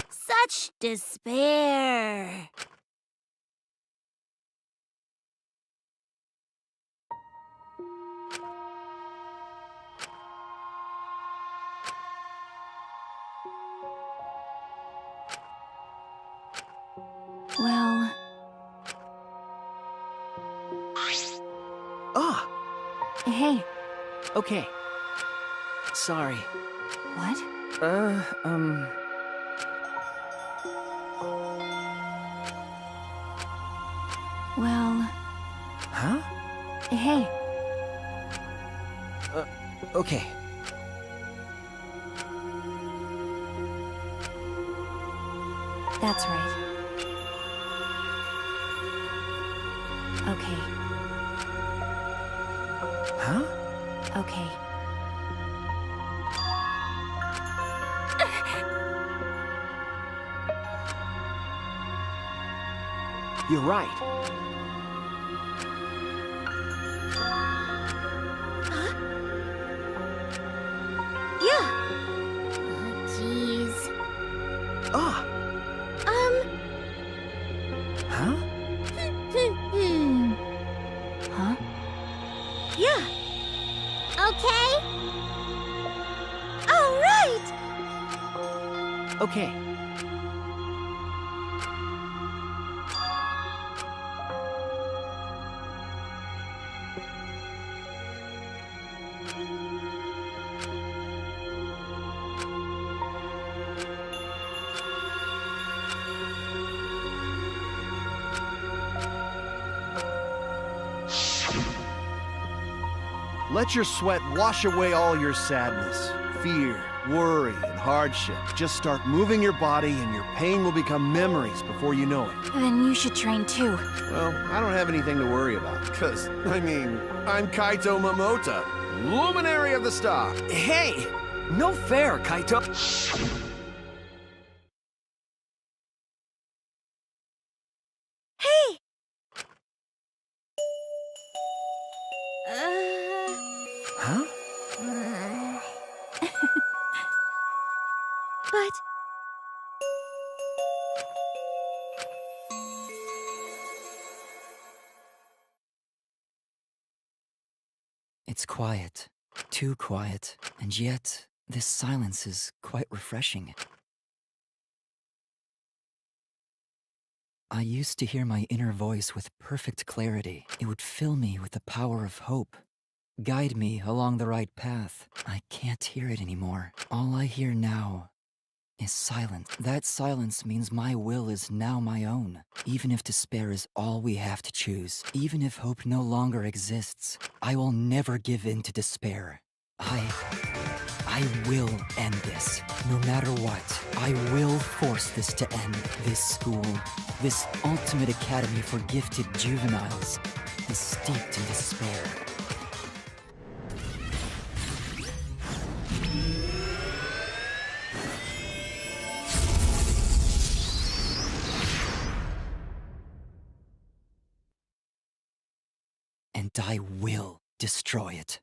Such despair. Well, Ah, hey, okay. Sorry. what? Well, Huh? hey, Okay. that's right. Okay, Huh? okay. You're right. Yeah. Jeez. Ah, huh? Huh? Yeah. Okay. All right. Okay. Let your sweat wash away all your sadness, fear, worry, and hardship. Just start moving your body and your pain will become memories before you know it. Then you should train too. Well, I don't have anything to worry about, because, I'm Kaito Momota, luminary of the star. Hey! No fair, Kaito! Hey. Huh? But It's quiet. Too quiet. And yet, this silence is quite refreshing. I used to hear my inner voice with perfect clarity. It would fill me with the power of hope, guide me along the right path. I can't hear it anymore. All I hear now is silence. That silence means my will is now my own. Even if despair is all we have to choose, even if hope no longer exists, I will never give in to despair. I will end this. No matter what, I will force this to end. This school, this ultimate academy for gifted juveniles, is steeped in despair. And I will destroy it.